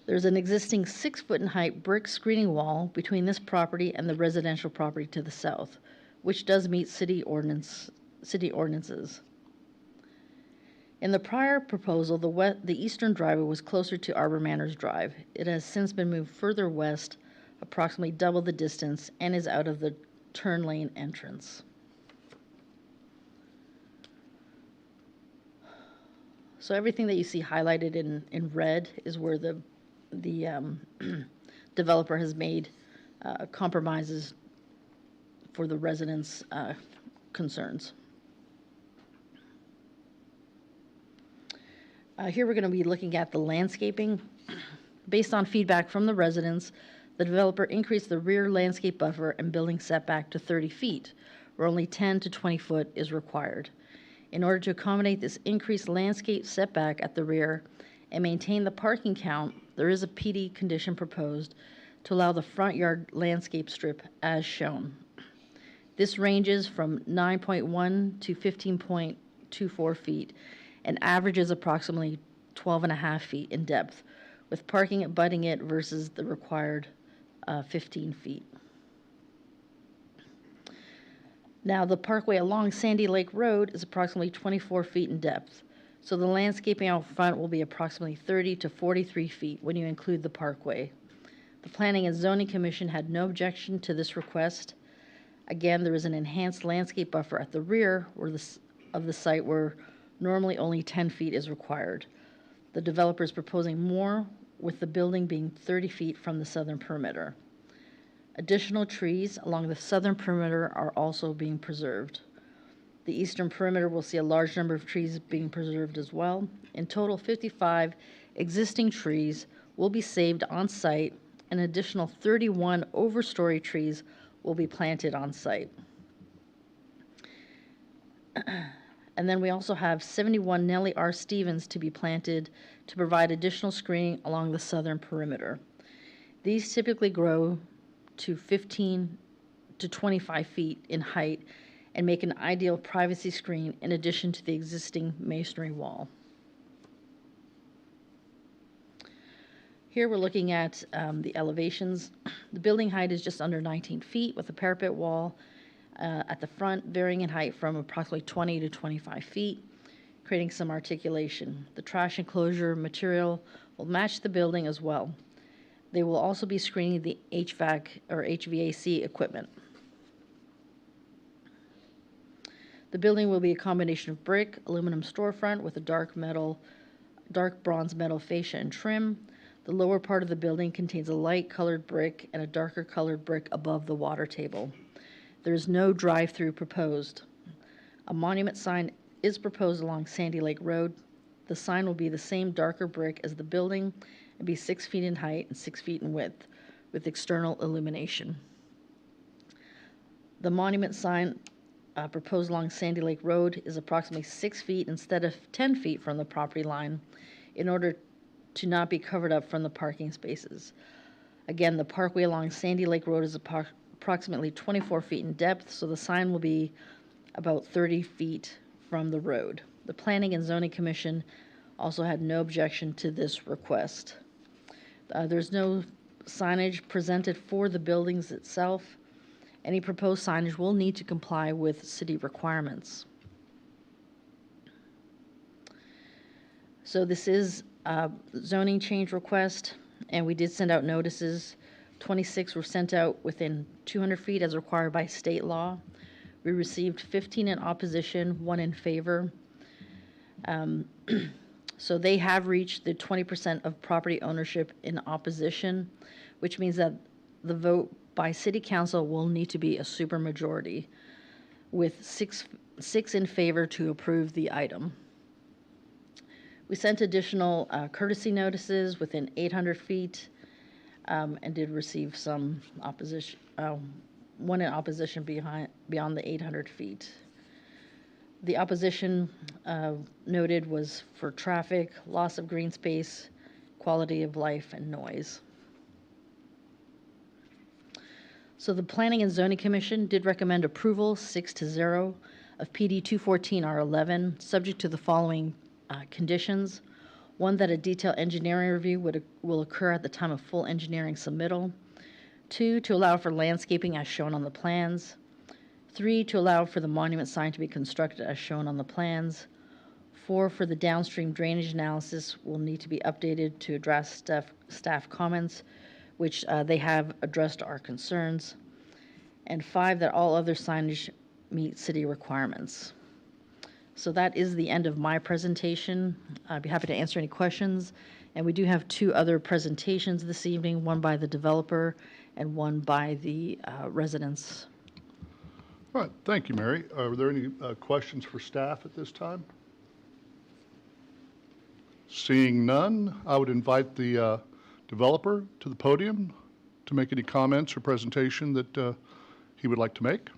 There's an existing 6-foot in height brick screening wall between this property and the residential property to the south, which does meet city ordinances. In the prior proposal, the eastern driveway was closer to Arbor Manors Drive. It has since been moved further west, approximately double the distance, and is out of the turn lane entrance. So everything that you see highlighted in red is where the developer has made compromises for the residents' concerns. Here we're going to be looking at the landscaping. Based on feedback from the residents, the developer increased the rear landscape buffer and building setback to 30 feet, where only 10 to 20 foot is required. In order to accommodate this increased landscape setback at the rear and maintain the parking count, there is a PD condition proposed to allow the front yard landscape strip as shown. This ranges from 9.1 to 15.24 feet and averages approximately 12.5 feet in depth, with parking abutting it versus the required 15 feet. Now, the parkway along Sandy Lake Road is approximately 24 feet in depth, so the landscaping out front will be approximately 30 to 43 feet when you include the parkway. The Planning and Zoning Commission had no objection to this request. Again, there is an enhanced landscape buffer at the rear of the site where normally only 10 feet is required. The developer is proposing more, with the building being 30 feet from the southern perimeter. Additional trees along the southern perimeter are also being preserved. The eastern perimeter will see a large number of trees being preserved as well. In total, 55 existing trees will be saved on site. An additional 31 overstory trees will be planted on site. And then we also have 71 Nellie R. Stevens to be planted to provide additional screening along the southern perimeter. These typically grow to 15 to 25 feet in height and make an ideal privacy screen in addition to the existing masonry wall. Here we're looking at the elevations. The building height is just under 19 feet with a parapet wall at the front, varying in height from approximately 20 to 25 feet, creating some articulation. The trash enclosure material will match the building as well. They will also be screening the HVAC or HVAC equipment. The building will be a combination of brick, aluminum storefront with a dark bronze metal fascia and trim. The lower part of the building contains a light colored brick and a darker colored brick above the water table. There is no drive-through proposed. A monument sign is proposed along Sandy Lake Road. The sign will be the same darker brick as the building and be 6 feet in height and 6 feet in width with external illumination. The monument sign proposed along Sandy Lake Road is approximately 6 feet instead of 10 feet from the property line in order to not be covered up from the parking spaces. Again, the parkway along Sandy Lake Road is approximately 24 feet in depth, so the sign will be about 30 feet from the road. The Planning and Zoning Commission also had no objection to this request. There's no signage presented for the buildings itself, Any proposed signage will need to comply with city requirements. So this is a zoning change request, and we did send out notices. 26 were sent out within 200 feet as required by state law. We received 15 in opposition, 1 in favor. So they have reached the 20% of property ownership in opposition, which means that the vote by city council will need to be a supermajority, with six in favor to approve the item. We sent additional courtesy notices within 800 feet and did receive some opposition, 1 in opposition beyond the 800 feet. The opposition noted was for traffic, loss of green space, quality of life, and noise. So the Planning and Zoning Commission did recommend approval 6-0 of PD 214 R11, subject to the following conditions. 1, that a detailed engineering review will occur at the time of full engineering submittal. 2, to allow for landscaping as shown on the plans. 3, to allow for the monument sign to be constructed as shown on the plans. 4, for the downstream drainage analysis will need to be updated to address staff comments, which they have addressed our concerns. And 5, that all other signage meet city requirements. So that is the end of my presentation. I'd be happy to answer any questions. And we do have 2 other presentations this evening, one by the developer and one by the residents. All right, thank you, Mary. Are there any questions for staff at this time? Seeing none, I would invite the developer to the podium to make any comments or presentation that he would like to make.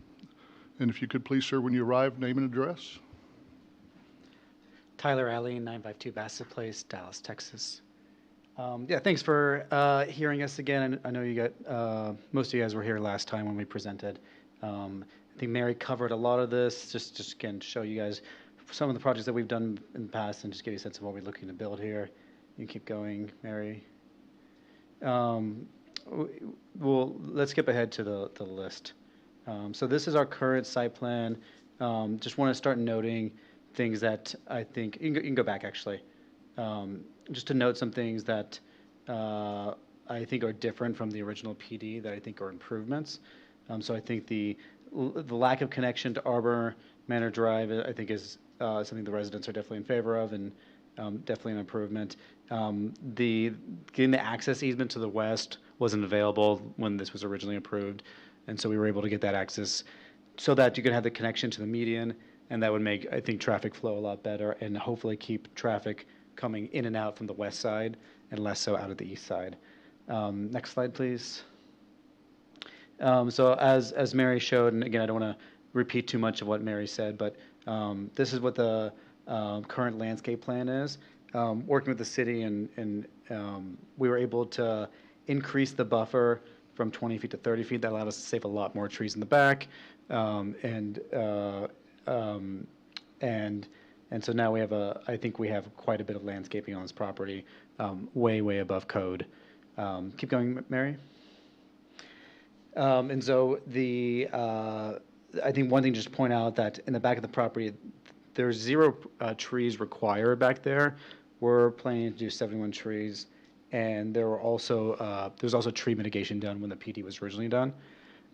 And if you could please, sir, when you arrive, name and address. Tyler Alley, 952 Bassett Place, Dallas, Texas. Yeah, thanks for hearing us again. I know you got, most of you guys were here last time when we presented. I think Mary covered a lot of this, just again, to show you guys some of the projects that we've done in the past and just give you a sense of what we're looking to build here. You can keep going, Mary. Well, let's skip ahead to the list. So this is our current site plan. Just want to start noting things that I think, you can go back actually, just to note some things that I think are different from the original PD that I think are improvements. So I think the lack of connection to Arbor Manor Drive, I think, is something the residents are definitely in favor of, and definitely an improvement. Getting the access easement to the west wasn't available when this was originally approved, and so we were able to get that access so that you could have the connection to the median, and that would make, I think, traffic flow a lot better and hopefully keep traffic coming in and out from the west side and less so out of the east side. Next slide, please. So as Mary showed, and again, I don't want to repeat too much of what Mary said, but this is what the current landscape plan is. Working with the city, and we were able to increase the buffer from 20 feet to 30 feet. That allowed us to save a lot more trees in the back. And so now we have I think we have quite a bit of landscaping on this property, way above code. Keep going, Mary. And so I think one thing just to point out that in the back of the property, there's 0 trees required back there. We're planning to do 71 trees, and there's also tree mitigation done when the PD was originally done.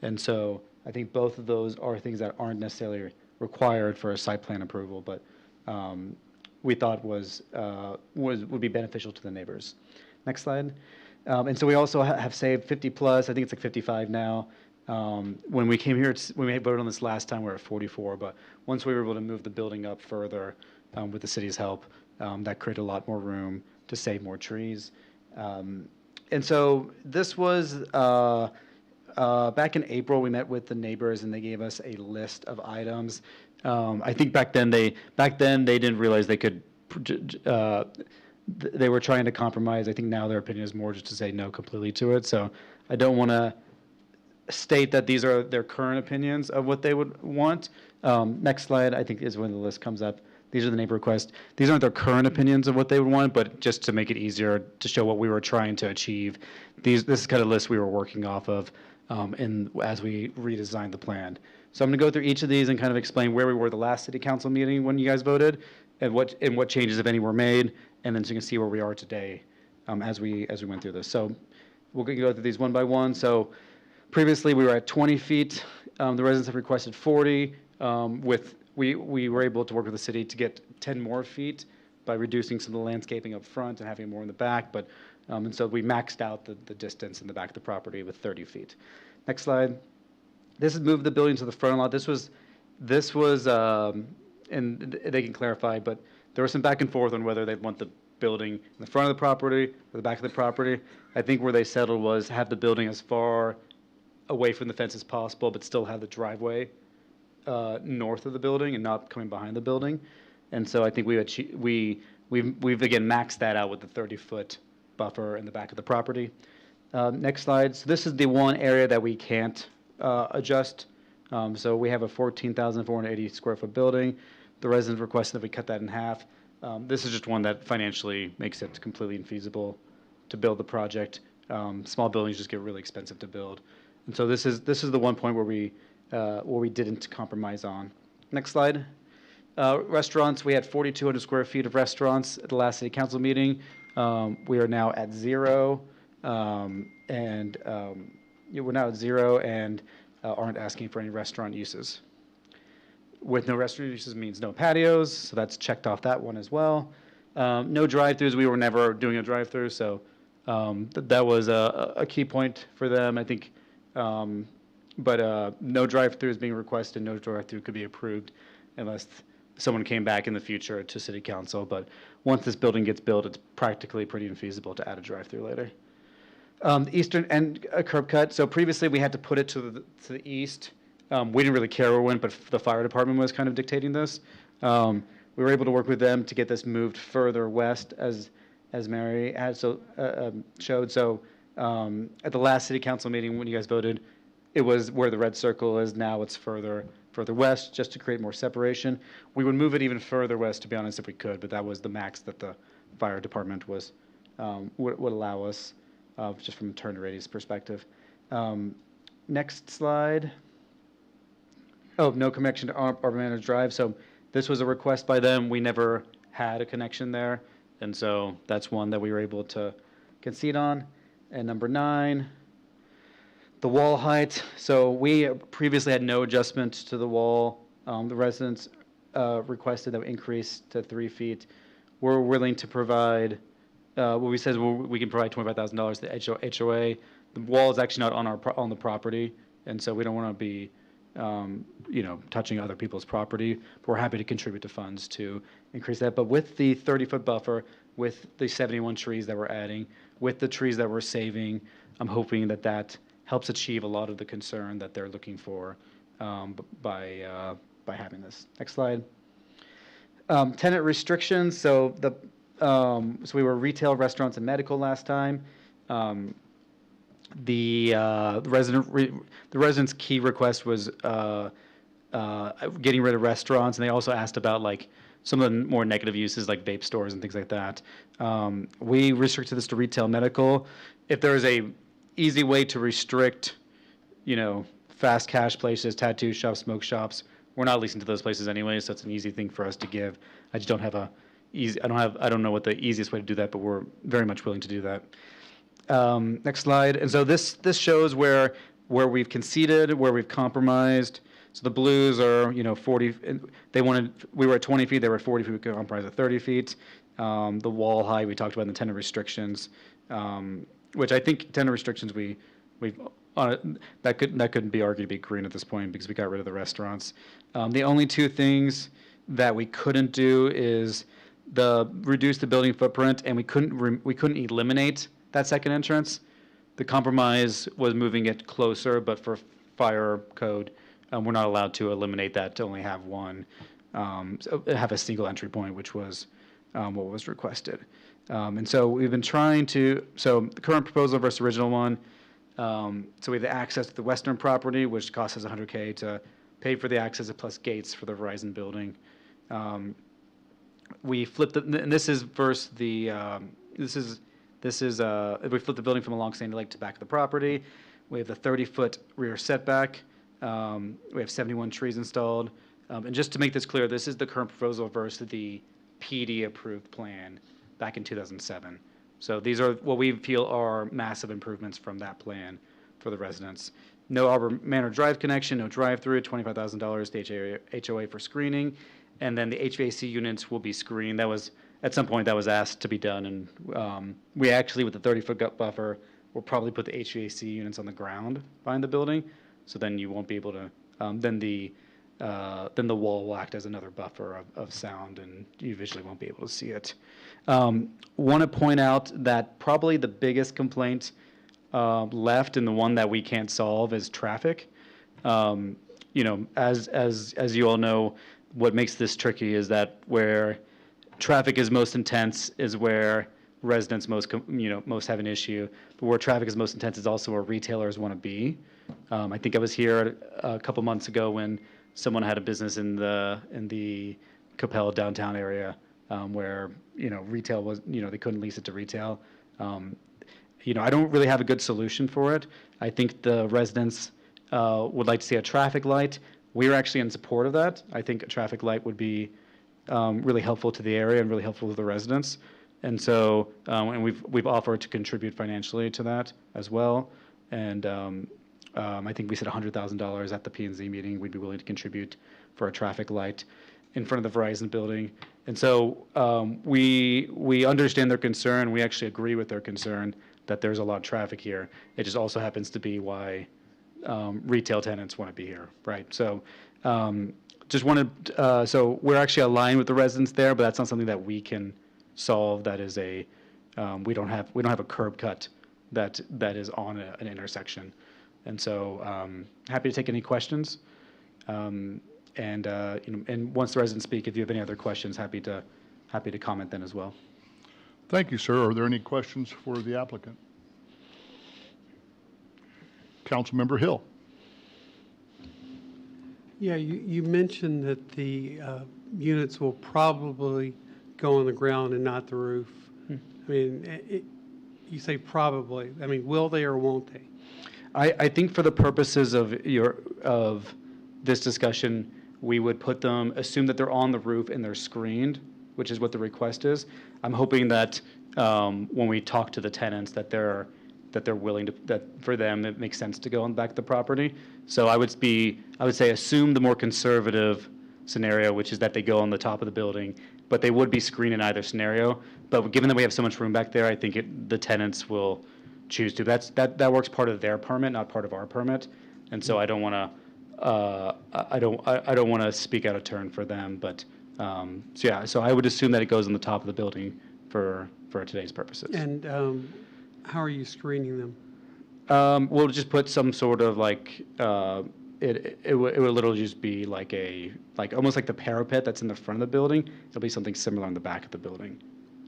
And so I think both of those are things that aren't necessarily required for a site plan approval, but we thought would be beneficial to the neighbors. Next slide. And so we also have saved 50 plus, I think it's like 55 now. When we came here, when we voted on this last time, we were at 44, but once we were able to move the building up further with the city's help, that created a lot more room to save more trees. And so this was, back in April, we met with the neighbors and they gave us a list of items. I think back then they didn't realize they could, they were trying to compromise. I think now their opinion is more just to say no completely to it. So I don't want to state that these are their current opinions of what they would want. Next slide, I think, is when the list comes up. These are the neighbor requests. These aren't their current opinions of what they would want, but just to make it easier to show what we were trying to achieve. This is kind of a list we were working off of as we redesigned the plan. So I'm going to go through each of these and kind of explain where we were the last city council meeting when you guys voted, and what changes, if any, were made, and then so you can see where we are today as we went through this. So we'll go through these one by one. So previously we were at 20 feet. The residents have requested 40. We were able to work with the city to get 10 more feet by reducing some of the landscaping up front and having more in the back. But and so we maxed out the distance in the back of the property with 30 feet. Next slide. This has moved the building to the front lot. This was, and they can clarify, but there was some back and forth on whether they'd want the building in the front of the property or the back of the property. I think where they settled was have the building as far away from the fence as possible, but still have the driveway north of the building and not coming behind the building. And so I think we've again maxed that out with the 30-foot buffer in the back of the property. Next slide. So this is the one area that we can't adjust. So we have a 14,480 square foot building. The residents requested that we cut that in half. This is just one that financially makes it completely infeasible to build the project. Small buildings just get really expensive to build. And so this is the one point where we didn't compromise on. Next slide. Restaurants, we had 4,200 square feet of restaurants at the last city council meeting. We are now at 0, and we're now at 0 and aren't asking for any restaurant uses. With no restaurant uses means no patios, so that's checked off that one as well. No drive-throughs, we were never doing a drive-through, so that was a key point for them, I think. But no drive-through is being requested, no drive-through could be approved unless someone came back in the future to city council. But once this building gets built, it's practically pretty infeasible to add a drive-through later. The eastern end curb cut, so previously we had to put it to the east. We didn't really care where it went, but the fire department was kind of dictating this. We were able to work with them to get this moved further west, as Mary had showed. So at the last city council meeting when you guys voted, it was where the red circle is now. It's further west, just to create more separation. We would move it even further west, to be honest, if we could, but that was the max that the fire department was would allow us, just from a turn radius perspective. Next slide. Oh, no connection to Arbor Manor Drive. So this was a request by them. We never had a connection there, and so that's one that we were able to concede on. And number 9, the wall height. So we previously had no adjustment to the wall. The residents requested that we increase to 3 feet. We're willing to provide, what we said is we can provide $25,000 to HOA. The wall is actually not on the property, and so we don't want to be touching other people's property. But we're happy to contribute to funds to increase that. But with the 30-foot buffer, with the 71 trees that we're adding, with the trees that we're saving, I'm hoping that helps achieve a lot of the concern that they're looking for by having this. Next slide. Tenant restrictions. So we were retail, restaurants, and medical last time. The residents' key request was getting rid of restaurants, and they also asked about like some of the more negative uses like vape stores and things like that. We restricted this to retail, medical. If there is a easy way to restrict, fast cash places, tattoo shops, smoke shops, we're not leasing to those places anyway, so it's an easy thing for us to give. I just don't have I don't know what the easiest way to do that, but we're very much willing to do that. Next slide. And so this shows where we've conceded, where we've compromised. So the blues are 40. We were at 20 feet. They were at 40 feet. We could compromise at 30 feet. The wall height we talked about in the tenant restrictions, which I think tenant restrictions that couldn't be argued to be green at this point because we got rid of the restaurants. The only 2 things that we couldn't do is reduce the building footprint, and we couldn't eliminate that second entrance. The compromise was moving it closer, but for fire code, we're not allowed to eliminate that to only have have a single entry point, which was what was requested. And so we've been trying to, the current proposal versus original one, so we have the access to the western property, which costs us $100K to pay for the access plus gates for the Verizon building. we flipped and this is versus the, if we flip the building from along Sandy Lake to back of the property, we have the 30-foot rear setback. We have 71 trees installed. And just to make this clear, this is the current proposal versus the PD-approved plan back in 2007. So these are what we feel are massive improvements from that plan for the residents. No Arbor Manor Drive connection, no drive-through, $25,000 to HOA for screening. And then the HVAC units will be screened. That was, at some point, that was asked to be done. And we actually, with the 30-foot buffer, will probably put the HVAC units on the ground behind the building. So then you won't be able to, then the wall will act as another buffer of sound, and you visually won't be able to see it. Want to point out that probably the biggest complaint left, and the one that we can't solve, is traffic. You know, as you all know, what makes this tricky is that where traffic is most intense is where residents most have an issue. But where traffic is most intense is also where retailers want to be. I think I was here a couple months ago when someone had a business in the Coppell downtown area, where, retail was, they couldn't lease it to retail. I don't really have a good solution for it. I think the residents would like to see a traffic light. We're actually in support of that. I think a traffic light would be really helpful to the area and really helpful to the residents. And so, and we've offered to contribute financially to that as well. And I think we said $100,000 at the P&Z meeting. We'd be willing to contribute for a traffic light in front of the Verizon building. And so we understand their concern. We actually agree with their concern that there's a lot of traffic here. It just also happens to be why retail tenants want to be here, right? So just wanted, so we're actually aligned with the residents there, but that's not something that we can solve. That is we don't have a curb cut that is on an intersection. And so happy to take any questions. And once the residents speak, if you have any other questions, happy to comment then as well. Thank you, sir. Are there any questions for the applicant? Councilmember Hill. Yeah, you mentioned that the units will probably go on the ground and not the roof. I mean, you say probably. I mean, will they or won't they? I think for the purposes of this discussion, we would put them, assume that they're on the roof and they're screened, which is what the request is. I'm hoping that when we talk to the tenants, that they're willing to, that for them it makes sense to go on the back of the property. So I would say assume the more conservative scenario, which is that they go on the top of the building, but they would be screened in either scenario. But given that we have so much room back there, I think the tenants will choose to. That works part of their permit, not part of our permit. And so I don't want to speak out of turn for them, but so I would assume that it goes on the top of the building for today's purposes. And how are you screening them? We'll just put some sort of it would literally just be almost like the parapet that's in the front of the building. It'll be something similar on the back of the building.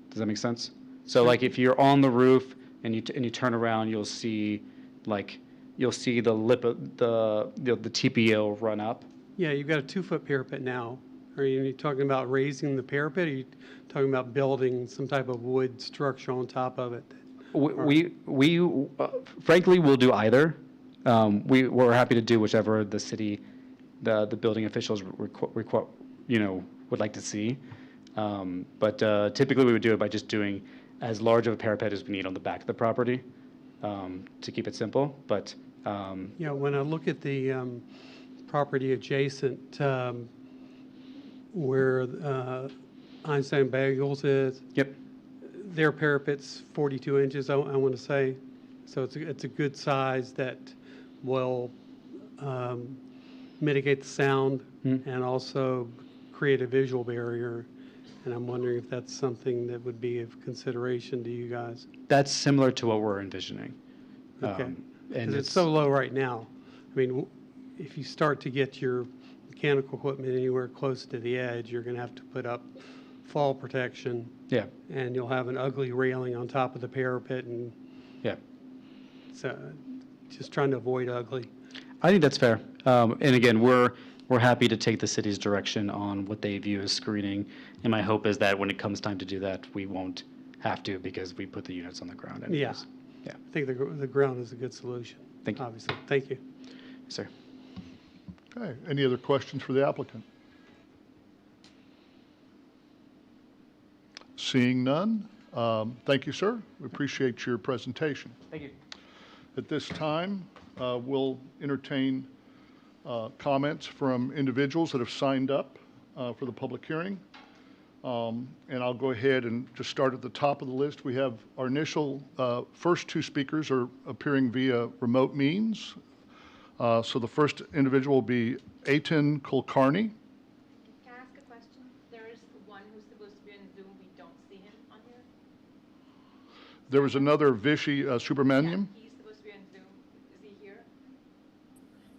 Does that make sense? So like if you're on the roof and you turn around, you'll see the lip of the TPO run up. Yeah, you've got a 2-foot parapet now. Are you talking about raising the parapet, or are you talking about building some type of wood structure on top of it? We frankly, we'll do either. We're happy to do whichever the city, the building officials would like to see. But typically we would do it by just doing as large of a parapet as we need on the back of the property to keep it simple. But when I look at the property adjacent where Einstein Bagels is. Yep. Their parapet's 42 inches, I want to say. So it's a good size that will mitigate the sound and also create a visual barrier. And I'm wondering if that's something that would be of consideration to you guys. That's similar to what we're envisioning. Okay. And it's so low right now. I mean, if you start to get your mechanical equipment anywhere close to the edge, you're going to have to put up fall protection. Yeah. And you'll have an ugly railing on top of the parapet, and yeah. So just trying to avoid ugly. I think that's fair. And again, we're happy to take the city's direction on what they view as screening. And my hope is that when it comes time to do that, we won't have to because we put the units on the ground anyways. Yeah. Yeah. I think the ground is a good solution. Thank you. Obviously. Thank you. Yes, sir. Okay, any other questions for the applicant? Seeing none, thank you, sir. We appreciate your presentation. Thank you. At this time, we'll entertain comments from individuals that have signed up for the public hearing. And I'll go ahead and just start at the top of the list. We have our initial first two speakers are appearing via remote means. So the first individual will be Atin Kulkarni. Can I ask a question? There is one who's supposed to be on Zoom. We don't see him on here. There was another Vishy Subramaniam. He's supposed to be on Zoom. Is he here?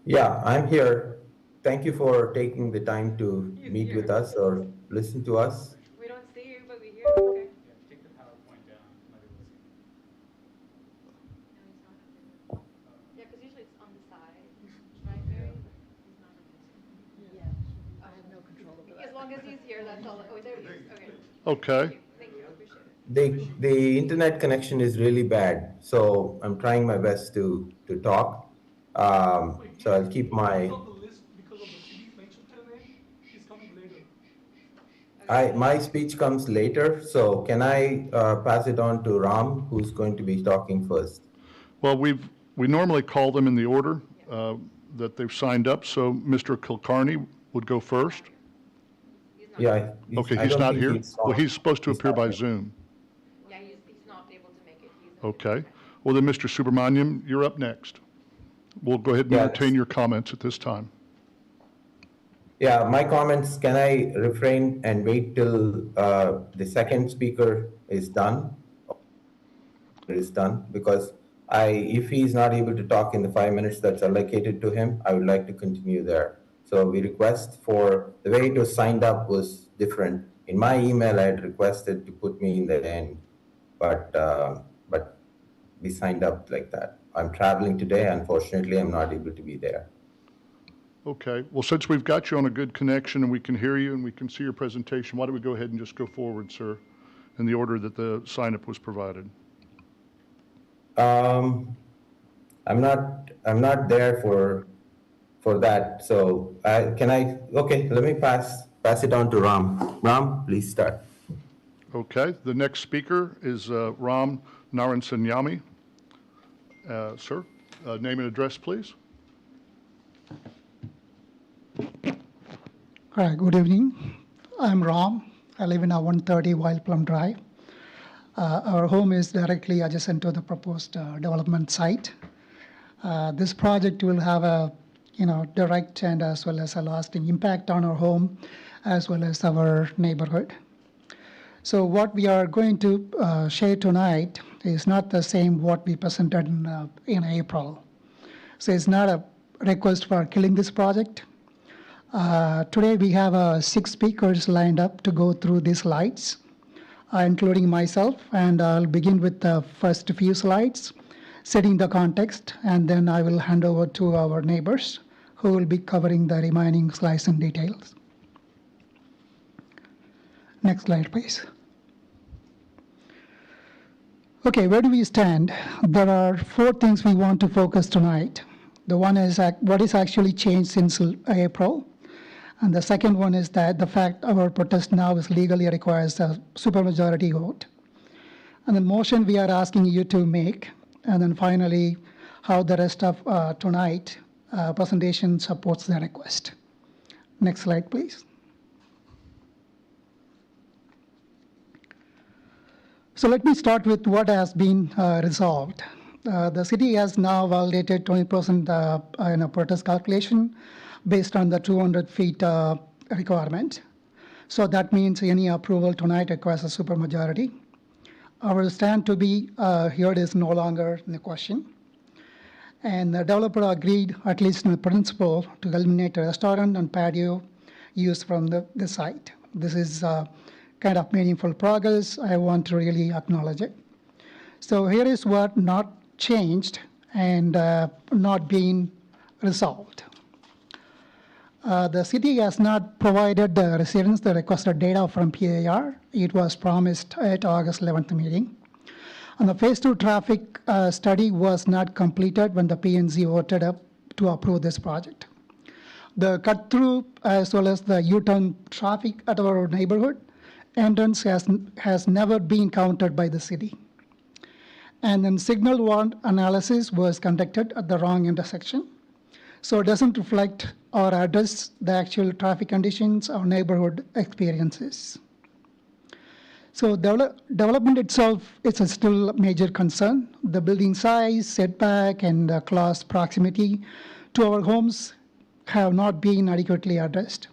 Yeah, I'm here. Thank you for taking the time to meet with us or listen to us. We don't see you, but we hear you. Okay. Take the PowerPoint down. Yeah, because usually it's on the side, right, Mary? He's not on the side. Yeah. I have no control over that. As long as he's here, that's all. Oh, there he is. Okay. Okay. Thank you. I appreciate it. The internet connection is really bad, so I'm trying my best to talk. So I'll keep my. My speech comes later, so can I pass it on to Ram, who's going to be talking first? Well, we normally call them in the order that they've signed up. So Mr. Kulkarni would go first. Yeah. Okay, he's not here? Well, he's supposed to appear by Zoom. Yeah, he's not able to make it. Okay. Well, then, Mr. Subramaniam, you're up next. We'll go ahead and entertain your comments at this time. Yeah, my comments, can I refrain and wait till the second speaker is done? Because if he's not able to talk in the 5 minutes that's allocated to him, I would like to continue there. So we request for, the way it was signed up was different. In my email, I had requested to put me in the end, but we signed up like that. I'm traveling today. Unfortunately, I'm not able to be there. Okay. Well, since we've got you on a good connection and we can hear you and we can see your presentation, why don't we go ahead and just go forward, sir, in the order that the sign-up was provided? I'm not there for that. So okay, let me pass it on to Ram. Ram, please start. Okay. The next speaker is Ram Naransanyami. Sir, name and address, please. Hi, good evening. I'm Ram. I live in 130 Wild Plum Drive. Our home is directly adjacent to the proposed development site. This project will have a direct and as well as a lasting impact on our home as well as our neighborhood. So what we are going to share tonight is not the same what we presented in April. So it's not a request for killing this project. Today we have 6 speakers lined up to go through these slides, including myself, and I'll begin with the first few slides, setting the context, and then I will hand over to our neighbors who will be covering the remaining slides and details. Next slide, please. Okay, where do we stand? There are 4 things we want to focus tonight. The one is what is actually changed since April. And the second one is that the fact our protest now is legally requires a supermajority vote. And the motion we are asking you to make. And then finally, how the rest of tonight presentation supports the request. Next slide, please. So let me start with what has been resolved. The city has now validated 20% in a protest calculation based on the 200 feet requirement. So that means any approval tonight requires a supermajority. Our stand to be heard is no longer in the question. And the developer agreed, at least in principle, to eliminate a restaurant and patio use from the site. This is kind of meaningful progress. I want to really acknowledge it. So here is what not changed and not being resolved. The city has not provided the residents the requested data from PAR. It was promised at August 11th meeting. And the phase 2 traffic study was not completed when the PNZ voted up to approve this project. The cut through as well as the U-turn traffic at our neighborhood entrance has never been counted by the city. And then signal warrant analysis was conducted at the wrong intersection. So it doesn't reflect or address the actual traffic conditions our neighborhood experiences. So development itself is still a major concern. The building size, setback, and close proximity to our homes have not been adequately addressed.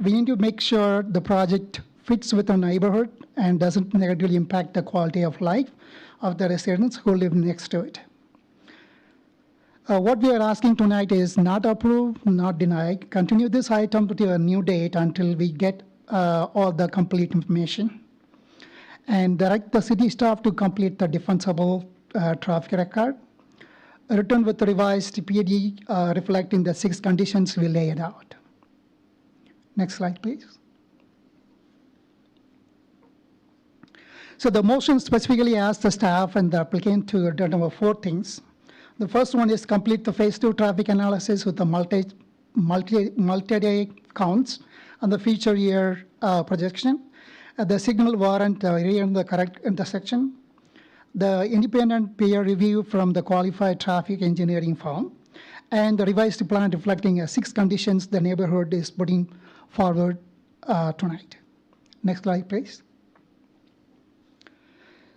We need to make sure the project fits with our neighborhood and doesn't negatively impact the quality of life of the residents who live next to it. What we are asking tonight is not approve, not deny. Continue this item to a new date until we get all the complete information. And direct the city staff to complete the defensible traffic record. Return with the revised PD reflecting the 6 conditions we laid out. Next slide, please. So the motion specifically asks the staff and the applicant to do 4 things. The first one is complete the phase 2 traffic analysis with the multi-day counts and the future year projection. The signal warrant in the correct intersection. The independent peer review from the qualified traffic engineering firm. And the revised plan reflecting 6 conditions the neighborhood is putting forward tonight. Next slide, please.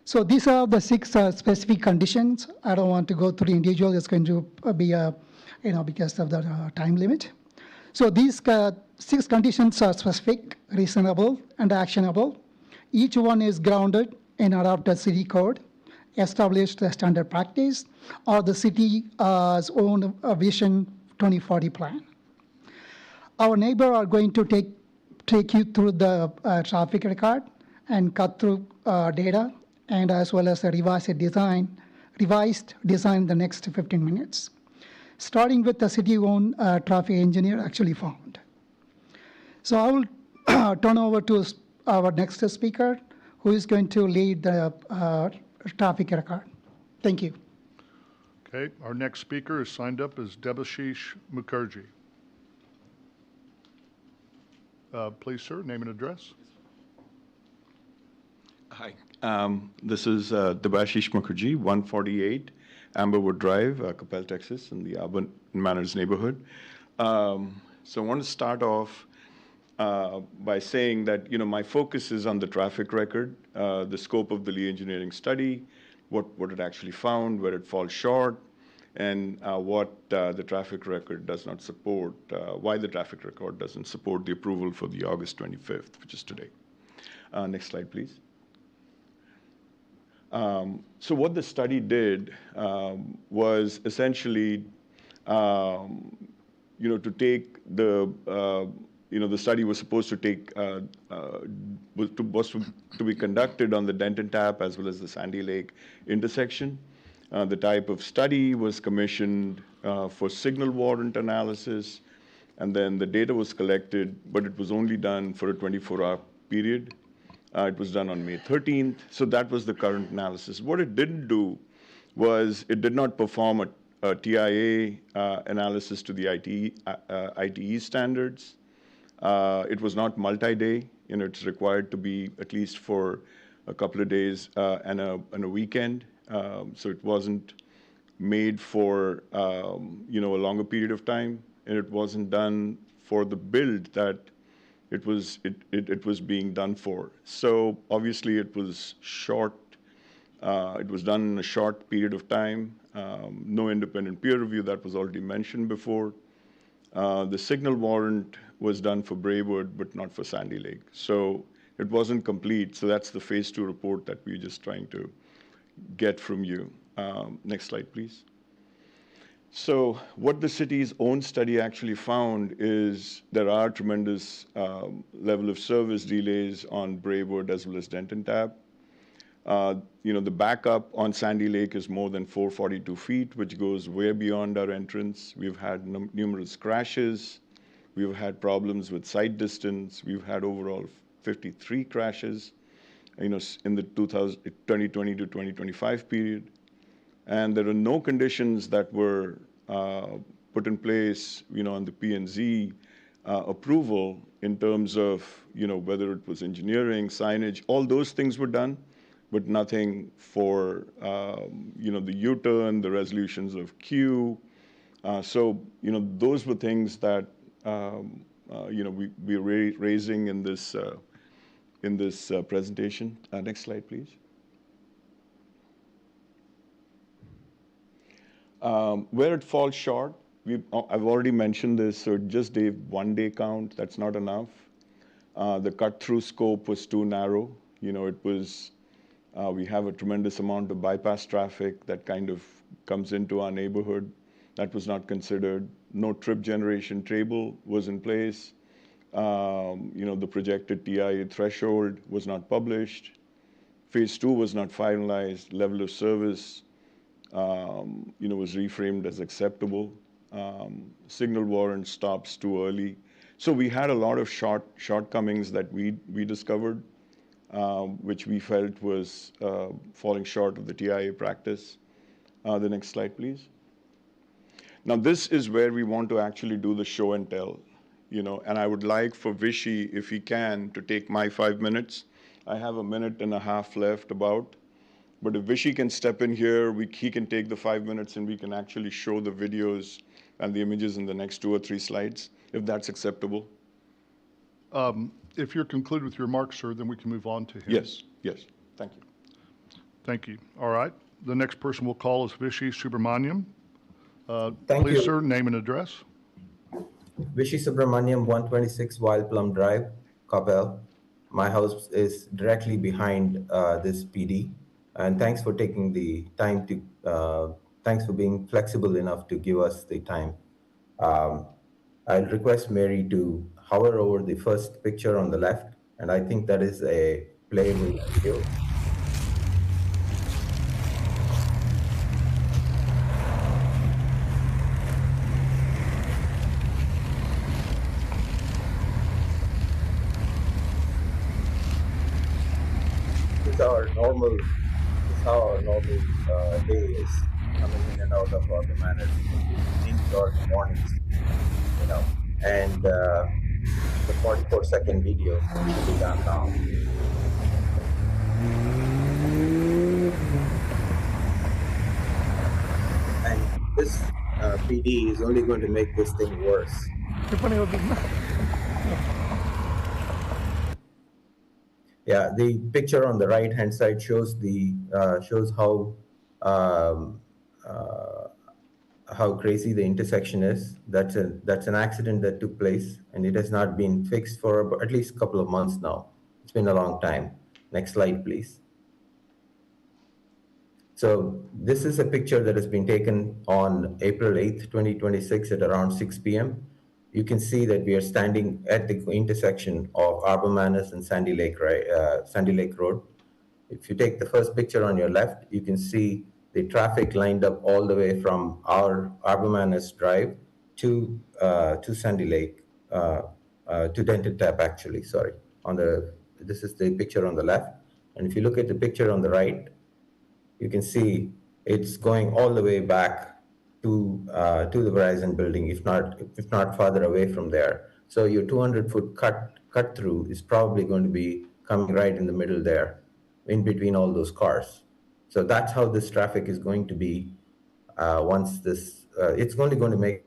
So these are the 6 specific conditions. I don't want to go through the individual. It's going to be, because of the time limit. So these 6 conditions are specific, reasonable, and actionable. Each one is grounded in adopted city code, established a standard practice, or the city's own Vision 2040 plan. Our neighbor are going to take you through the traffic record and cut through data, and as well as a revised design in the next 15 minutes, starting with the city-owned traffic engineer actually found. So I will turn over to our next speaker, who is going to lead the traffic record. Thank you. Okay, our next speaker is signed up as Debashish Mukherjee. Please, sir, name and address. Hi, this is Debashish Mukherjee, 148 Amberwood Drive, Coppell, Texas, in the Urban Manners neighborhood. So I want to start off by saying that, my focus is on the traffic record, the scope of the Lee engineering study, what it actually found, where it falls short, and what the traffic record does not support, why the traffic record doesn't support the approval for the August 25th, which is today. Next slide, please. So what the study did was essentially, to take the, the study was supposed to take, was to be conducted on the Denton Tap as well as the Sandy Lake intersection. The type of study was commissioned for signal warrant analysis, and then the data was collected, but it was only done for a 24-hour period. It was done on May 13th, so that was the current analysis. What it didn't do was it did not perform a TIA analysis to the ITE standards. It was not multi-day. It's required to be at least for a couple of days and a weekend. So it wasn't made for a longer period of time, and it wasn't done for the build that it was being done for. So obviously it was short. It was done in a short period of time. No independent peer review, that was already mentioned before. The signal warrant was done for Braywood, but not for Sandy Lake. So it wasn't complete. So that's the phase 2 report that we're just trying to get from you. Next slide, please. So what the city's own study actually found is there are tremendous level of service delays on Braywood as well as Denton Tap. The backup on Sandy Lake is more than 442 feet, which goes way beyond our entrance. We've had numerous crashes. We've had problems with sight distance. We've had overall 53 crashes, in the 2020 to 2025 period. And there are no conditions that were put in place, on the P&Z approval in terms of, whether it was engineering, signage, all those things were done, but nothing for, the U-turn, the resolutions of queue. So, those were things that, we're raising in this presentation. Next slide, please. Where it falls short, I've already mentioned this, so just a one-day count, that's not enough. The cut-through scope was too narrow. We have a tremendous amount of bypass traffic that kind of comes into our neighborhood. That was not considered. No trip generation table was in place. The projected TIA threshold was not published. Phase 2 was not finalized. Level of service, was reframed as acceptable. Signal warrant stops too early. So we had a lot of shortcomings that we discovered, which we felt was falling short of the TIA practice. The next slide, please. Now, this is where we want to actually do the show and tell, and I would like for Vishy, if he can, to take my 5 minutes. I have a minute and a half left about, but if Vishy can step in here, he can take the 5 minutes and we can actually show the videos and the images in the next 2 or 3 slides, if that's acceptable. If you're concluded with your remarks, sir, then we can move on to him. Yes, thank you. Thank you. All right. The next person we'll call is Vishy Subramaniam. Thank Please, you. sir, name and address. Vishy Subramaniam, 126 Wild Plum Drive, Coppell. My house is directly behind this PD. And thanks for taking the time thanks for being flexible enough to give us the time. I'll request Mary to hover over the first picture on the left, and I think that is a playable video. This is how our normal day is, coming in and out of our manors, evenings or mornings, and the 44-second video will be done now. And this PD is only going to make this thing worse. Yeah, the picture on the right-hand side shows how crazy the intersection is. That's an accident that took place, and it has not been fixed for at least a couple of months now. It's been a long time. Next slide, please. So this is a picture that has been taken on April 8th, 2026 at around 6 p.m. You can see that we are standing at the intersection of Arbor Manors and Sandy Lake Road. If you take the first picture on your left, you can see the traffic lined up all the way from our Arbor Manors Drive to Sandy Lake, to Denton Tap, actually, sorry. This is the picture on the left. And if you look at the picture on the right, you can see it's going all the way back to the Verizon building, if not farther away from there. So your 200-foot cut through is probably going to be coming right in the middle there, in between all those cars. So that's how this traffic is going to be once this. It's only going to make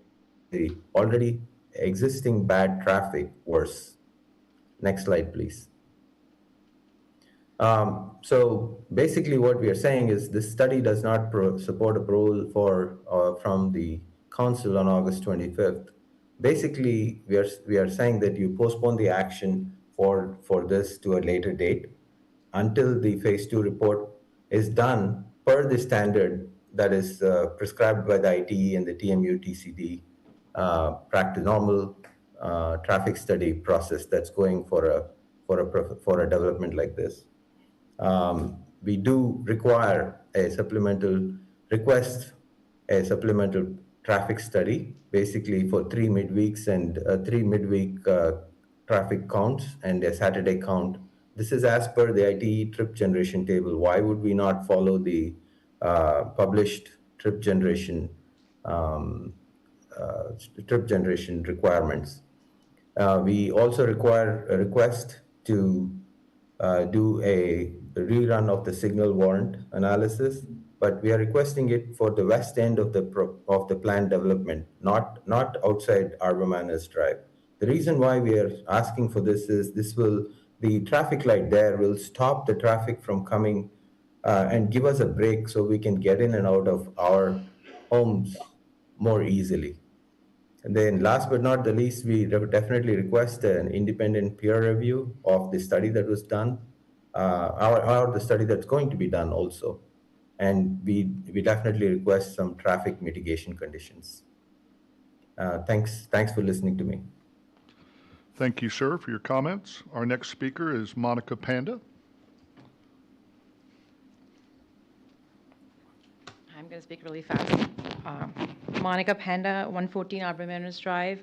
the already existing bad traffic worse. Next slide, please. So basically what we are saying is this study does not support approval from the council on August 25th. Basically, we are saying that you postpone the action for this to a later date until the phase 2 report is done per the standard that is prescribed by the ITE and the TMU TCD normal traffic study process that's going for a development like this. We do require a supplemental traffic study, basically for 3 midweeks and 3 midweek traffic counts and a Saturday count. This is as per the ITE trip generation table. Why would we not follow the published trip generation uh, trip generation requirements? We also request to do a rerun of the signal warrant analysis, but we are requesting it for the west end of the planned development, not outside Arbor Manors Drive. The reason why we are asking for this is the traffic light there will stop the traffic from coming and give us a break so we can get in and out of our homes more easily. And then last but not the least, we definitely request an independent peer review of the study that was done, or the study that's going to be done also. And we definitely request some traffic mitigation conditions. Thanks for listening to me. Thank you, sir, for your comments. Our next speaker is Monica Panda. I'm going to speak really fast. Monica Panda, 114 Arbor Manors Drive.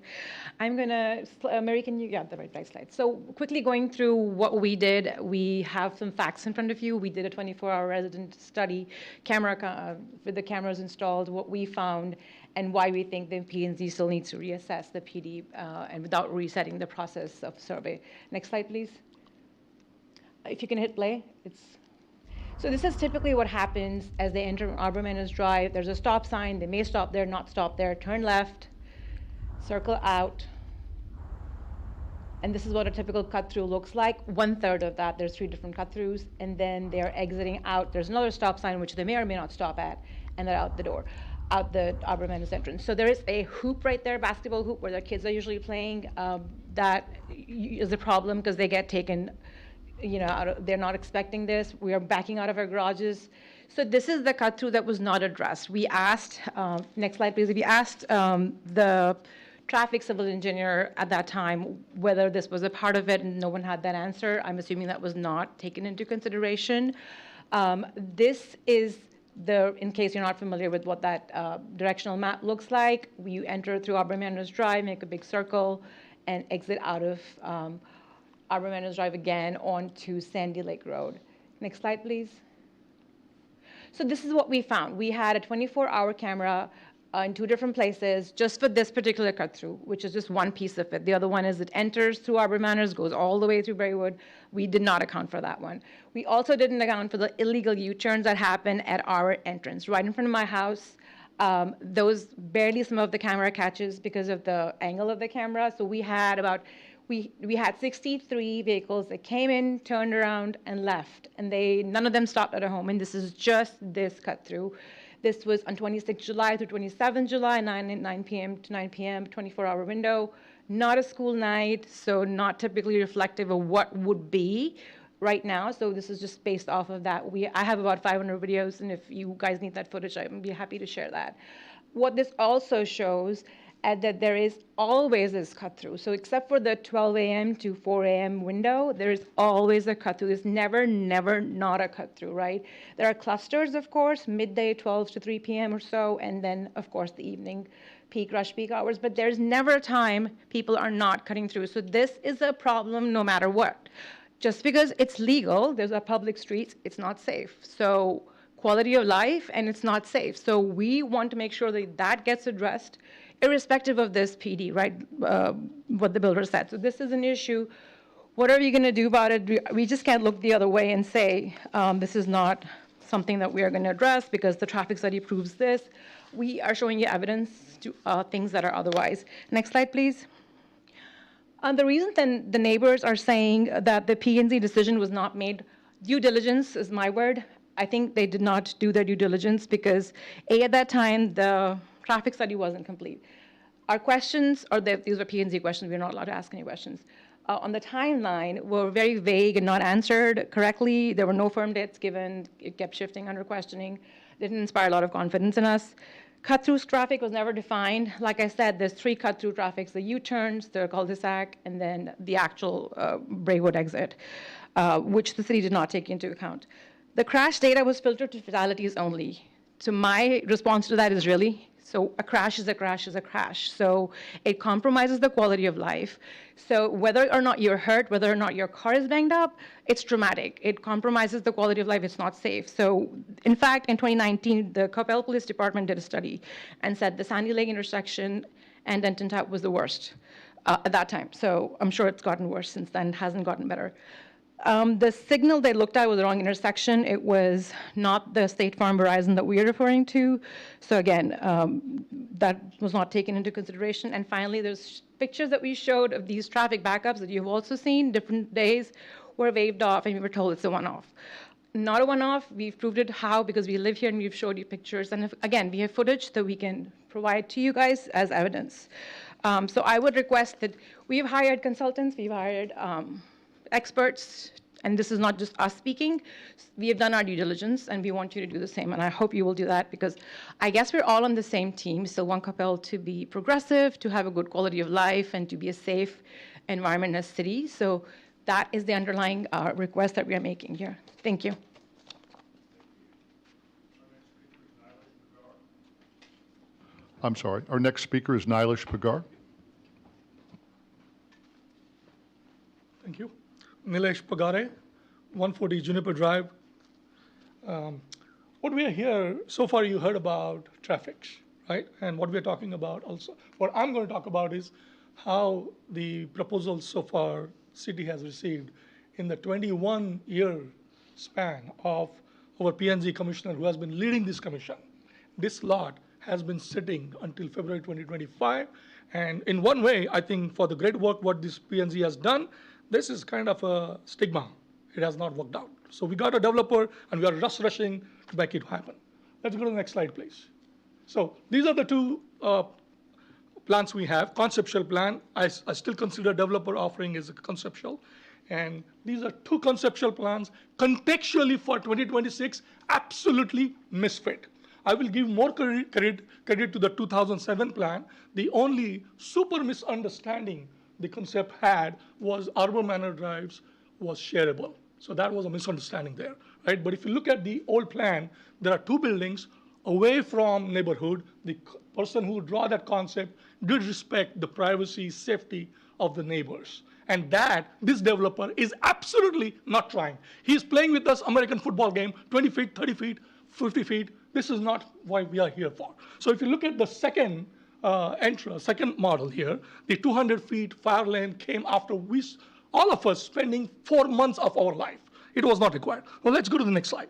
I'm going to, Mary, can you, yeah, the right slide. So quickly going through what we did, we have some facts in front of you. We did a 24-hour resident study, with the cameras installed, what we found, and why we think the P&Z still needs to reassess the PD and without resetting the process of survey. Next slide, please. If you can hit play, so this is typically what happens as they enter Arbor Manors Drive. There's a stop sign. They may stop there, not stop there. Turn left, circle out. And this is what a typical cut-through looks like. 1/3 of that, there's 3 different cut-throughs. And then they're exiting out. There's another stop sign, which they may or may not stop at. And they're out the door, out the Arbor Manors entrance. So there is a hoop right there, basketball hoop, where their kids are usually playing. That is a problem because they get taken, they're not expecting this. We are backing out of our garages. So this is the cut through that was not addressed. We asked, next slide please, we asked the traffic civil engineer at that time whether this was a part of it, and no one had that answer. I'm assuming that was not taken into consideration. This is in case you're not familiar with what that directional map looks like, you enter through Arbor Manors Drive, make a big circle, and exit out of Arbor Manors Drive again onto Sandy Lake Road. Next slide, please. So this is what we found. We had a 24-hour camera in 2 different places just for this particular cut-through, which is just one piece of it. The other one is it enters through Arbor Manors, goes all the way through Berrywood. We did not account for that one. We also didn't account for the illegal U-turns that happen at our entrance, right in front of my house. Those barely some of the camera catches because of the angle of the camera. So we had we had 63 vehicles that came in, turned around, and left. And none of them stopped at a home. And this is just this cut through. This was on 26 July through 27 July, 9 p.m. to 9 p.m., 24-hour window. Not a school night, so not typically reflective of what would be right now. So this is just based off of that. I have about 500 videos, and if you guys need that footage, I'd be happy to share that. What this also shows that there is always this cut through. So except for the 12 a.m. to 4 a.m. window, there is always a cut through. There's never not a cut through, right? There are clusters, of course, midday 12 to 3 p.m. or so, and then, of course, the evening rush peak hours. But there's never a time people are not cutting through. So this is a problem no matter what. Just because it's legal, there's a public streets, it's not safe. So quality of life, and it's not safe. So we want to make sure that that gets addressed, irrespective of this PD, right, what the builder said. So this is an issue. What are we going to do about it? We just can't look the other way and say, this is not something that we are going to address because the traffic study proves this. We are showing you evidence to things that are otherwise. Next slide, please. The reason then the neighbors are saying that the P&Z decision was not made, due diligence is my word. I think they did not do their due diligence because, at that time, the traffic study wasn't complete. Our questions, these were P&Z questions, we're not allowed to ask any questions, on the timeline were very vague and not answered correctly. There were no firm dates given. It kept shifting under questioning. Didn't inspire a lot of confidence in us. Cut-through traffic was never defined. Like I said, there's 3 cut-through traffics, the U-turns, the cul-de-sac, and then the actual Braywood exit, which the city did not take into account. The crash data was filtered to fatalities only. So my response to that is really, So a crash is a crash is a crash. So it compromises the quality of life. So whether or not you're hurt, whether or not your car is banged up, it's traumatic. It compromises the quality of life. It's not safe. So in fact, in 2019, the Coppell Police Department did a study and said the Sandy Lake intersection and Denton Tap was the worst at that time. So I'm sure it's gotten worse since then. It hasn't gotten better. The signal they looked at was the wrong intersection. It was not the State Farm Verizon that we are referring to. So again, that was not taken into consideration. And finally, there's pictures that we showed of these traffic backups that you've also seen, different days, were waved off, and we were told it's a one-off. Not a one-off. We've proved it how, because we live here and we've showed you pictures. And again, we have footage that we can provide to you guys as evidence. So I would request that we've hired consultants, we've hired experts, and this is not just us speaking. We have done our due diligence, and we want you to do the same, and I hope you will do that, because I guess we're all on the same team. We still want Coppell to be progressive, to have a good quality of life, and to be a safe environment in a city. So that is the underlying request that we are making here. Thank you. I'm sorry. Our next speaker is Nilesh Pagar. Thank you. Nilesh Pagare, 140 Juniper Drive. What we are here, so far you heard about traffic, right? And what we're talking about also, what I'm going to talk about is how the proposals so far city has received in the 21-year span of our P&Z commissioner who has been leading this commission. This lot has been sitting until February 2025. And in one way, I think for the great work what this P&Z has done, this is kind of a stigma. It has not worked out. So we got a developer and we are rushing to make it happen. Let's go to the next slide, please. So these are the two plans we have. Conceptual plan, I still consider developer offering is a conceptual. And these are two conceptual plans. Contextually for 2026, absolutely misfit. I will give more credit to the 2007 plan. The only super misunderstanding the concept had was Arbor Manor Drives was shareable. So that was a misunderstanding there, right? But if you look at the old plan, there are two buildings away from neighborhood. The person who drew that concept did respect the privacy, safety of the neighbors. And that, this developer is absolutely not trying. He's playing with us American football game, 20 feet, 30 feet, 50 feet. This is not what we are here for. So if you look at the second second model here, the 200 feet fire lane came after all of us spending 4 months of our life. It was not required. Well, let's go to the next slide.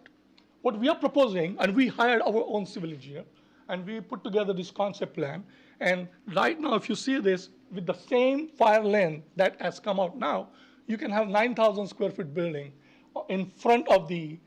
What we are proposing, and we hired our own civil engineer, and we put together this concept plan. And right now, if you see this, with the same fire lane that has come out now, you can have 9,000 square foot building in front of the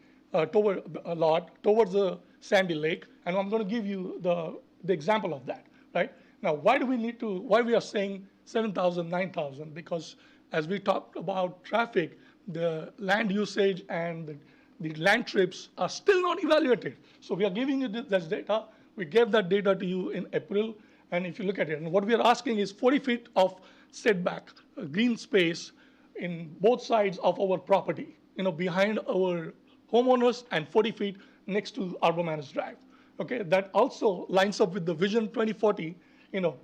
lot towards the Sandy Lake. And I'm going to give you the example of that. Right? Now, why we are saying 7,000, 9,000? Because as we talked about traffic, the land usage and the land trips are still not evaluated. So we are giving you this data. We gave that data to you in April. And if you look at it, and what we are asking is 40 feet of setback, green space in both sides of our property, behind our homeowners, and 40 feet next to Arbor Manor Drive. Okay, that also lines up with the Vision 2040,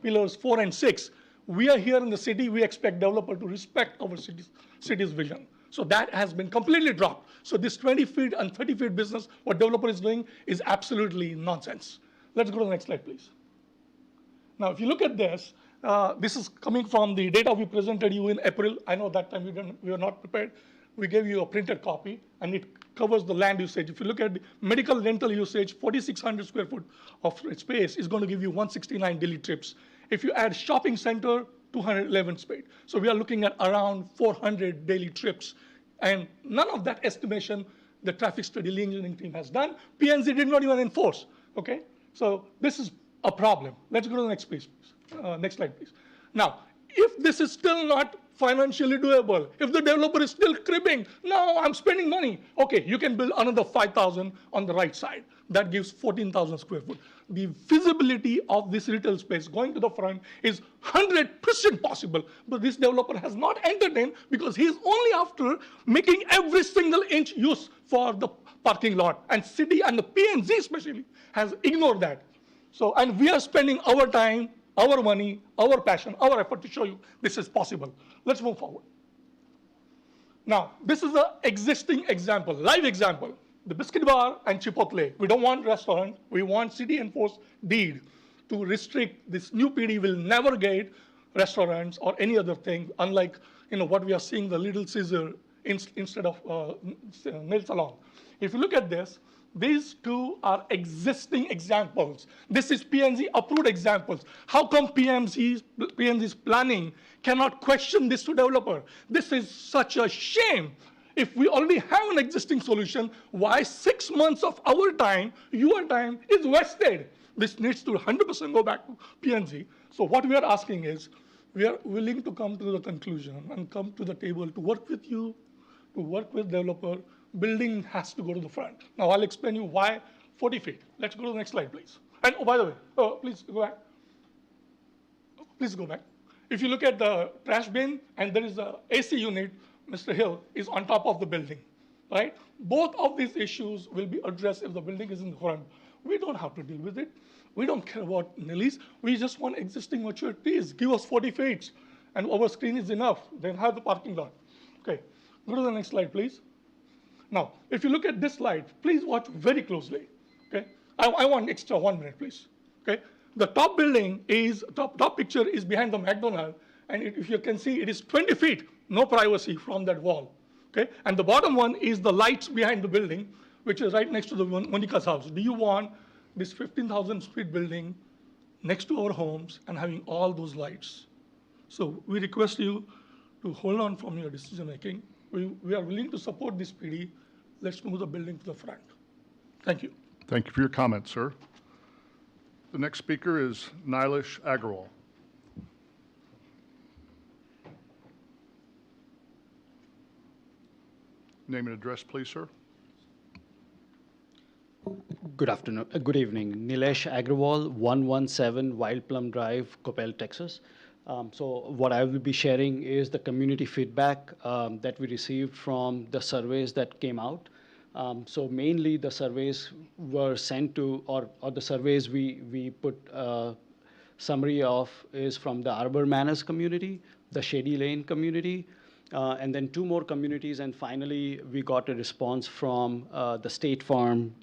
pillars 4 and 6. We are here in the city. We expect developer to respect our city's vision. So that has been completely dropped. So this 20 feet and 30 feet business, what developer is doing is absolutely nonsense. Let's go to the next slide, please. Now, if you look at this, this is coming from the data we presented you in April. I know that time we were not prepared. We gave you a printed copy, and it covers the land usage. If you look at medical rental usage, 4,600 square foot of space is going to give you 169 daily trips. If you add shopping center, 211 space. So we are looking at around 400 daily trips. And none of that estimation the traffic study engineering team has done. P&Z did not even enforce. Okay? So this is a problem. Let's go to the next page, please. Next slide, please. Now, if this is still not financially doable, if the developer is still cribbing, no, I'm spending money. Okay, you can build another 5,000 on the right side. That gives 14,000 square foot. The feasibility of this retail space going to the front is 100% possible, but this developer has not entertained because he is only after making every single inch use for the parking lot. And city and the P&Z especially has ignored that. So, and we are spending our time, our money, our passion, our effort to show you this is possible. Let's move forward. Now, this is an existing example, live example. The Biscuit Bar and Chipotle. We don't want restaurant. We want city enforced deed to restrict. This new PD will never get restaurants or any other thing, unlike what we are seeing, the Little Caesar instead of nail salon. If you look at this, these two are existing examples. This is PNZ approved examples. How come PNZ's planning cannot question this to developer? This is such a shame. If we already have an existing solution, why 6 months of our time, your time, is wasted? This needs to 100% go back to PNZ. So what we are asking is, we are willing to come to the conclusion and come to the table to work with you, to work with developer. Building has to go to the front. Now I'll explain you why 40 feet. Let's go to the next slide, please. And oh, by the way, please go back. Please go back. If you look at the trash bin and there is a AC unit, Mr. Hill is on top of the building, right? Both of these issues will be addressed if the building is in the front. We don't have to deal with it. We don't care about Nilly's. We just want existing mature trees. Give us 40 feet and our screen is enough. Then have the parking lot. Okay, go to the next slide, please. Now, if you look at this slide, please watch very closely, okay? I want extra 1 minute, please, okay? The top building is, top picture is behind the McDonald's, and if you can see, it is 20 feet, no privacy from that wall, okay? And the bottom one is the lights behind the building, which is right next to the Monica's house. Do you want this 15,000 square building next to our homes and having all those lights? So we request you to hold on from your decision making. We are willing to support this PD. Let's move the building to the front. Thank you. Thank you for your comment, sir. The next speaker is Nilesh Agarwal. Name and address, please, sir. Good afternoon, good evening. Nilesh Agrawal, 117 Wild Plum Drive, Coppell, Texas. So what I will be sharing is the community feedback that we received from the surveys that came out. So mainly the surveys were sent to, or the surveys we put summary of is from the Arbor Manors community, the Shady Lane community, and then 2 more communities, and finally we got a response from the State Farm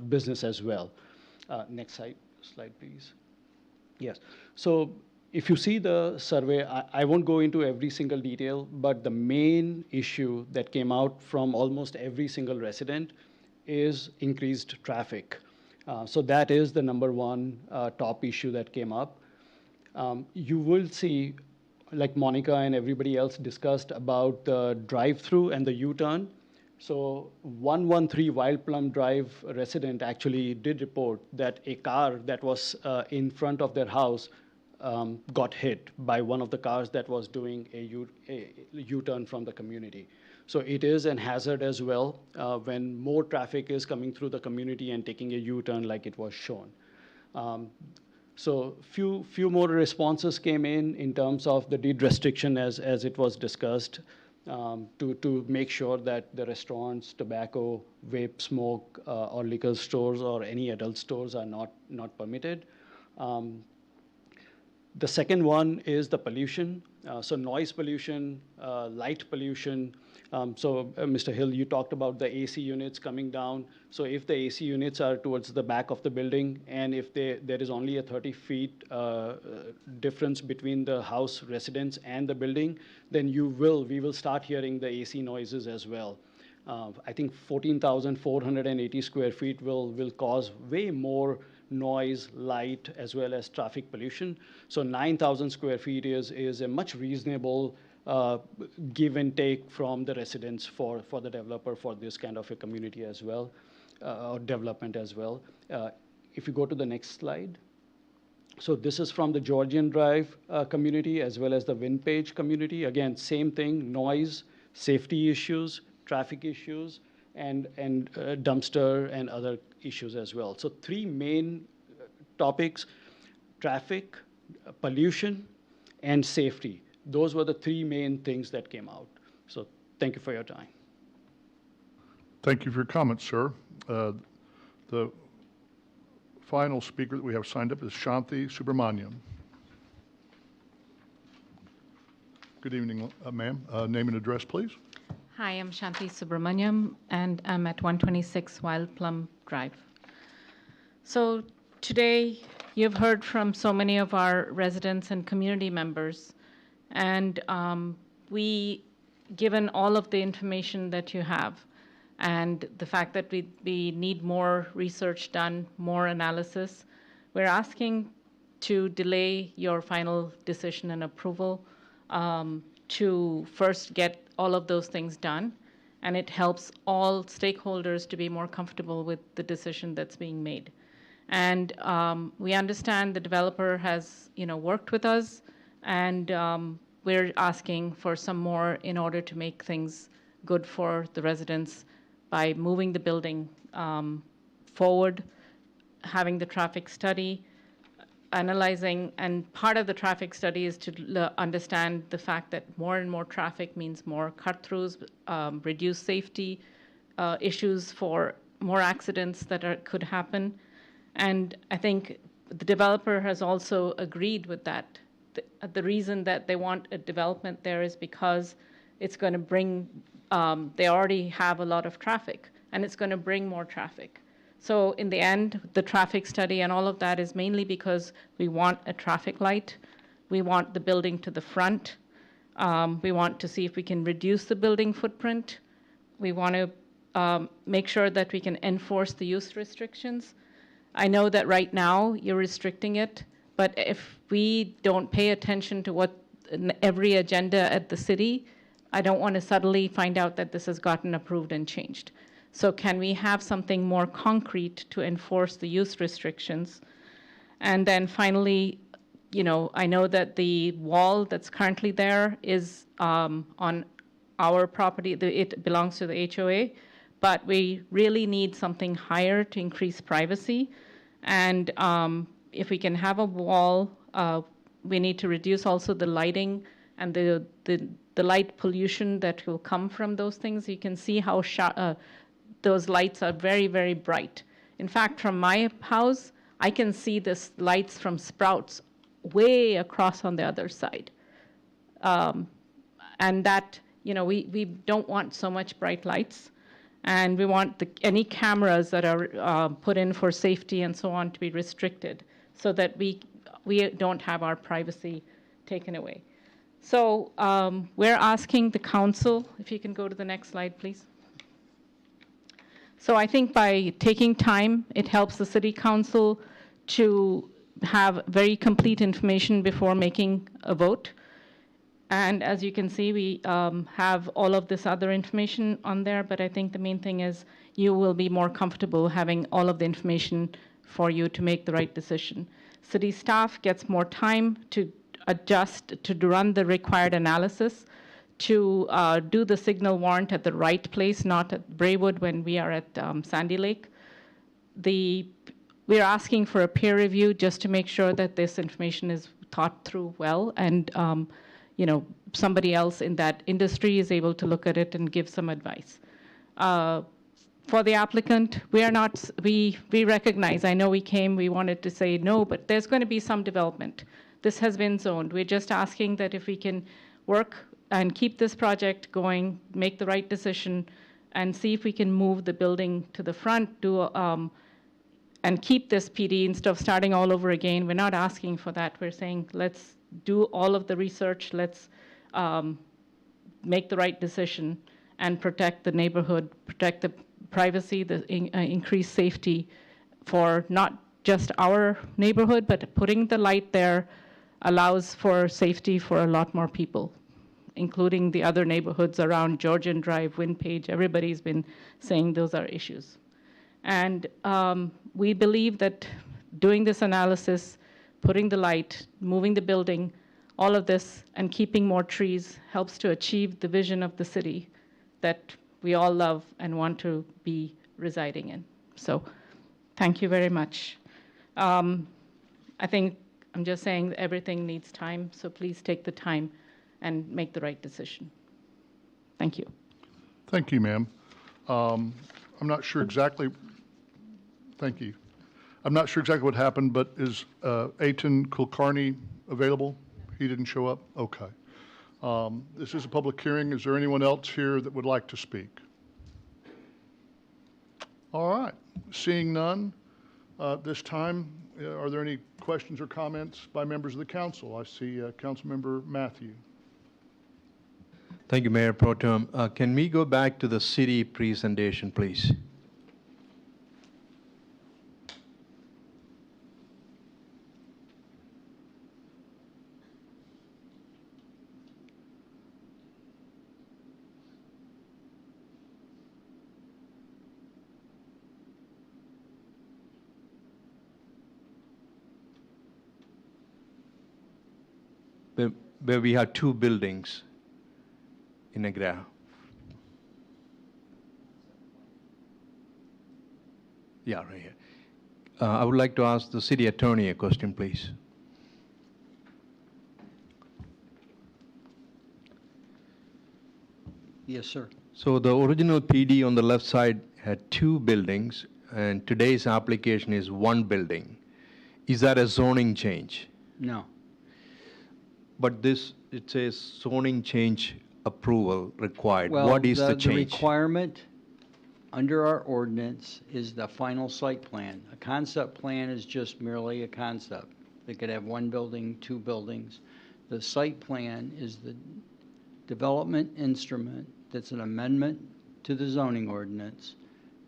business as well. Next slide, please. Yes. So if you see the survey, I won't go into every single detail, but the main issue that came out from almost every single resident is increased traffic. So that is the number 1 top issue that came up. You will see, like Monica and everybody else discussed about the drive-through and the U-turn. So 113 Wild Plum Drive resident actually did report that a car that was in front of their house got hit by one of the cars that was doing a U-turn from the community. So it is an hazard as well when more traffic is coming through the community and taking a U-turn like it was shown. So few more responses came in terms of the deed restriction as it was discussed to make sure that the restaurants, tobacco, vape, smoke, or liquor stores or any adult stores are not permitted. The second one is the pollution. So noise pollution, light pollution. Mr. Hill, you talked about the AC units coming down. So if the AC units are towards the back of the building, and if there is only a 30 feet difference between the house residents and the building, then we will start hearing the AC noises as well. I think 14,480 square feet will cause way more noise, light, as well as traffic pollution. So 9,000 square feet is a much reasonable give and take from the residents for the developer for this kind of a community as well, or development as well. If you go to the next slide. So this is from the Georgian Drive community as well as the Vinpage community. Again, same thing, noise, safety issues, traffic issues, and dumpster and other issues as well. So 3 main topics: traffic, pollution, and safety. Those were the 3 main things that came out. So thank you for your time. Thank you for your comments, sir. The final speaker that we have signed up is Shanti Subramaniam. Good evening, ma'am. Name and address, please. Hi, I'm Shanti Subramaniam, and I'm at 126 Wild Plum Drive. So today, you've heard from so many of our residents and community members, and given all of the information that you have, and the fact that we need more research done, more analysis, we're asking to delay your final decision and approval to first get all of those things done, and it helps all stakeholders to be more comfortable with the decision that's being made. And we understand the developer has, worked with us, and we're asking for some more in order to make things good for the residents by moving the building forward, having the traffic study, analyzing, and part of the traffic study is to understand the fact that more and more traffic means more cut-throughs, reduced safety issues for more accidents that could happen. And I think the developer has also agreed with that. The reason that they want a development there is because it's going to bring, they already have a lot of traffic, and it's going to bring more traffic. So in the end, the traffic study and all of that is mainly because we want a traffic light. We want the building to the front. We want to see if we can reduce the building footprint. We want to make sure that we can enforce the use restrictions. I know that right now you're restricting it, but if we don't pay attention to what every agenda at the city, I don't want to suddenly find out that this has gotten approved and changed. So can we have something more concrete to enforce the use restrictions? And then finally, I know that the wall that's currently there is on our property. It belongs to the HOA, but we really need something higher to increase privacy. And if we can have a wall, we need to reduce also the lighting and the light pollution that will come from those things. You can see how those lights are very, very bright. In fact, from my house, I can see this lights from Sprouts way across on the other side. And that, we don't want so much bright lights. And we want any cameras that are put in for safety and so on to be restricted so that we don't have our privacy taken away. So we're asking the council, if you can go to the next slide, please. So I think by taking time, it helps the city council to have very complete information before making a vote. And as you can see, we have all of this other information on there, but I think the main thing is you will be more comfortable having all of the information for you to make the right decision. City staff gets more time to adjust, to run the required analysis, to do the signal warrant at the right place, not at Braywood when we are at Sandy Lake. We're asking for a peer review just to make sure that this information is thought through well, and somebody else in that industry is able to look at it and give some advice. For the applicant, we recognize, I know we wanted to say no, but there's going to be some development. This has been zoned. We're just asking that if we can work and keep this project going, make the right decision, and see if we can move the building to the front, and keep this PD instead of starting all over again. We're not asking for that. We're saying let's do all of the research, let's make the right decision and protect the neighborhood, protect the privacy, the increased safety for not just our neighborhood, but putting the light there allows for safety for a lot more people, including the other neighborhoods around Georgian Drive, Windpage. Everybody's been saying those are issues. And we believe that doing this analysis, putting the light, moving the building, all of this, and keeping more trees helps to achieve the vision of the city that we all love and want to be residing in. So thank you very much. I think I'm just saying that everything needs time, so please take the time and make the right decision. Thank you. Thank you, ma'am. I'm not sure exactly. Thank you. I'm not sure exactly what happened, but is Aiton Kulkarni available? He didn't show up? Okay. This is a public hearing. Is there anyone else here that would like to speak? All right. Seeing none, this time, are there any questions or comments by members of the council? I see Councilmember Matthew. Thank you, Mayor Pro Tem. Can we go back to the city presentation, please? Where we have two buildings in a graph. Yeah, right here. I would like to ask the city attorney a question, please. Yes, sir. So the original PD on the left side had two buildings, and today's application is one building. Is that a zoning change? No. But this, it says zoning change approval required. Well, What is the the change? requirement under our ordinance is the final site plan. A concept plan is just merely a concept. They could have one building, two buildings. The site plan is the development instrument that's an amendment to the zoning ordinance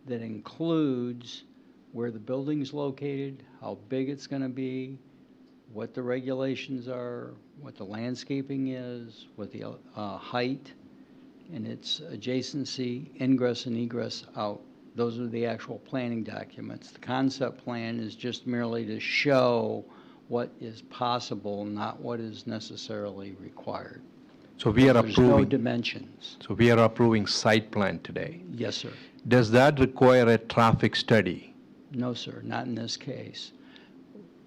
that includes where the building's located, how big it's going to be, what the regulations are, what the landscaping is, what the height, and its adjacency, ingress and egress out. Those are the actual planning documents. The concept plan is just merely to show what is possible, not what is necessarily required. So we are There's no approving. dimensions. So we are approving site plan today. Yes, sir. Does that require a traffic study? No, sir, not in this case.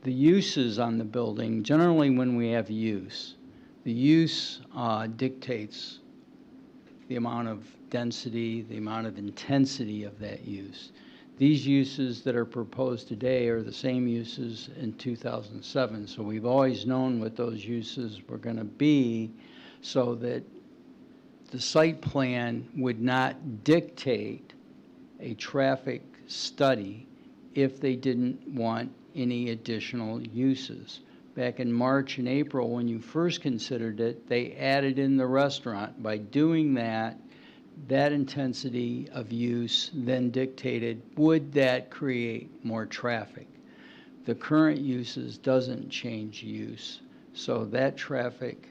The uses on the building, generally when we have use, the use dictates the amount of density, the amount of intensity of that use. These uses that are proposed today are the same uses in 2007, so we've always known what those uses were going to be, so that the site plan would not dictate a traffic study if they didn't want any additional uses. Back in March and April, when you first considered it, they added in the restaurant. By doing that, that intensity of use then dictated, would that create more traffic? The current uses doesn't change use, so that traffic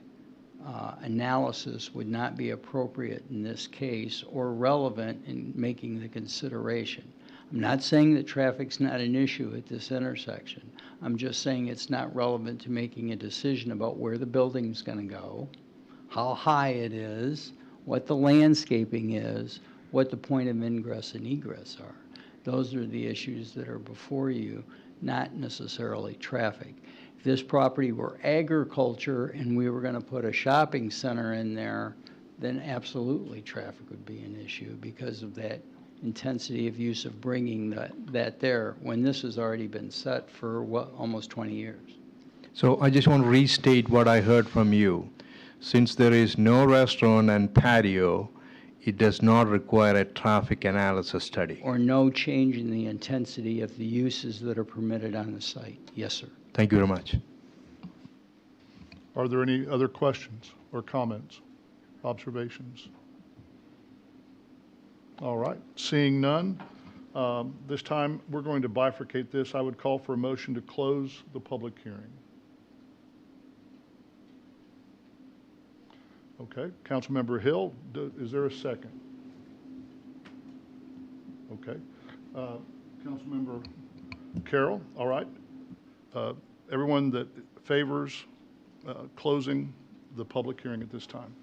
analysis would not be appropriate in this case or relevant in making the consideration. I'm not saying that traffic's not an issue at this intersection. I'm just saying it's not relevant to making a decision about where the building's going to go, how high it is, what the landscaping is, what the point of ingress and egress are. Those are the issues that are before you, not necessarily traffic. If this property were agriculture and we were going to put a shopping center in there, then absolutely traffic would be an issue because of that intensity of use of bringing that there, when this has already been set for, almost 20 years. So I just want to restate what I heard from you. Since there is no restaurant and patio, it does not require a traffic analysis study. Or no change in the intensity of the uses that are permitted on the site. Yes, sir. Thank you very much. Are there any other questions or comments, observations? All right, seeing none, this time we're going to bifurcate this. I would call for a motion to close the public hearing. Okay, Councilmember Hill, is there a second? Okay, Councilmember Carroll, all right. Everyone that favors closing the public hearing at this time.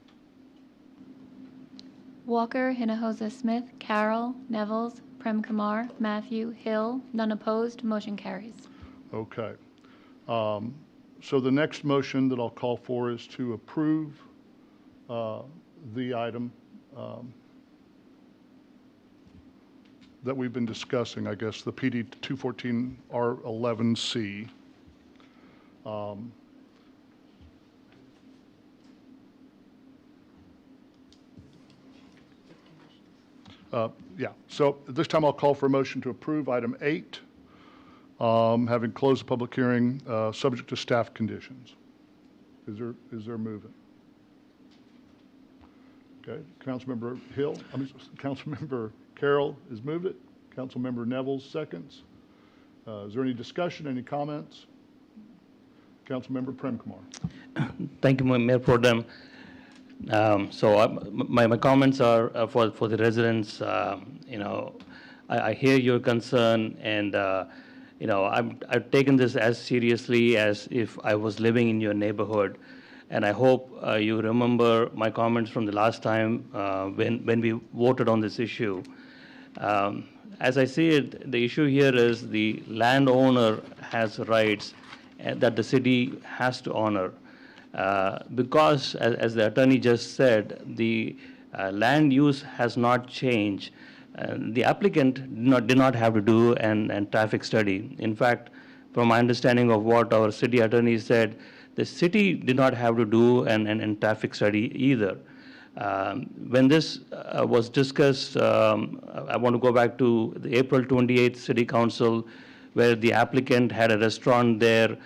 Walker, Hinojosa Smith, Carroll, Nevels, Prem Kumar, Matthew, Hill, none opposed, motion carries. Okay. So the next motion that I'll call for is to approve the item that we've been discussing, I guess, the PD 214R11C. Yeah, so at this time I'll call for a motion to approve item 8, having closed the public hearing, subject to staff conditions. Is there a movement? Okay, Councilmember Councilmember Carroll has moved it. Councilmember Neville seconds. Is there any discussion, any comments? Councilmember Premkumar. Thank you, Mayor Pro Tem. My comments are for the residents. I hear your concern, and I've taken this as seriously as if I was living in your neighborhood. And I hope you remember my comments from the last time when we voted on this issue. As I see it, the issue here is the landowner has rights that the city has to honor. Because, as the attorney just said, the land use has not changed. The applicant did not have to do an traffic study. In fact, from my understanding of what our city attorney said, the city did not have to do an traffic study either. When this was discussed, I want to go back to the April 28th City Council, where the applicant had a restaurant there.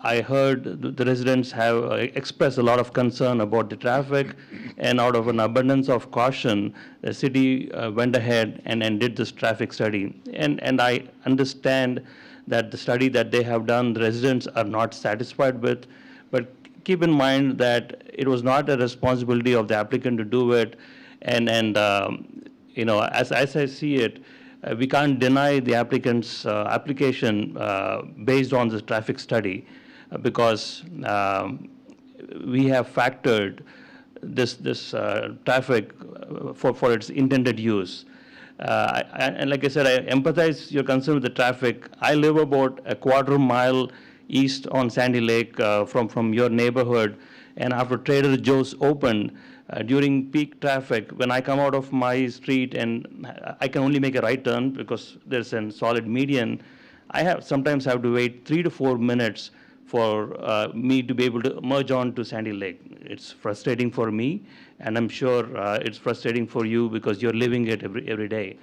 I heard the residents have expressed a lot of concern about the traffic, and out of an abundance of caution, the city went ahead and did this traffic study. And I understand that the study that they have done, the residents are not satisfied with, but keep in mind that it was not a responsibility of the applicant to do it, and as I see it, we can't deny the applicant's application based on the traffic study because we have factored this traffic for its intended use. And like I said, I empathize your concern with the traffic. I live about a quarter mile east on Sandy Lake from your neighborhood, and after Trader Joe's opened, during peak traffic, when I come out of my street and I can only make a right turn because there's a solid median, I sometimes have to wait 3 to 4 minutes for me to be able to merge on to Sandy Lake. It's frustrating for me, and I'm sure it's frustrating for you because you're living it every day.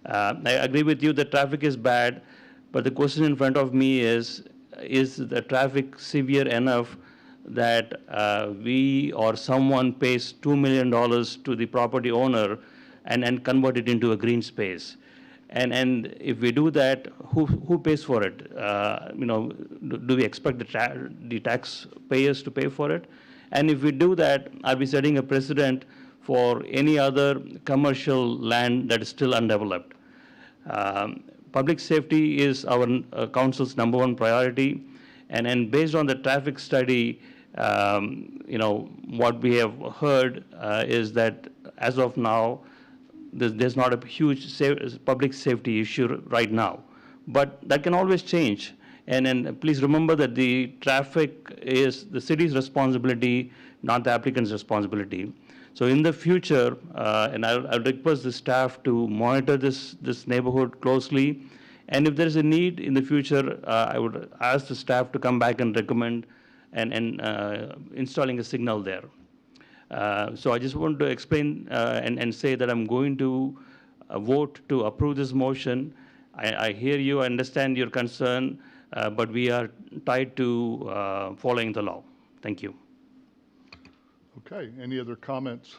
I agree with you that traffic is bad, but the question in front of me is the traffic severe enough that we or someone pays $2 million to the property owner and convert it into a green space? And if we do that, who pays for it? Do we expect the taxpayers to pay for it? And if we do that, are we setting a precedent for any other commercial land that is still undeveloped? Public safety is our council's #1 priority, and based on the traffic study, what we have heard is that as of now, there's not a huge public safety issue right now, but that can always change. And please remember that the traffic is the city's responsibility, not the applicant's responsibility. So in the future, and I'll request the staff to monitor this neighborhood closely, and if there's a need in the future, I would ask the staff to come back and recommend and installing a signal there. So I just want to explain and say that I'm going to vote to approve this motion. I hear you, I understand your concern, but we are tied to following the law. Thank you. Okay, any other comments?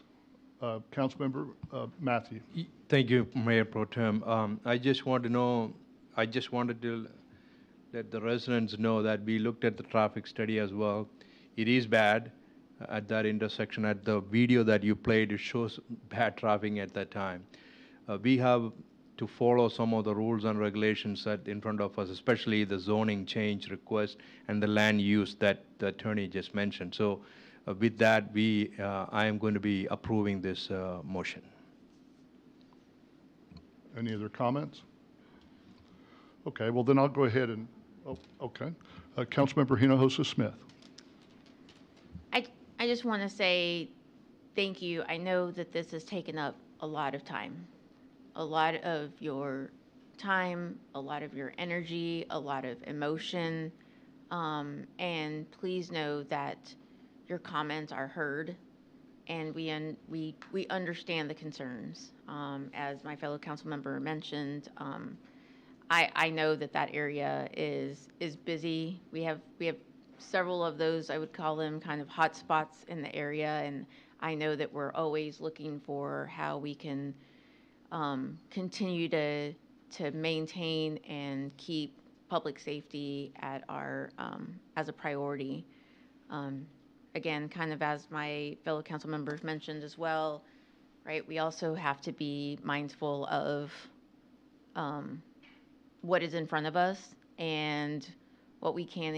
Councilmember Matthew. Thank you, Mayor Pro Tem. I just wanted to let the residents know that we looked at the traffic study as well. It is bad at that intersection. At the video that you played, it shows bad traffic at that time. We have to follow some of the rules and regulations that in front of us, especially the zoning change request and the land use that the attorney just mentioned. So with that, I am going to be approving this motion. Any other comments? Okay, well then I'll go ahead and, okay. Councilmember Hinojosa Smith. I just want to say thank you. I know that this has taken up a lot of time, a lot of your time, a lot of your energy, a lot of emotion. And please know that your comments are heard, and we understand the concerns. As my fellow council member mentioned, I know that area is busy. We have several of those, I would call them kind of hot spots in the area, and I know that we're always looking for how we can continue to maintain and keep public safety at our as a priority. Again, kind of as my fellow council members mentioned as well, right? We also have to be mindful of what is in front of us and what we can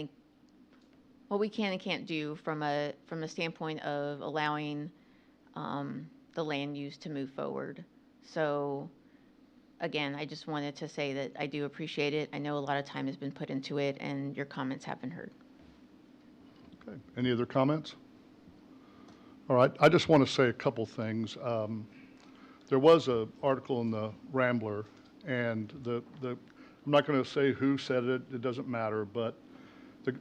and can't do from a standpoint of allowing the land use to move forward. So again, I just wanted to say that I do appreciate it. I know a lot of time has been put into it, and your comments have been heard. Okay. Any other comments? All right. I just want to say a couple things. There was an article in the Rambler, and I'm not going to say who said it. It doesn't matter, but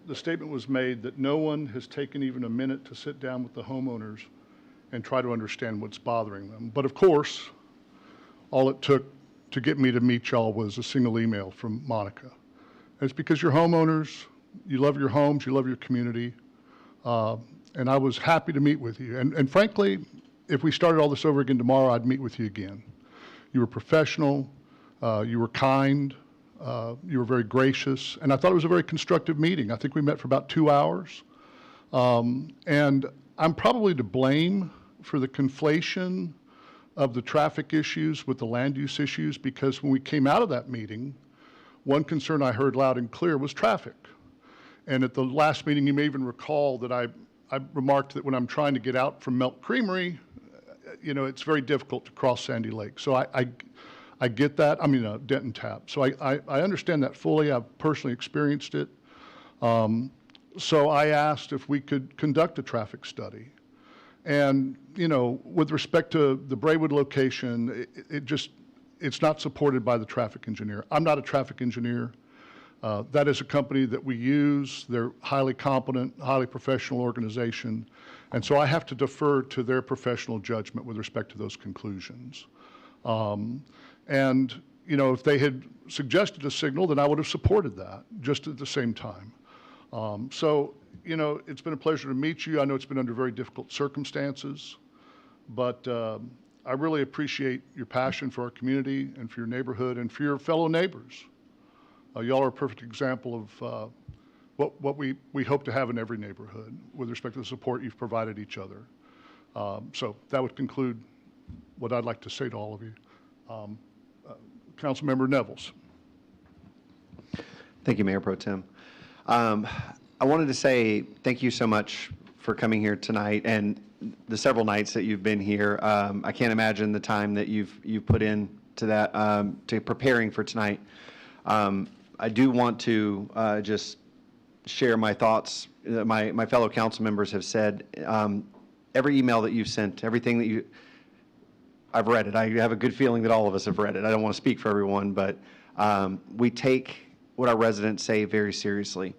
the statement was made that no one has taken even a minute to sit down with the homeowners and try to understand what's bothering them. But of course, all it took to get me to meet y'all was a single email from Monica. And it's because you're homeowners, you love your homes, you love your community, and I was happy to meet with you. And frankly, if we started all this over again tomorrow, I'd meet with you again. You were professional, you were kind, you were very gracious, and I thought it was a very constructive meeting. I think we met for about 2 hours. And I'm probably to blame for the conflation of the traffic issues with the land use issues, because when we came out of that meeting, one concern I heard loud and clear was traffic. And at the last meeting, you may even recall that I remarked that when I'm trying to get out from Milk Creamery, it's very difficult to cross Sandy Lake. So I get that. I mean, Denton Tap. So I understand that fully. I've personally experienced it. So I asked if we could conduct a traffic study. And, with respect to the Braywood location, it's not supported by the traffic engineer. I'm not a traffic engineer. That is a company that we use. They're highly competent, highly professional organization. And so I have to defer to their professional judgment with respect to those conclusions. And, if they had suggested a signal, then I would have supported that just at the same time. So, it's been a pleasure to meet you. I know it's been under very difficult circumstances, but I really appreciate your passion for our community and for your neighborhood and for your fellow neighbors. Y'all are a perfect example of what we hope to have in every neighborhood with respect to the support you've provided each other. So that would conclude what I'd like to say to all of you. Councilmember Nevels. Thank you, Mayor Pro Tem. I wanted to say thank you so much for coming here tonight and the several nights that you've been here. I can't imagine the time that you've put in to that, to preparing for tonight. I do want to just share my thoughts. My fellow council members have said, every email that you've sent, everything that I've read it. I have a good feeling that all of us have read it. I don't want to speak for everyone, but we take what our residents say very seriously.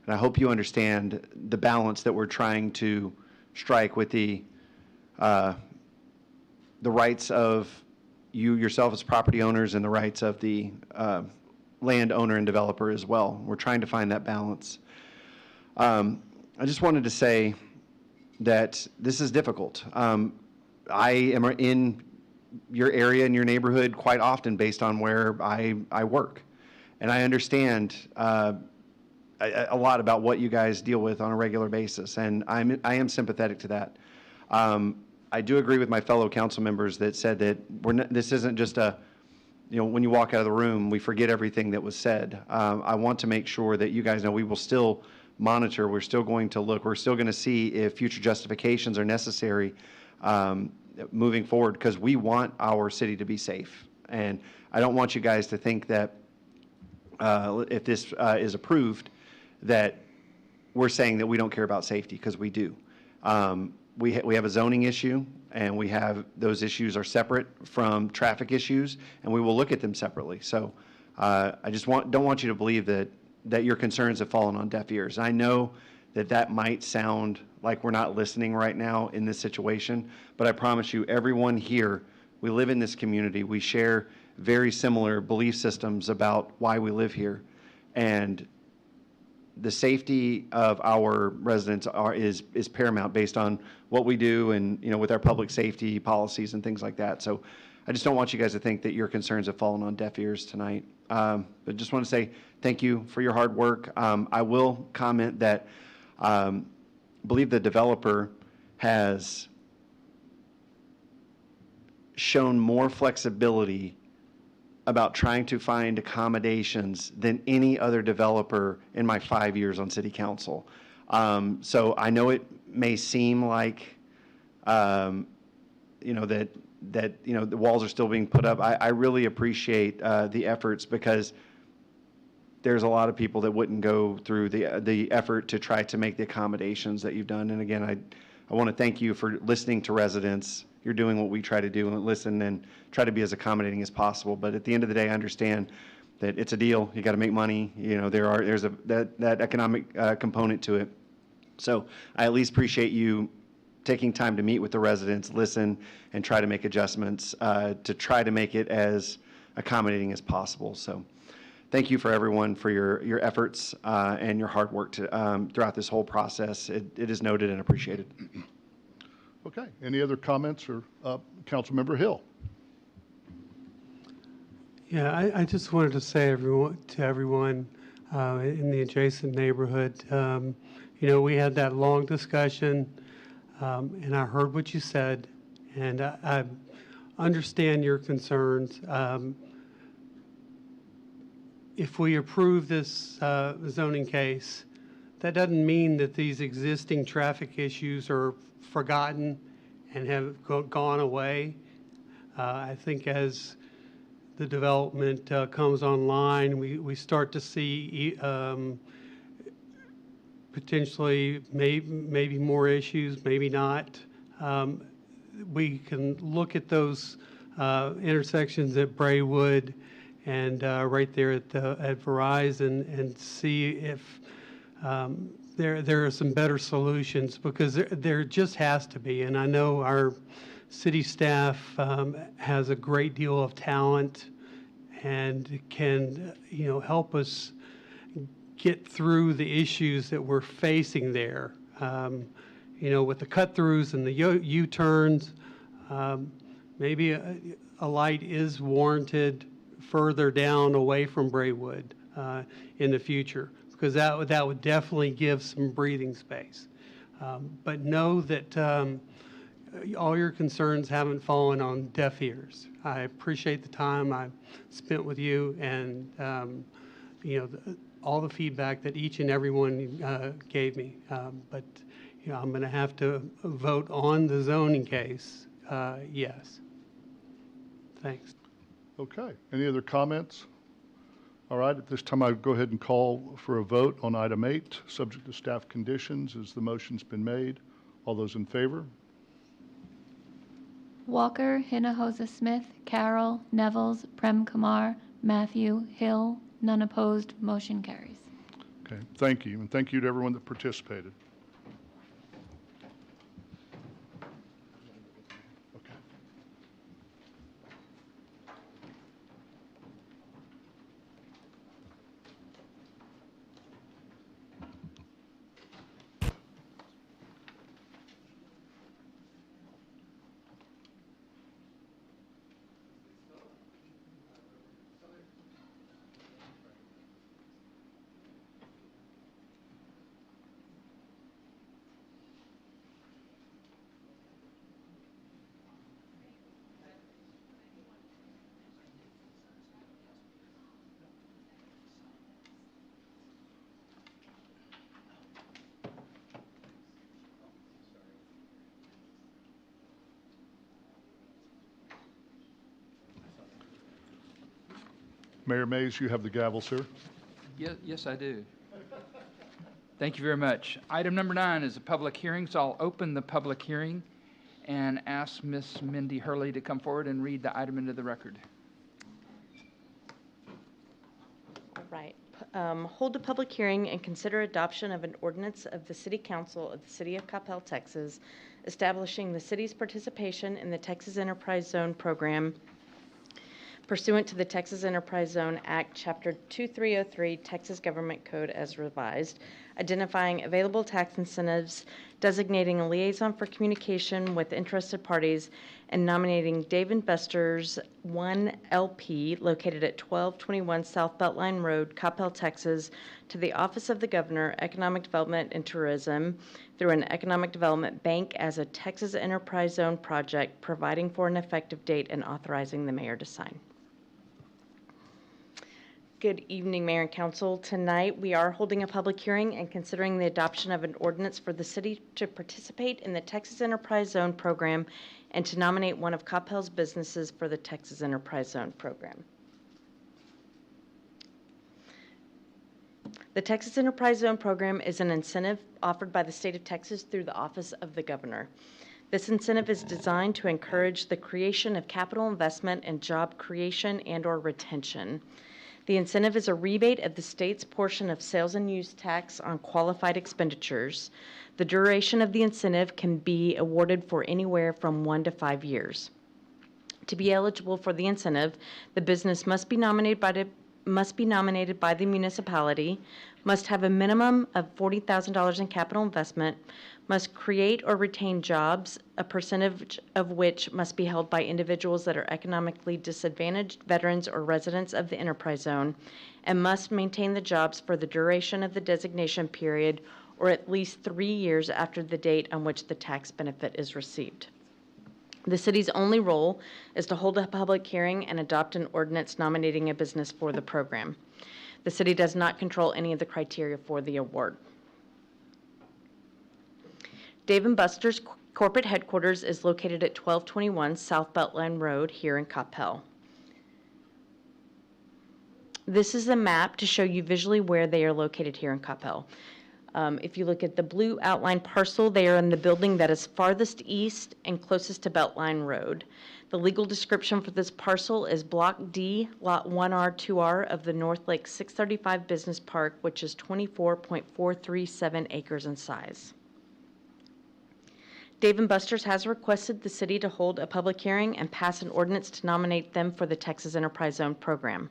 And I hope you understand the balance that we're trying to strike with the rights of you yourself as property owners and the rights of the landowner and developer as well. We're trying to find that balance. I just wanted to say that this is difficult. I am in your area and your neighborhood quite often based on where I work. And I understand a lot about what you guys deal with on a regular basis, and I am sympathetic to that. I do agree with my fellow council members that said that this isn't just when you walk out of the room, we forget everything that was said. I want to make sure that you guys know we will still monitor, we're still going to look, we're still going to see if future justifications are necessary moving forward, because we want our city to be safe. And I don't want you guys to think that if this is approved, that we're saying that we don't care about safety, because we do. we have a zoning issue, and we have, those issues are separate from traffic issues, and we will look at them separately. So I just don't want you to believe that your concerns have fallen on deaf ears. I know that might sound like we're not listening right now in this situation, but I promise you, everyone here, we live in this community, we share very similar belief systems about why we live here. And the safety of our residents is paramount based on what we do and, with our public safety policies and things like that. So I just don't want you guys to think that your concerns have fallen on deaf ears tonight. But just want to say thank you for your hard work. I will comment that I believe the developer has shown more flexibility about trying to find accommodations than any other developer in my 5 years on city council. So I know it may seem like, that the walls are still being put up. I really appreciate the efforts, because there's a lot of people that wouldn't go through the effort to try to make the accommodations that you've done. And again, I want to thank you for listening to residents. You're doing what we try to do, and listen and try to be as accommodating as possible. But at the end of the day, I understand that it's a deal. You got to make money. There's that economic component to it. So I at least appreciate you taking time to meet with the residents, listen, and try to make adjustments to try to make it as accommodating as possible. So thank you for everyone for your efforts and your hard work throughout this whole process. It is noted and appreciated. Okay, any other comments, or Councilmember Hill? Yeah, I just wanted to say to everyone in the adjacent neighborhood, we had that long discussion, and I heard what you said, and I understand your concerns. If we approve this zoning case, that doesn't mean that these existing traffic issues are forgotten and have gone away. I think as the development comes online, we start to see potentially maybe more issues, maybe not. We can look at those intersections at Braywood and right there at Verizon and see if there are some better solutions, because there just has to be. And I know our city staff has a great deal of talent and can, help us get through the issues that we're facing there. With the cut-throughs and the U-turns, maybe a light is warranted further down away from Braywood in the future, because that would definitely give some breathing space. But know that all your concerns haven't fallen on deaf ears. I appreciate the time I spent with you, and all the feedback that each and every one gave me. But I'm going to have to vote on the zoning case, yes. Thanks. Okay, any other comments? All right, at this time, I would go ahead and call for a vote on item 8, subject to staff conditions, as the motion's been made. All those in favor? Walker, Hinojosa Smith, Carroll, Nevels, Prem Kumar, Matthew, Hill, none opposed, motion carries. Okay, thank you, and thank you to everyone that participated. Mayor Mays, you have the gavel, sir. Yes, I do. Thank you very much. Item number 9 is a public hearing, so I'll open the public hearing and ask Ms. Mindy Hurley to come forward and read the item into the record. All right. Hold a public hearing and consider adoption of an ordinance of the City Council of the City of Coppell, Texas, establishing the city's participation in the Texas Enterprise Zone program pursuant to the Texas Enterprise Zone Act, Chapter 2303, Texas Government Code as revised, identifying available tax incentives, designating a liaison for communication with interested parties, and nominating Dave & Buster's 1 LP located at 1221 South Beltline Road, Coppell, Texas, to the Office of the Governor, Economic Development and Tourism through an Economic Development Bank as a Texas Enterprise Zone project, providing for an effective date and authorizing the mayor to sign. Good evening, Mayor and Council. Tonight, we are holding a public hearing and considering the adoption of an ordinance for the city to participate in the Texas Enterprise Zone program and to nominate one of Coppell's businesses for the Texas Enterprise Zone program. The Texas Enterprise Zone program is an incentive offered by the state of Texas through the Office of the Governor. This incentive is designed to encourage the creation of capital investment and job creation and/or retention. The incentive is a rebate of the state's portion of sales and use tax on qualified expenditures. The duration of the incentive can be awarded for anywhere from 1 to 5 years. To be eligible for the incentive, the business must be nominated by the municipality, must have a minimum of $40,000 in capital investment, must create or retain jobs, a percentage of which must be held by individuals that are economically disadvantaged, veterans, or residents of the enterprise zone, and must maintain the jobs for the duration of the designation period or at least 3 years after the date on which the tax benefit is received. The city's only role is to hold a public hearing and adopt an ordinance nominating a business for the program. The city does not control any of the criteria for the award. Dave & Buster's corporate headquarters is located at 1221 South Beltline Road here in Coppell. This is a map to show you visually where they are located here in Coppell. If you look at the blue outline parcel, they are in the building that is farthest east and closest to Beltline Road. The legal description for this parcel is Block D, Lot 1R, 2R of the North Lake 635 Business Park, which is 24.437 acres in size. Dave & Buster's has requested the city to hold a public hearing and pass an ordinance to nominate them for the Texas Enterprise Zone program.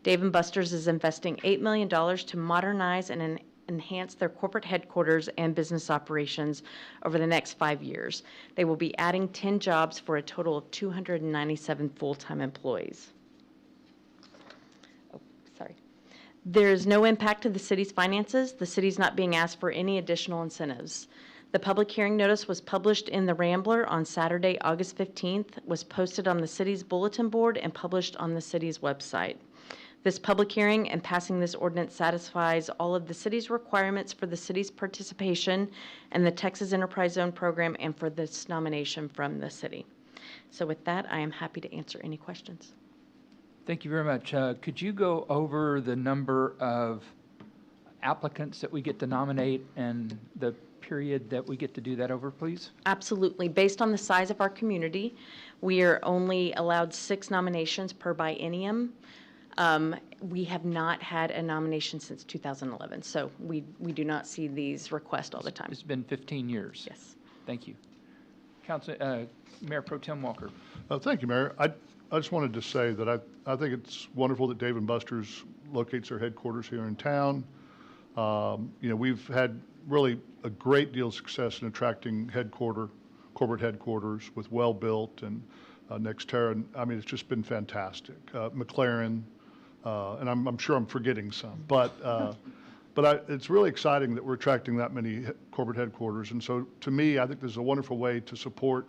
Dave & Buster's is investing $8 million to modernize and enhance their corporate headquarters and business operations over the next 5 years. They will be adding 10 jobs for a total of 297 full-time employees. There is no impact to the city's finances. The city's not being asked for any additional incentives. The public hearing notice was published in the Rambler on Saturday, August 15th, was posted on the city's bulletin board and published on the city's website. This public hearing and passing this ordinance satisfies all of the city's requirements for the city's participation in the Texas Enterprise Zone program and for this nomination from the city. So with that, I am happy to answer any questions. Thank you very much. Could you go over the number of applicants that we get to nominate and the period that we get to do that over, please? Absolutely. Based on the size of our community, we are only allowed 6 nominations per biennium. We have not had a nomination since 2011, so we do not see these requests all the time. It's been 15 years. Yes. Thank you. Mayor Pro Tem Walker. Thank you, Mayor. I just wanted to say that I think it's wonderful that Dave & Buster's locates their headquarters here in town. We've had really a great deal of success in attracting corporate headquarters with Well-Built and Nextera. And, I mean, it's just been fantastic. McLaren, and I'm sure I'm forgetting some, but it's really exciting that we're attracting that many corporate headquarters. And so, to me, I think this is a wonderful way to support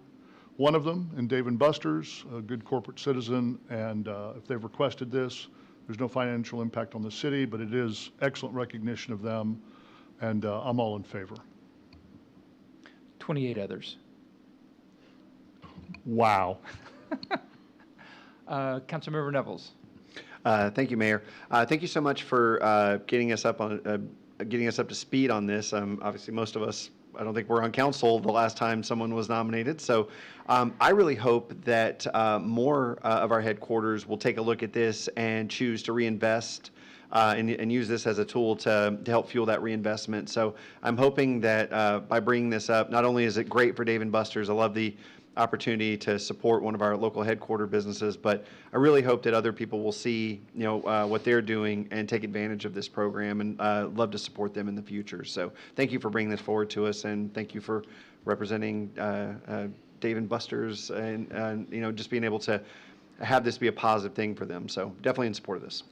one of them in Dave & Buster's, a good corporate citizen. And if they've requested this, there's no financial impact on the city, but it is excellent recognition of them. And I'm all in favor. 28 others. Wow. Councilmember Nevels. Thank you, Mayor. Thank you so much for getting us up on getting us up to speed on this. Obviously, most of us, I don't think we're on council the last time someone was nominated. So I really hope that more of our headquarters will take a look at this and choose to reinvest and use this as a tool to help fuel that reinvestment. So I'm hoping that by bringing this up, not only is it great for Dave & Buster's, I love the opportunity to support one of our local headquarter businesses, but I really hope that other people will see, what they're doing and take advantage of this program, and love to support them in the future. So thank you for bringing this forward to us, and thank you for representing Dave & Buster's, and just being able to have this be a positive thing for them. So definitely in support of this.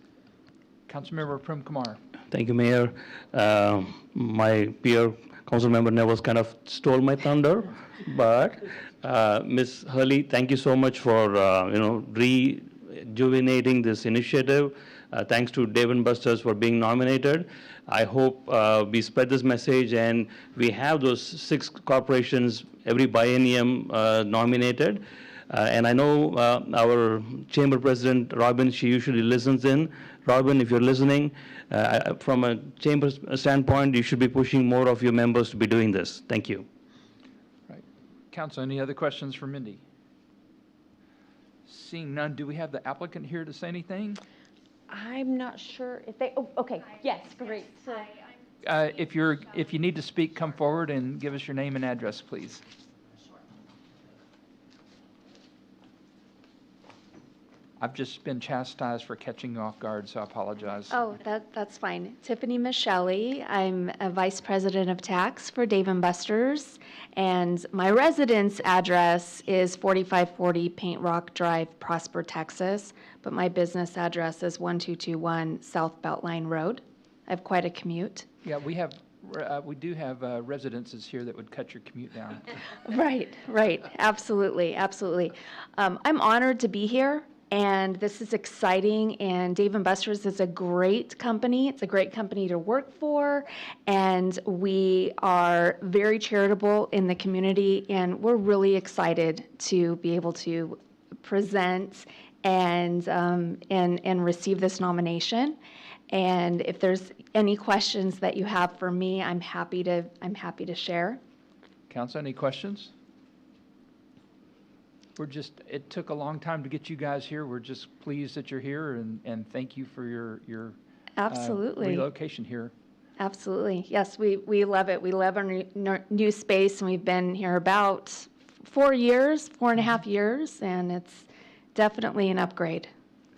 Councilmember Prem Kumar. Thank you, Mayor. My peer, Councilmember Nevels, kind of stole my thunder, but Ms. Hurley, thank you so much for rejuvenating this initiative. Thanks to Dave & Buster's for being nominated. I hope we spread this message and we have those 6 corporations every biennium nominated. And I know our chamber president, Robin, she usually listens in. Robin, if you're listening, from a chamber standpoint, you should be pushing more of your members to be doing this. Thank you. Right. Council, any other questions for Mindy? Seeing none, do we have the applicant here to say anything? I'm not sure if they, okay, yes, great. So, If you need to speak, come forward and give us your name and address, please. I've just been chastised for catching you off guard, so I apologize. Oh, that's fine. Tiffany Michelli. I'm a vice president of tax for Dave & Buster's, and my residence address is 4540 Paint Rock Drive, Prosper, Texas, but my business address is 1221 South Beltline Road. I have quite a commute. Yeah, we do have residences here that would cut your commute down. Right, absolutely. I'm honored to be here. And this is exciting, and Dave & Buster's is a great company. It's a great company to work for, and we are very charitable in the community, and we're really excited to be able to present and receive this nomination. And if there's any questions that you have for me, I'm happy to share. Council, any questions? It took a long time to get you guys here. We're just pleased that you're here, and thank you for your Absolutely. Relocation here. Absolutely. Yes, we love it. We love our new space, and we've been here about 4 years, 4.5 years, and it's definitely an upgrade.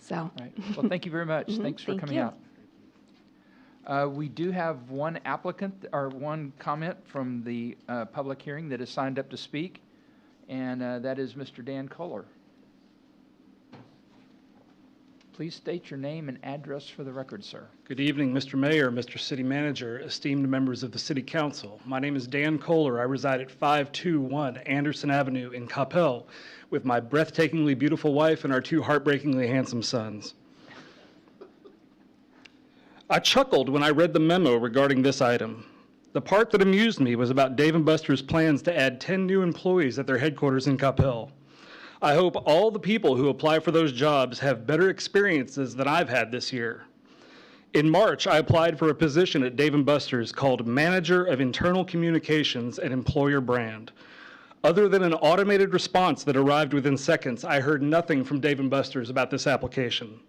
So. Right. Well, thank you very much. Thanks for coming out. We do have one applicant, or one comment from the public hearing that has signed up to speak. And that is Mr. Dan Kohler. Please state your name and address for the record, sir. Good evening, Mr. Mayor, Mr. City Manager, esteemed members of the City Council. My name is Dan Kohler. I reside at 521 Anderson Avenue in Coppell with my breathtakingly beautiful wife and our 2 heartbreakingly handsome sons. I chuckled when I read the memo regarding this item. The part that amused me was about Dave & Buster's plans to add 10 new employees at their headquarters in Coppell. I hope all the people who apply for those jobs have better experiences than I've had this year. In March, I applied for a position at Dave & Buster's called Manager of Internal Communications and Employer Brand. Other than an automated response that arrived within seconds, I heard nothing from Dave & Buster's about this application.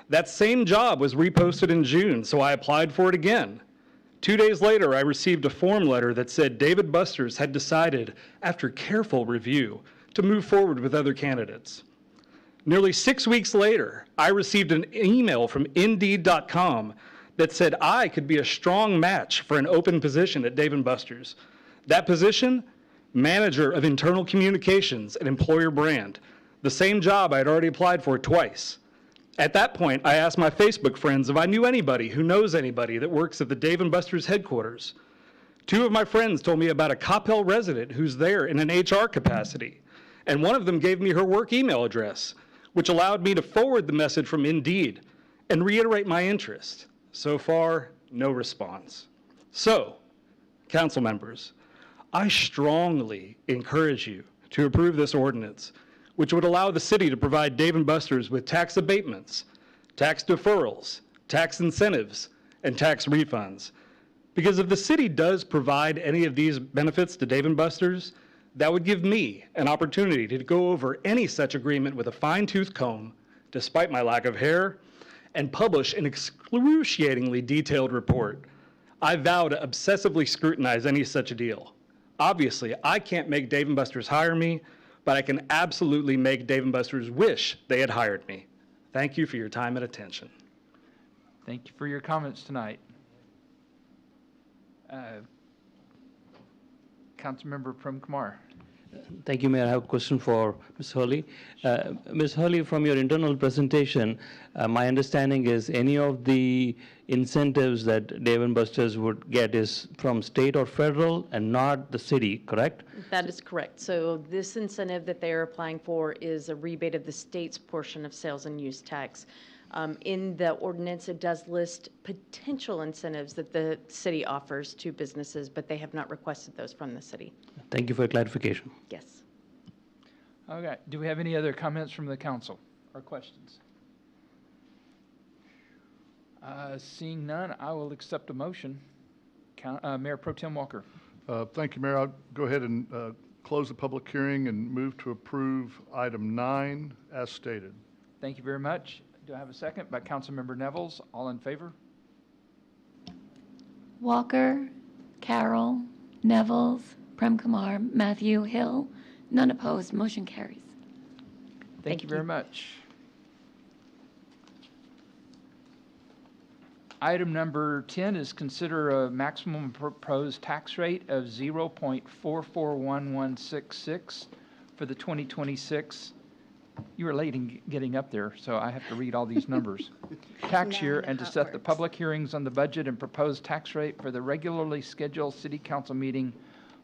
That same job was reposted in June, so I applied for it again. 2 days later, I received a form letter that said Dave & Buster's had decided, after careful review, to move forward with other candidates. Nearly 6 weeks later, I received an email from Indeed.com that said I could be a strong match for an open position at Dave & Buster's. That position, Manager of Internal Communications and Employer Brand, the same job I had already applied for twice. At that point, I asked my Facebook friends if I knew anybody who knows anybody that works at the Dave & Buster's headquarters. 2 of my friends told me about a Coppell resident who's there in an HR capacity, and one of them gave me her work email address, which allowed me to forward the message from Indeed and reiterate my interest. So far, no response. So, council members, I strongly encourage you to approve this ordinance, which would allow the city to provide Dave & Buster's with tax abatements, tax deferrals, tax incentives, and tax refunds. Because if the city does provide any of these benefits to Dave & Buster's, that would give me an opportunity to go over any such agreement with a fine-tooth comb, despite my lack of hair, and publish an excruciatingly detailed report. I vow to obsessively scrutinize any such a deal. Obviously, I can't make Dave & Buster's hire me, but I can absolutely make Dave & Buster's wish they had hired me. Thank you for your time and attention. Thank you for your comments tonight. Councilmember Prem Kumar. Thank you, Mayor. I have a question for Ms. Hurley. Ms. Hurley, from your internal presentation, my understanding is any of the incentives that Dave & Buster's would get is from state or federal and not the city, correct? That is correct. So this incentive that they are applying for is a rebate of the state's portion of sales and use tax. In the ordinance, it does list potential incentives that the city offers to businesses, but they have not requested those from the city. Thank you for your clarification. Yes. Okay, do we have any other comments from the council or questions? Seeing none, I will accept a motion. Mayor Pro Tem Walker. Thank you, Mayor. I'll go ahead and close the public hearing and move to approve item 9 as stated. Thank you very much. Do I have a second by Councilmember Nevels? All in favor? Walker, Carroll, Nevels, Prem Kumar, Matthew, Hill, none opposed, motion carries. Thank you very much. Item number 10 is consider a maximum proposed tax rate of 0.441166 for the 2026. You were late in getting up there, so I have to read all these numbers. Tax year, and to set the public hearings on the budget and proposed tax rate for the regularly scheduled city council meeting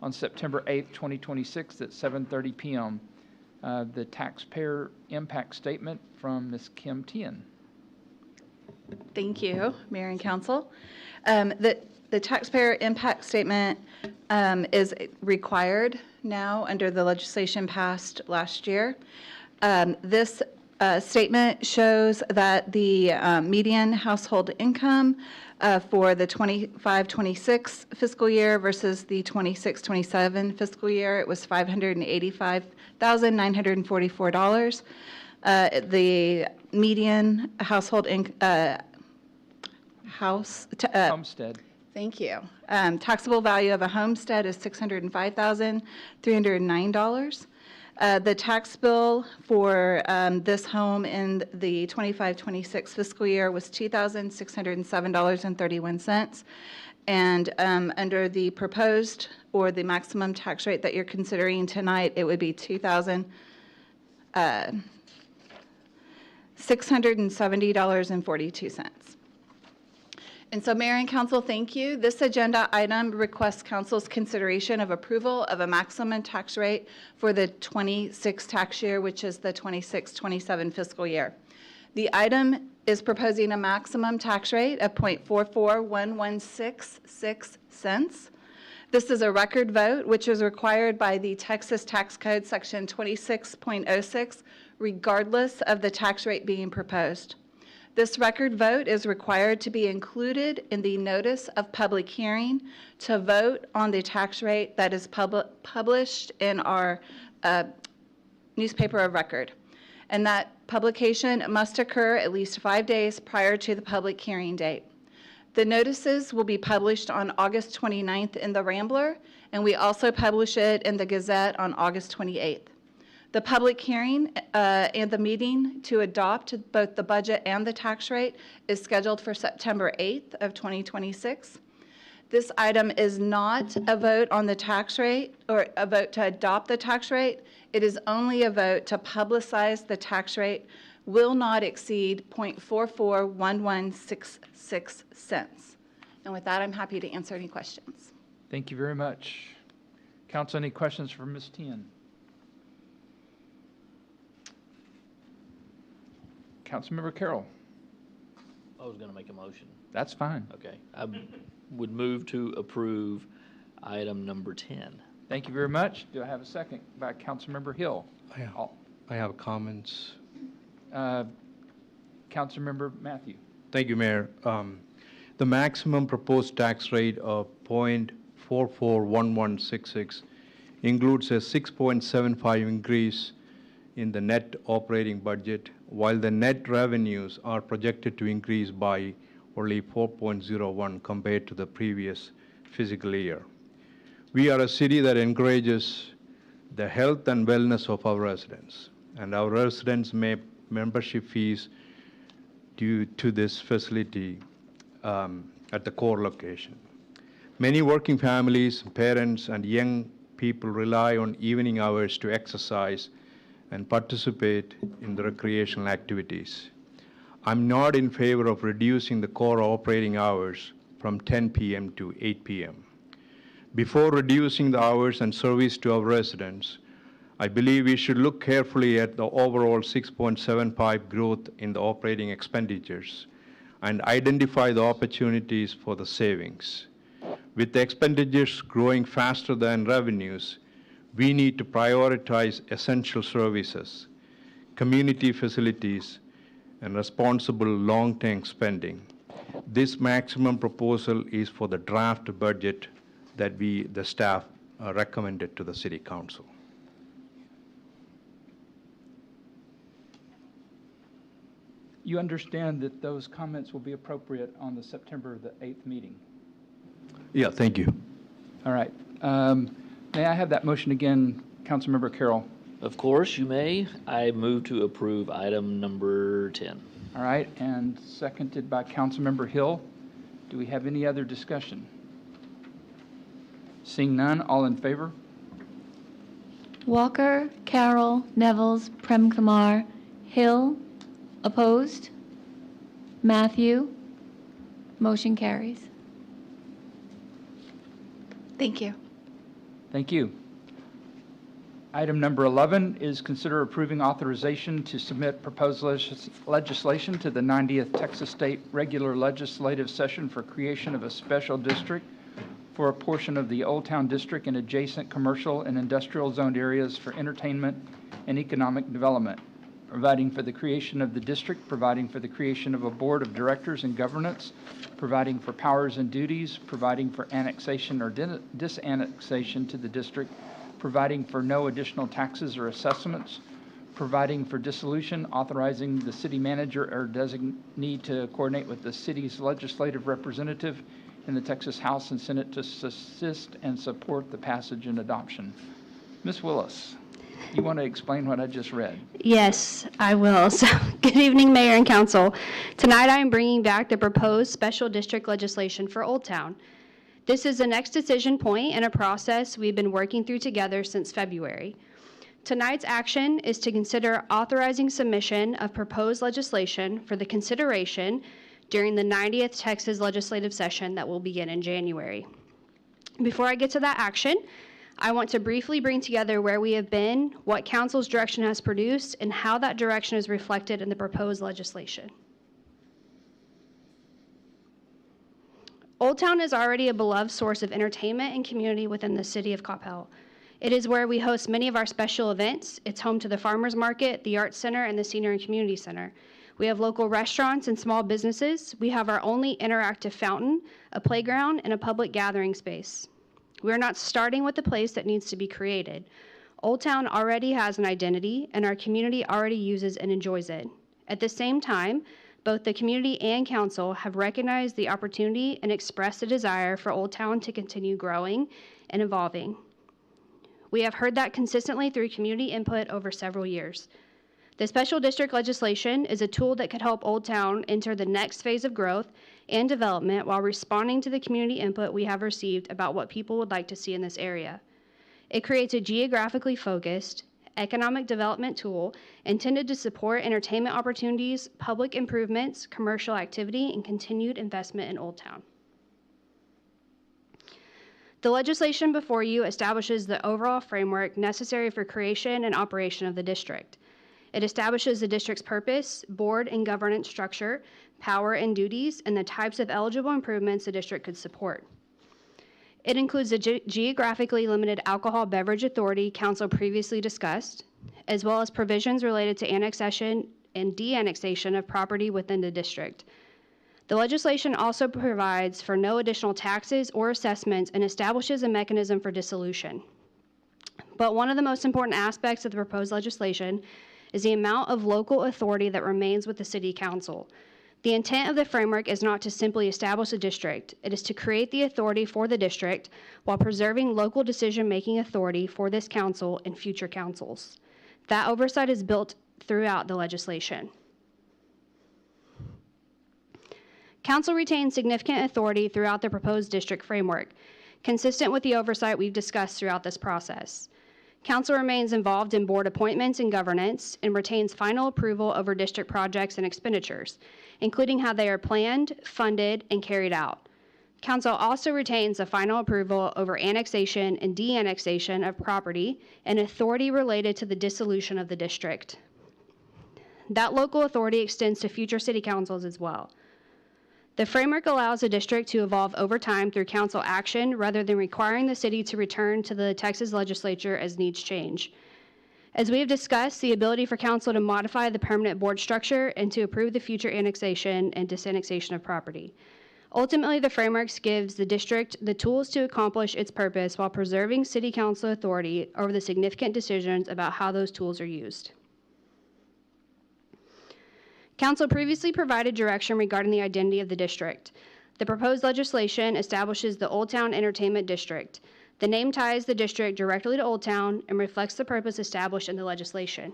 on September 8th, 2026 at 7:30 p.m. The taxpayer impact statement from Ms. Kim Tien. Thank you, Mayor and Council. The taxpayer impact statement is required now under the legislation passed last year. This statement shows that the median household income for the 25-26 fiscal year versus the 26-27 fiscal year, it was $585,944. The median household Homestead. Thank you. Taxable value of a homestead is $605,309. The tax bill for this home in the 25-26 fiscal year was $2,607.31. And under the proposed or the maximum tax rate that you're considering tonight, it would be $2,670.42. And so, Mayor and Council, thank you. This agenda item requests Council's consideration of approval of a maximum tax rate for the 26 tax year, which is the 26-27 fiscal year. The item is proposing a maximum tax rate of 0.441166 cents. This is a record vote, which is required by the Texas Tax Code, Section 26.06, regardless of the tax rate being proposed. This record vote is required to be included in the notice of public hearing to vote on the tax rate that is published in our newspaper of record. And that publication must occur at least 5 days prior to the public hearing date. The notices will be published on August 29th in the Rambler, and we also publish it in the Gazette on August 28th. The public hearing and the meeting to adopt both the budget and the tax rate is scheduled for September 8th of 2026. This item is not a vote on the tax rate or a vote to adopt the tax rate. It is only a vote to publicize the tax rate will not exceed 0.441166 cents. And with that, I'm happy to answer any questions. Thank you very much. Council, any questions for Ms. Tien? Councilmember Carroll. I was going to make a motion. That's fine. Okay. I would move to approve item number 10. Thank you very much. Do I have a second by Councilmember Hill? I have comments. Councilmember Matthew. Thank you, Mayor. The maximum proposed tax rate of 0.441166 includes a 6.75 increase in the net operating budget, while the net revenues are projected to increase by only 4.01 compared to the previous fiscal year. We are a city that encourages the health and wellness of our residents, and our residents may membership fees due to this facility at the core location. Many working families, parents, and young people rely on evening hours to exercise and participate in the recreational activities. I'm not in favor of reducing the core operating hours from 10 p.m. to 8 p.m. Before reducing the hours and service to our residents, I believe we should look carefully at the overall 6.75 growth in the operating expenditures and identify the opportunities for the savings. With the expenditures growing faster than revenues, we need to prioritize essential services, community facilities, and responsible long-term spending. This maximum proposal is for the draft budget that the staff recommended to the City Council. You understand that those comments will be appropriate on the September the 8th meeting? Yeah, thank you. All right. May I have that motion again, Councilmember Carroll? Of course, you may. I move to approve item number 10. All right, and seconded by Councilmember Hill. Do we have any other discussion? Seeing none, all in favor? Walker, Carroll, Nevels, Prem Kumar, Hill, opposed? Matthew? Motion carries. Thank you. Thank you. Item number 11 is consider approving authorization to submit proposed legislation to the 90th Texas State Regular Legislative Session for creation of a special district for a portion of the Old Town District and adjacent commercial and industrial zoned areas for entertainment and economic development, providing for the creation of the district, providing for the creation of a board of directors and governance, providing for powers and duties, providing for annexation or disannexation to the district, providing for no additional taxes or assessments, providing for dissolution, authorizing the city manager or designee to coordinate with the city's legislative representative in the Texas House and Senate to assist and support the passage and adoption. Ms. Willis, you want to explain what I just read? Yes, I will. So, good evening, Mayor and Council. Tonight I am bringing back the proposed special district legislation for Old Town. This is the next decision point in a process we've been working through together since February. Tonight's action is to consider authorizing submission of proposed legislation for the consideration during the 90th Texas legislative session that will begin in January. Before I get to that action, I want to briefly bring together where we have been, what Council's direction has produced, and how that direction is reflected in the proposed legislation. Old Town is already a beloved source of entertainment and community within the city of Coppell. It is where we host many of our special events. It's home to the Farmers Market, the Arts Center, and the Senior and Community Center. We have local restaurants and small businesses. We have our only interactive fountain, a playground, and a public gathering space. We're not starting with the place that needs to be created. Old Town already has an identity, and our community already uses and enjoys it. At the same time, both the community and council have recognized the opportunity and expressed a desire for Old Town to continue growing and evolving. We have heard that consistently through community input over several years. The special district legislation is a tool that could help Old Town enter the next phase of growth and development while responding to the community input we have received about what people would like to see in this area. It creates a geographically focused, economic development tool intended to support entertainment opportunities, public improvements, commercial activity, and continued investment in Old Town. The legislation before you establishes the overall framework necessary for creation and operation of the district. It establishes the district's purpose, board and governance structure, power and duties, and the types of eligible improvements the district could support. It includes the geographically limited alcohol beverage authority council previously discussed, as well as provisions related to annexation and de-annexation of property within the district. The legislation also provides for no additional taxes or assessments and establishes a mechanism for dissolution. But one of the most important aspects of the proposed legislation is the amount of local authority that remains with the City Council. The intent of the framework is not to simply establish a district. It is to create the authority for the district while preserving local decision-making authority for this council and future councils. That oversight is built throughout the legislation. Council retains significant authority throughout the proposed district framework, consistent with the oversight we've discussed throughout this process. Council remains involved in board appointments and governance and retains final approval over district projects and expenditures, including how they are planned, funded, and carried out. Council also retains the final approval over annexation and de-annexation of property and authority related to the dissolution of the district. That local authority extends to future city councils as well. The framework allows the district to evolve over time through council action rather than requiring the city to return to the Texas legislature as needs change. As we have discussed, the ability for council to modify the permanent board structure and to approve the future annexation and disannexation of property. Ultimately, the framework gives the district the tools to accomplish its purpose while preserving city council authority over the significant decisions about how those tools are used. Council previously provided direction regarding the identity of the district. The proposed legislation establishes the Old Town Entertainment District. The name ties the district directly to Old Town and reflects the purpose established in the legislation.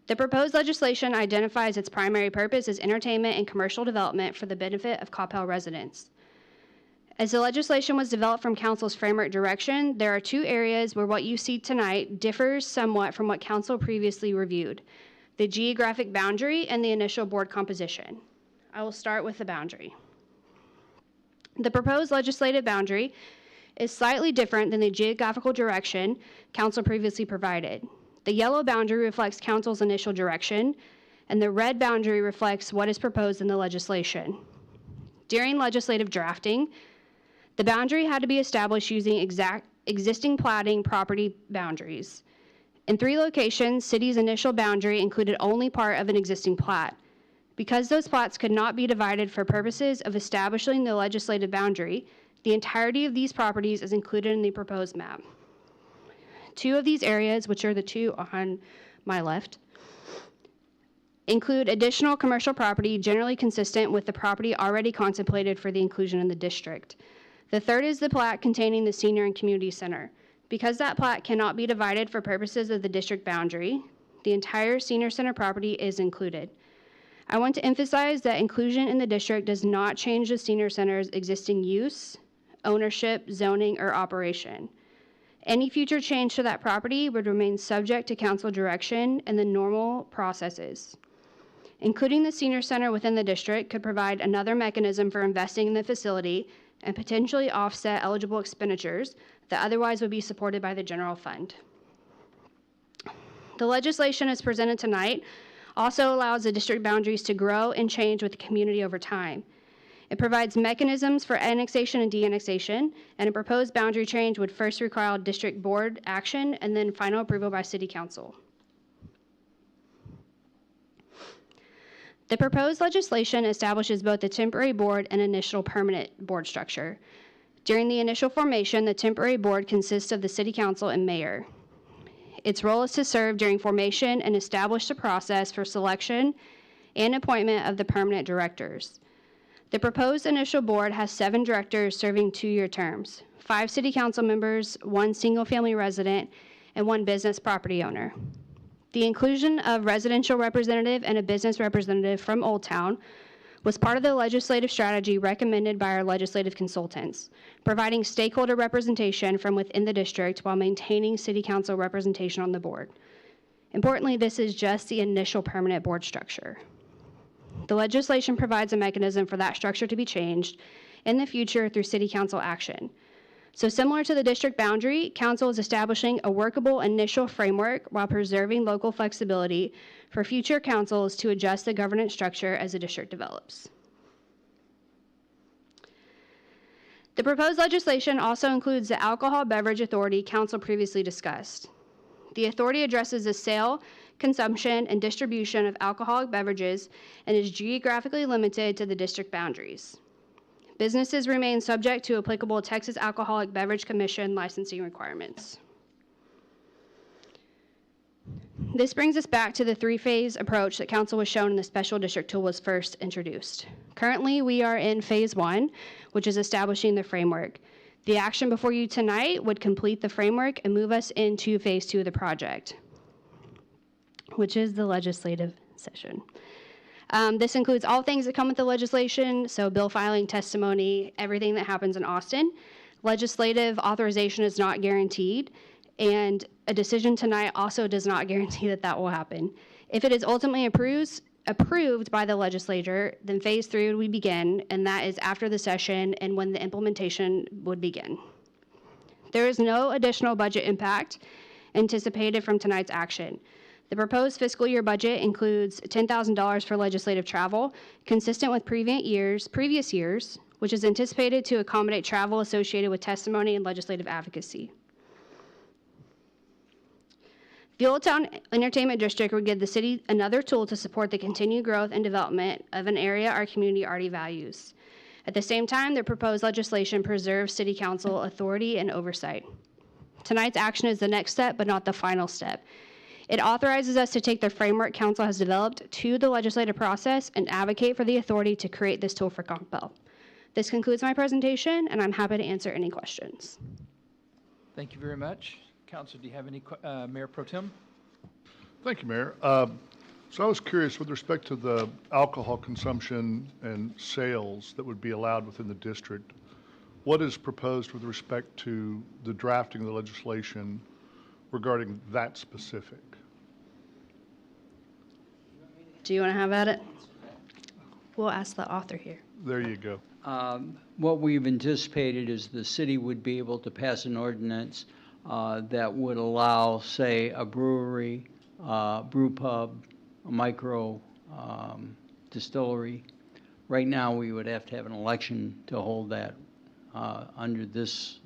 The proposed legislation identifies its primary purpose as entertainment and commercial development for the benefit of Coppell residents. As the legislation was developed from Council's framework direction, there are two areas where what you see tonight differs somewhat from what Council previously reviewed: the geographic boundary and the initial board composition. I will start with the boundary. The proposed legislative boundary is slightly different than the geographical direction Council previously provided. The yellow boundary reflects Council's initial direction, and the red boundary reflects what is proposed in the legislation. During legislative drafting, the boundary had to be established using existing platting property boundaries. In 3 locations, city's initial boundary included only part of an existing plat. Because those plats could not be divided for purposes of establishing the legislative boundary, the entirety of these properties is included in the proposed map. 2 of these areas, which are the 2 on my left, include additional commercial property generally consistent with the property already contemplated for the inclusion in the district. The 3rd is the plat containing the senior and community center. Because that plat cannot be divided for purposes of the district boundary, the entire senior center property is included. I want to emphasize that inclusion in the district does not change the senior center's existing use, ownership, zoning, or operation. Any future change to that property would remain subject to council direction and the normal processes. Including the senior center within the district could provide another mechanism for investing in the facility and potentially offset eligible expenditures that otherwise would be supported by the general fund. The legislation as presented tonight also allows the district boundaries to grow and change with the community over time. It provides mechanisms for annexation and de-annexation, and a proposed boundary change would first require district board action and then final approval by city council. The proposed legislation establishes both the temporary board and initial permanent board structure. During the initial formation, the temporary board consists of the city council and mayor. Its role is to serve during formation and establish the process for selection and appointment of the permanent directors. The proposed initial board has 7 directors serving 2-year terms, 5 city council members, 1 single-family resident, and 1 business property owner. The inclusion of residential representative and a business representative from Old Town was part of the legislative strategy recommended by our legislative consultants, providing stakeholder representation from within the district while maintaining city council representation on the board. Importantly, this is just the initial permanent board structure. The legislation provides a mechanism for that structure to be changed in the future through city council action. So similar to the district boundary, council is establishing a workable initial framework while preserving local flexibility for future councils to adjust the governance structure as the district develops. The proposed legislation also includes the alcohol beverage authority council previously discussed. The authority addresses the sale, consumption, and distribution of alcoholic beverages and is geographically limited to the district boundaries. Businesses remain subject to applicable Texas Alcoholic Beverage Commission licensing requirements. This brings us back to the three-phase approach that council was shown in the special district tool was first introduced. Currently, we are in phase 1, which is establishing the framework. The action before you tonight would complete the framework and move us into phase 2 of the project, which is the legislative session. This includes all things that come with the legislation, so bill filing, testimony, everything that happens in Austin. Legislative authorization is not guaranteed, and a decision tonight also does not guarantee that that will happen. If it is ultimately approved by the legislature, then phase 3 would begin, and that is after the session and when the implementation would begin. There is no additional budget impact anticipated from tonight's action. The proposed fiscal year budget includes $10,000 for legislative travel, consistent with previous years, which is anticipated to accommodate travel associated with testimony and legislative advocacy. The Old Town Entertainment District would give the city another tool to support the continued growth and development of an area our community already values. At the same time, the proposed legislation preserves city council authority and oversight. Tonight's action is the next step, but not the final step. It authorizes us to take the framework council has developed to the legislative process and advocate for the authority to create this tool for Coppell. This concludes my presentation, and I'm happy to answer any questions. Thank you very much. Councilor, do you have any, Mayor Pro Tem? Thank you, Mayor. So I was curious with respect to the alcohol consumption and sales that would be allowed within the district, what is proposed with respect to the drafting of the legislation regarding that specific? Do you want to have at it? We'll ask the author here. There you go. What we've anticipated is the city would be able to pass an ordinance that would allow, say, a brewery, brew pub, a micro distillery. Right now, we would have to have an election to hold that under this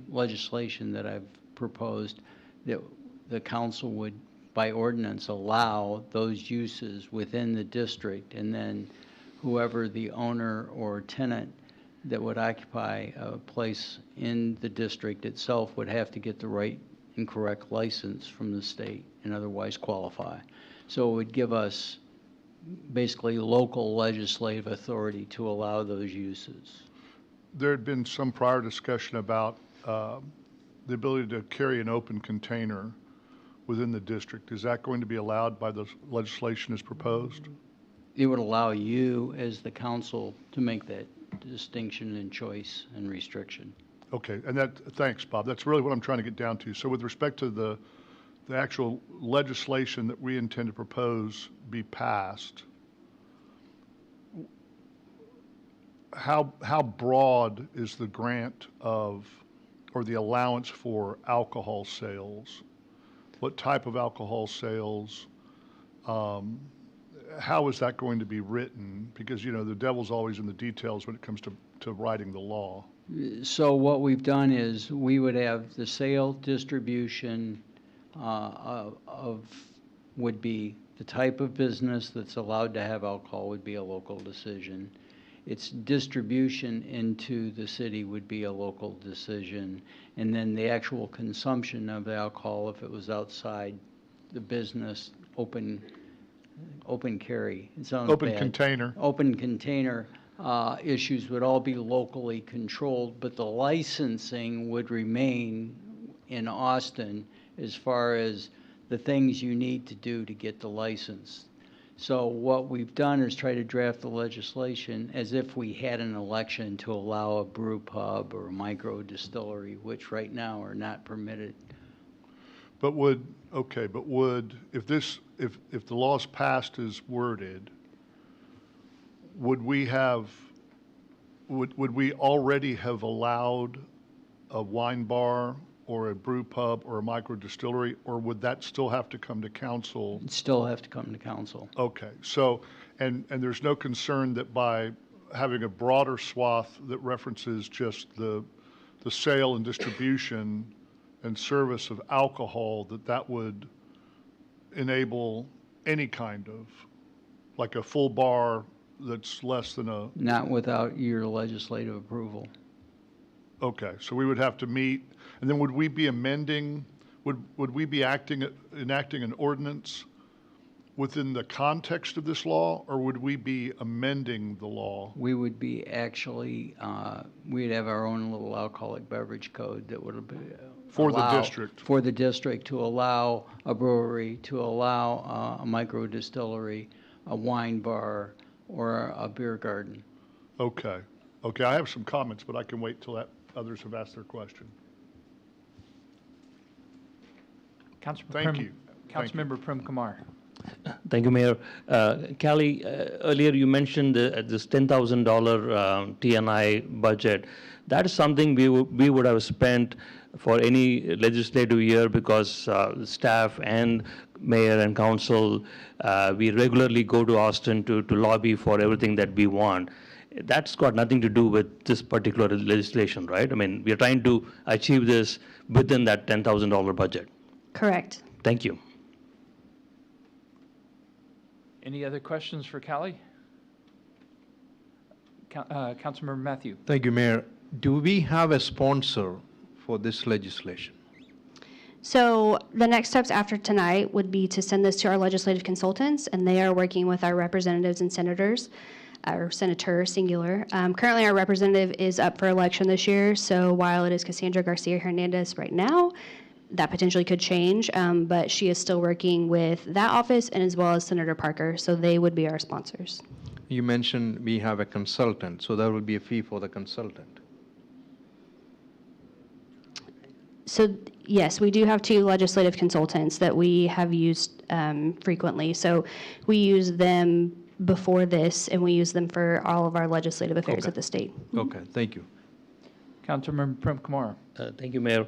legislation that I've proposed, that the council would, by ordinance, allow those uses within the district, and then whoever the owner or tenant that would occupy a place in the district itself would have to get the right and correct license from the state and otherwise qualify. So it would give us basically local legislative authority to allow those uses. There had been some prior discussion about the ability to carry an open container within the district. Is that going to be allowed by the legislation as proposed? It would allow you as the council to make that distinction and choice and restriction. Okay, and that, thanks, Bob. That's really what I'm trying to get down to. So with respect to the actual legislation that we intend to propose be passed, how broad is the grant of, or the allowance for alcohol sales? What type of alcohol sales? How is that going to be written? Because, you know, the devil's always in the details when it comes to writing the law. So what we've done is we would have the sale, distribution would be the type of business that's allowed to have alcohol would be a local decision. Its distribution into the city would be a local decision. And then the actual consumption of the alcohol, if it was outside the business, open carry. It sounds Open bad. container. Open container issues would all be locally controlled, but the licensing would remain in Austin as far as the things you need to do to get the license. So what we've done is try to draft the legislation as if we had an election to allow a brew pub or a micro distillery, which right now are not permitted. But would, if the law's passed as worded, would we already have allowed a wine bar or a brew pub or a micro distillery, or would that still have to come to council? It'd still have to come to council. Okay, so, and there's no concern that by having a broader swath that references just the sale and distribution and service of alcohol, that would enable any kind of, like a full bar that's less than a, Not without your legislative approval. okay, so we would have to meet, and then would we be amending, would we be enacting an ordinance within the context of this law, or would we be amending the law? We would be actually, we'd have our own little alcoholic beverage code that would be. For the allow- district. For the district to allow a brewery, to allow a micro distillery, a wine bar, or a beer garden. Okay, okay, I have some comments, but I can wait till others have asked their question. Thank you. Thank you. Councilmember Prem Kumar. Thank you, Mayor. Callie, earlier you mentioned this $10,000 TNI budget. That is something we would have spent for any legislative year because staff and mayor and council, we regularly go to Austin to lobby for everything that we want. That's got nothing to do with this particular legislation, right? I mean, we are trying to achieve this within that $10,000 budget. Correct. Thank you. Any other questions for Callie? Councilmember Matthew. Thank you, Mayor. Do we have a sponsor for this legislation? So the next steps after tonight would be to send this to our legislative consultants, and they are working with our representatives and senators, or senator singular. Currently, our representative is up for election this year, so while it is Cassandra Garcia Hernandez right now, that potentially could change, but she is still working with that office and as well as Senator Parker, so they would be our sponsors. You mentioned we have a consultant, so there will be a fee for the consultant. So yes, we do have two legislative consultants that we have used frequently. So we use them before this, and we use them for all of our legislative affairs Okay. at the state. Okay, thank you. Councilmember Prem Kumar. Thank you, Mayor.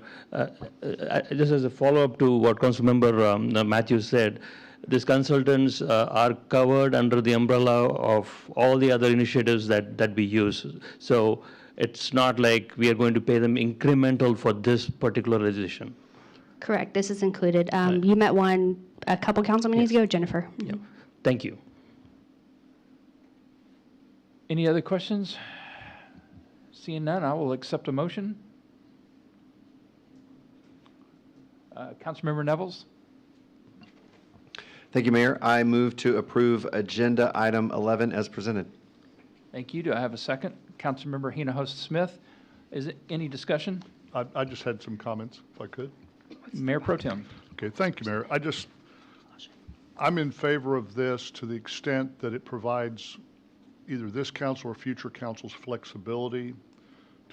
Just as a follow-up to what Councilmember Matthews said, these consultants are covered under the umbrella of all the other initiatives that we use. So it's not like we are going to pay them incremental for this particular legislation. Correct. This is included. You met one a couple council meetings ago, Jennifer. Yeah. Thank you. Any other questions? Seeing none, I will accept a motion. Councilmember Nevels. Thank you, Mayor. I move to approve agenda item 11 as presented. Thank you. Do I have a second? Councilmember Hinojosa Smith. Is it any discussion? I just had some comments, if I could. Mayor Pro Tem. Okay, thank you, Mayor. I'm in favor of this to the extent that it provides either this council or future councils flexibility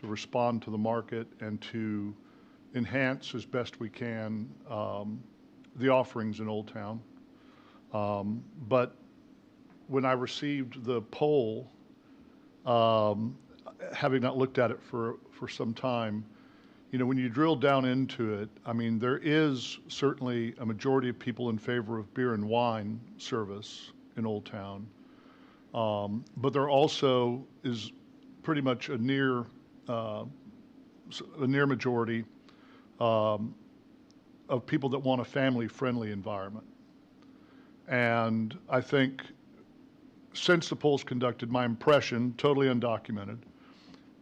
to respond to the market and to enhance as best we can the offerings in Old Town. But when I received the poll, having not looked at it for some time, you know, when you drill down into it, I mean, there is certainly a majority of people in favor of beer and wine service in Old Town. But there also is pretty much a near majority of people that want a family-friendly environment. And I think since the poll's conducted, my impression, totally undocumented,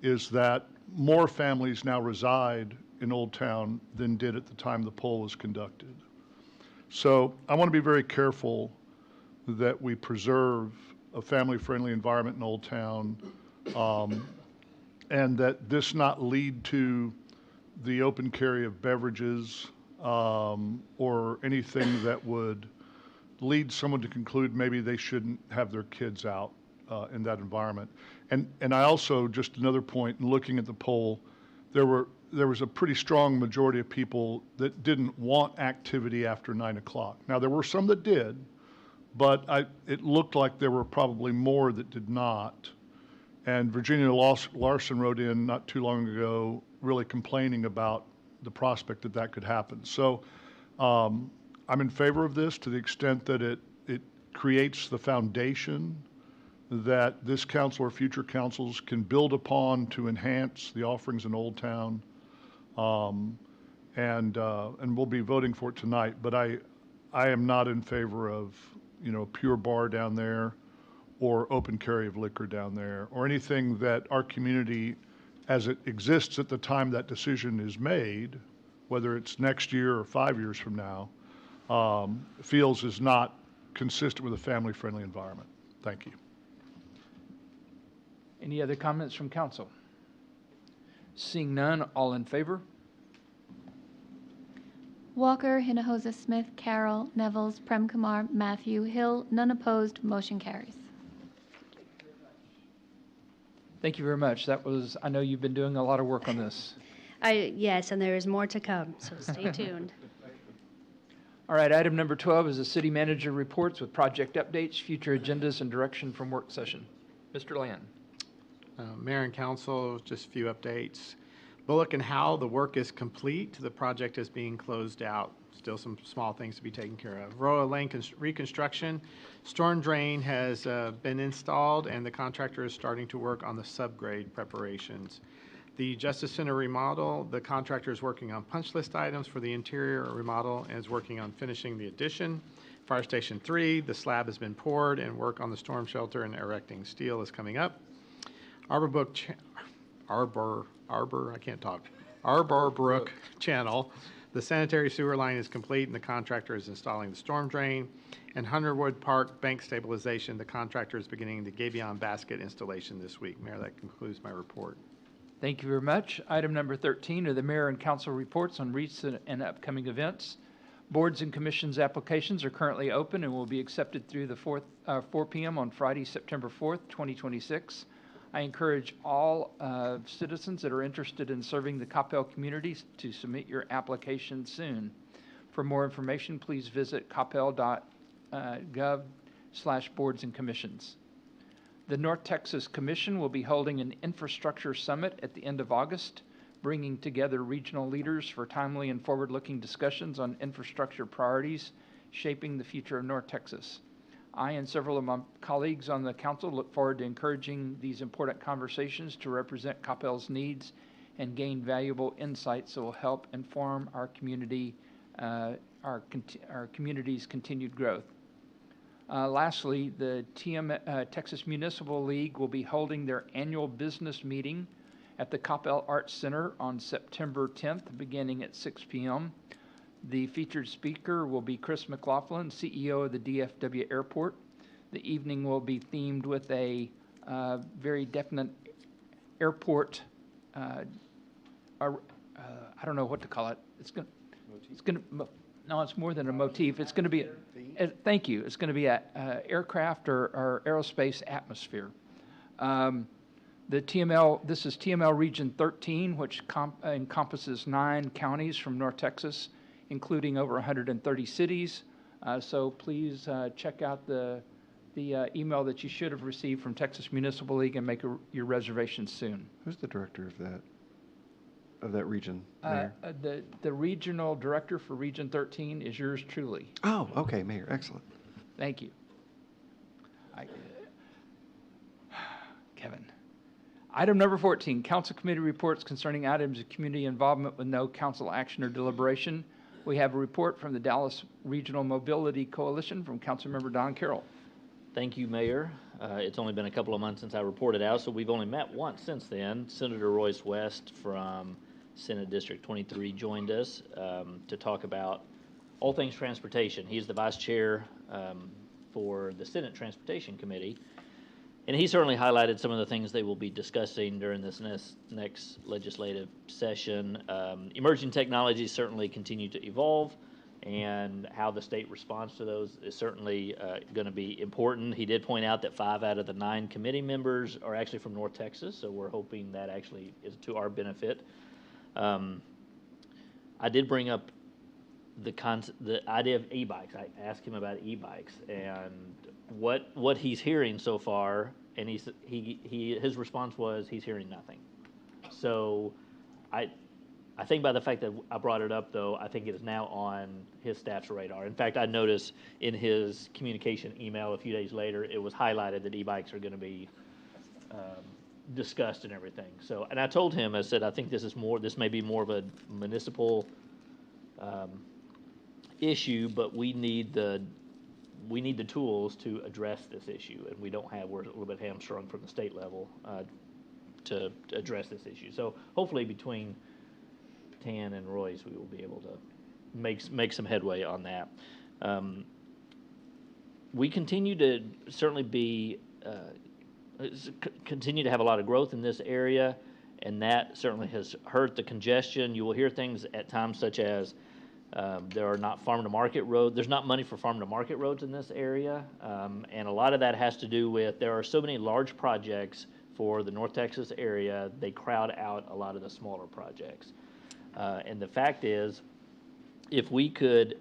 is that more families now reside in Old Town than did at the time the poll was conducted. So I want to be very careful that we preserve a family-friendly environment in Old Town, and that this not lead to the open carry of beverages or anything that would lead someone to conclude maybe they shouldn't have their kids out in that environment. And I also, just another point, in looking at the poll, there was a pretty strong majority of people that didn't want activity after 9 o'clock. Now, there were some that did, but it looked like there were probably more that did not. And Virginia Larson wrote in not too long ago really complaining about the prospect that could happen. So I'm in favor of this to the extent that it creates the foundation that this council or future councils can build upon to enhance the offerings in Old Town. And we'll be voting for it tonight. But I am not in favor of, pure bar down there or open carry of liquor down there, or anything that our community, as it exists at the time that decision is made, whether it's next year or 5 years from now, feels is not consistent with a family-friendly environment. Thank you. Any other comments from council? Seeing none, all in favor? Walker, Hinojosa, Smith, Carroll, Nevels, Prem Kumar, Matthew, Hill, none opposed, motion carries. Thank you very much. I know you've been doing a lot of work on this. Yes, and there is more to come, so stay tuned. All right, item number 12 is the city manager reports with project updates, future agendas, and direction from work session. Mr. Land. Mayor and council, just a few updates. Bullock and Howell, the work is complete. The project is being closed out. Still some small things to be taken care of. Royal Lane reconstruction, storm drain has been installed, and the contractor is starting to work on the subgrade preparations. The Justice Center remodel, the contractor is working on punch list items for the interior remodel and is working on finishing the addition. Fire Station 3, the slab has been poured and work on the storm shelter and erecting steel is coming up. Arbor Channel, the sanitary sewer line is complete and the contractor is installing the storm drain. And Hunterwood Park bank stabilization, the contractor is beginning the gabion basket installation this week. Mayor, that concludes my report. Thank you very much. Item number 13 are the mayor and council reports on recent and upcoming events. Boards and commissions applications are currently open and will be accepted through the 4 p.m. on Friday, September 4th, 2026. I encourage all citizens that are interested in serving the Coppell communities to submit your application soon. For more information, please visit coppell.gov/boards and commissions. The North Texas Commission will be holding an infrastructure summit at the end of August, bringing together regional leaders for timely and forward-looking discussions on infrastructure priorities shaping the future of North Texas. I and several of my colleagues on the council look forward to encouraging these important conversations to represent Coppell's needs and gain valuable insights that will help inform our community, our community's continued growth. Lastly, the Texas Municipal League will be holding their annual business meeting at the Coppell Arts Center on September 10th, beginning at 6 p.m. The featured speaker will be Chris McLaughlin, CEO of the DFW Airport. The evening will be themed with a very definite airport, I don't know what to call it. No, it's more than a motif. It's going to be, thank you. It's going to be an aircraft or aerospace atmosphere. This is TML Region 13, which encompasses 9 counties from North Texas, including over 130 cities. So please check out the email that you should have received from Texas Municipal League and make your reservations soon. Who's the director of that region, Mayor? The regional director for Region 13 is yours truly. Oh, okay, Mayor, excellent. Thank you. Kevin. Item number 14, council committee reports concerning items of community involvement with no council action or deliberation. We have a report from the Dallas Regional Mobility Coalition from Councilmember Don Carroll. Thank you, Mayor. It's only been a couple of months since I reported out, so we've only met once since then. Senator Royce West from Senate District 23 joined us to talk about all things transportation. He's the vice chair for the Senate Transportation Committee, and he certainly highlighted some of the things they will be discussing during this next legislative session. Emerging technologies certainly continue to evolve, and how the state responds to those is certainly going to be important. He did point out that 5 out of the 9 committee members are actually from North Texas, so we're hoping that actually is to our benefit. I did bring up the idea of e-bikes. I asked him about e-bikes and what he's hearing so far, and his response was he's hearing nothing. So I think by the fact that I brought it up, though, I think it is now on his staff's radar. In fact, I noticed in his communication email a few days later, it was highlighted that e-bikes are going to be discussed and everything. So, and I told him, I said, I think this may be more of a municipal issue, but we need the tools to address this issue, and we don't have, we're a little bit hamstrung from the state level to address this issue. So hopefully between Tan and Royce, we will be able to make some headway on that. We continue to certainly be, continue to have a lot of growth in this area, and that certainly has hurt the congestion. You will hear things at times such as there are not farm-to-market roads. There's not money for farm-to-market roads in this area, and a lot of that has to do with there are so many large projects for the North Texas area, they crowd out a lot of the smaller projects. And the fact is, if we could,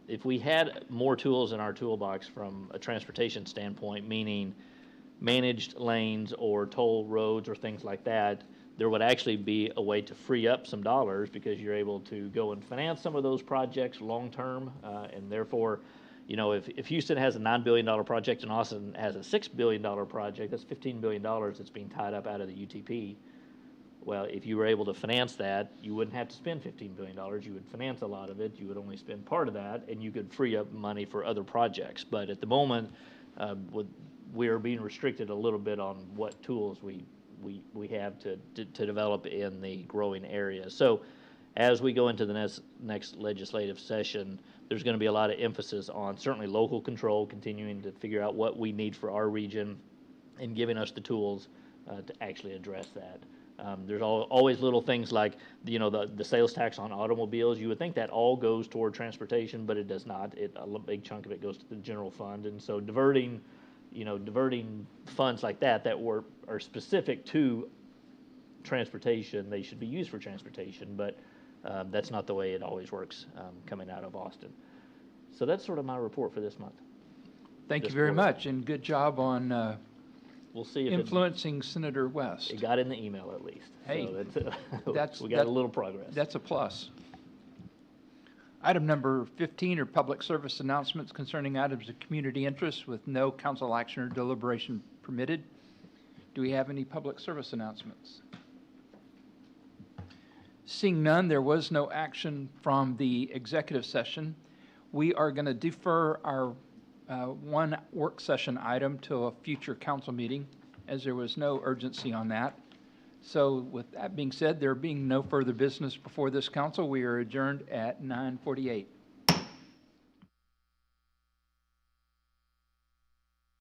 if we had more tools in our toolbox from a transportation standpoint, meaning managed lanes or toll roads or things like that, there would actually be a way to free up some dollars because you're able to go and finance some of those projects long-term, and therefore, you know, if Houston has a $9 billion project and Austin has a $6 billion project, that's $15 billion that's being tied up out of the UTP. Well, if you were able to finance that, you wouldn't have to spend $15 billion. You would finance a lot of it. You would only spend part of that, and you could free up money for other projects. But at the moment, we are being restricted a little bit on what tools we have to develop in the growing area. So as we go into the next legislative session, there's going to be a lot of emphasis on certainly local control, continuing to figure out what we need for our region and giving us the tools to actually address that. There's always little things like, you know, the sales tax on automobiles. You would think that all goes toward transportation, but it does not. A big chunk of it goes to the general fund. And so diverting funds like that are specific to transportation, they should be used for transportation, but that's not the way it always works coming out of Austin. So that's sort of my report for this month. Thank you very much, and good job on we'll see if influencing Senator West. It got in the email at least. Hey, so we got a little progress. That's a plus. Item number 15 are public service announcements concerning items of community interest with no council action or deliberation permitted. Do we have any public service announcements? Seeing none, there was no action from the executive session. We are going to defer our one work session item to a future council meeting, as there was no urgency on that. So with that being said, there being no further business before this council, we are adjourned at 9:48.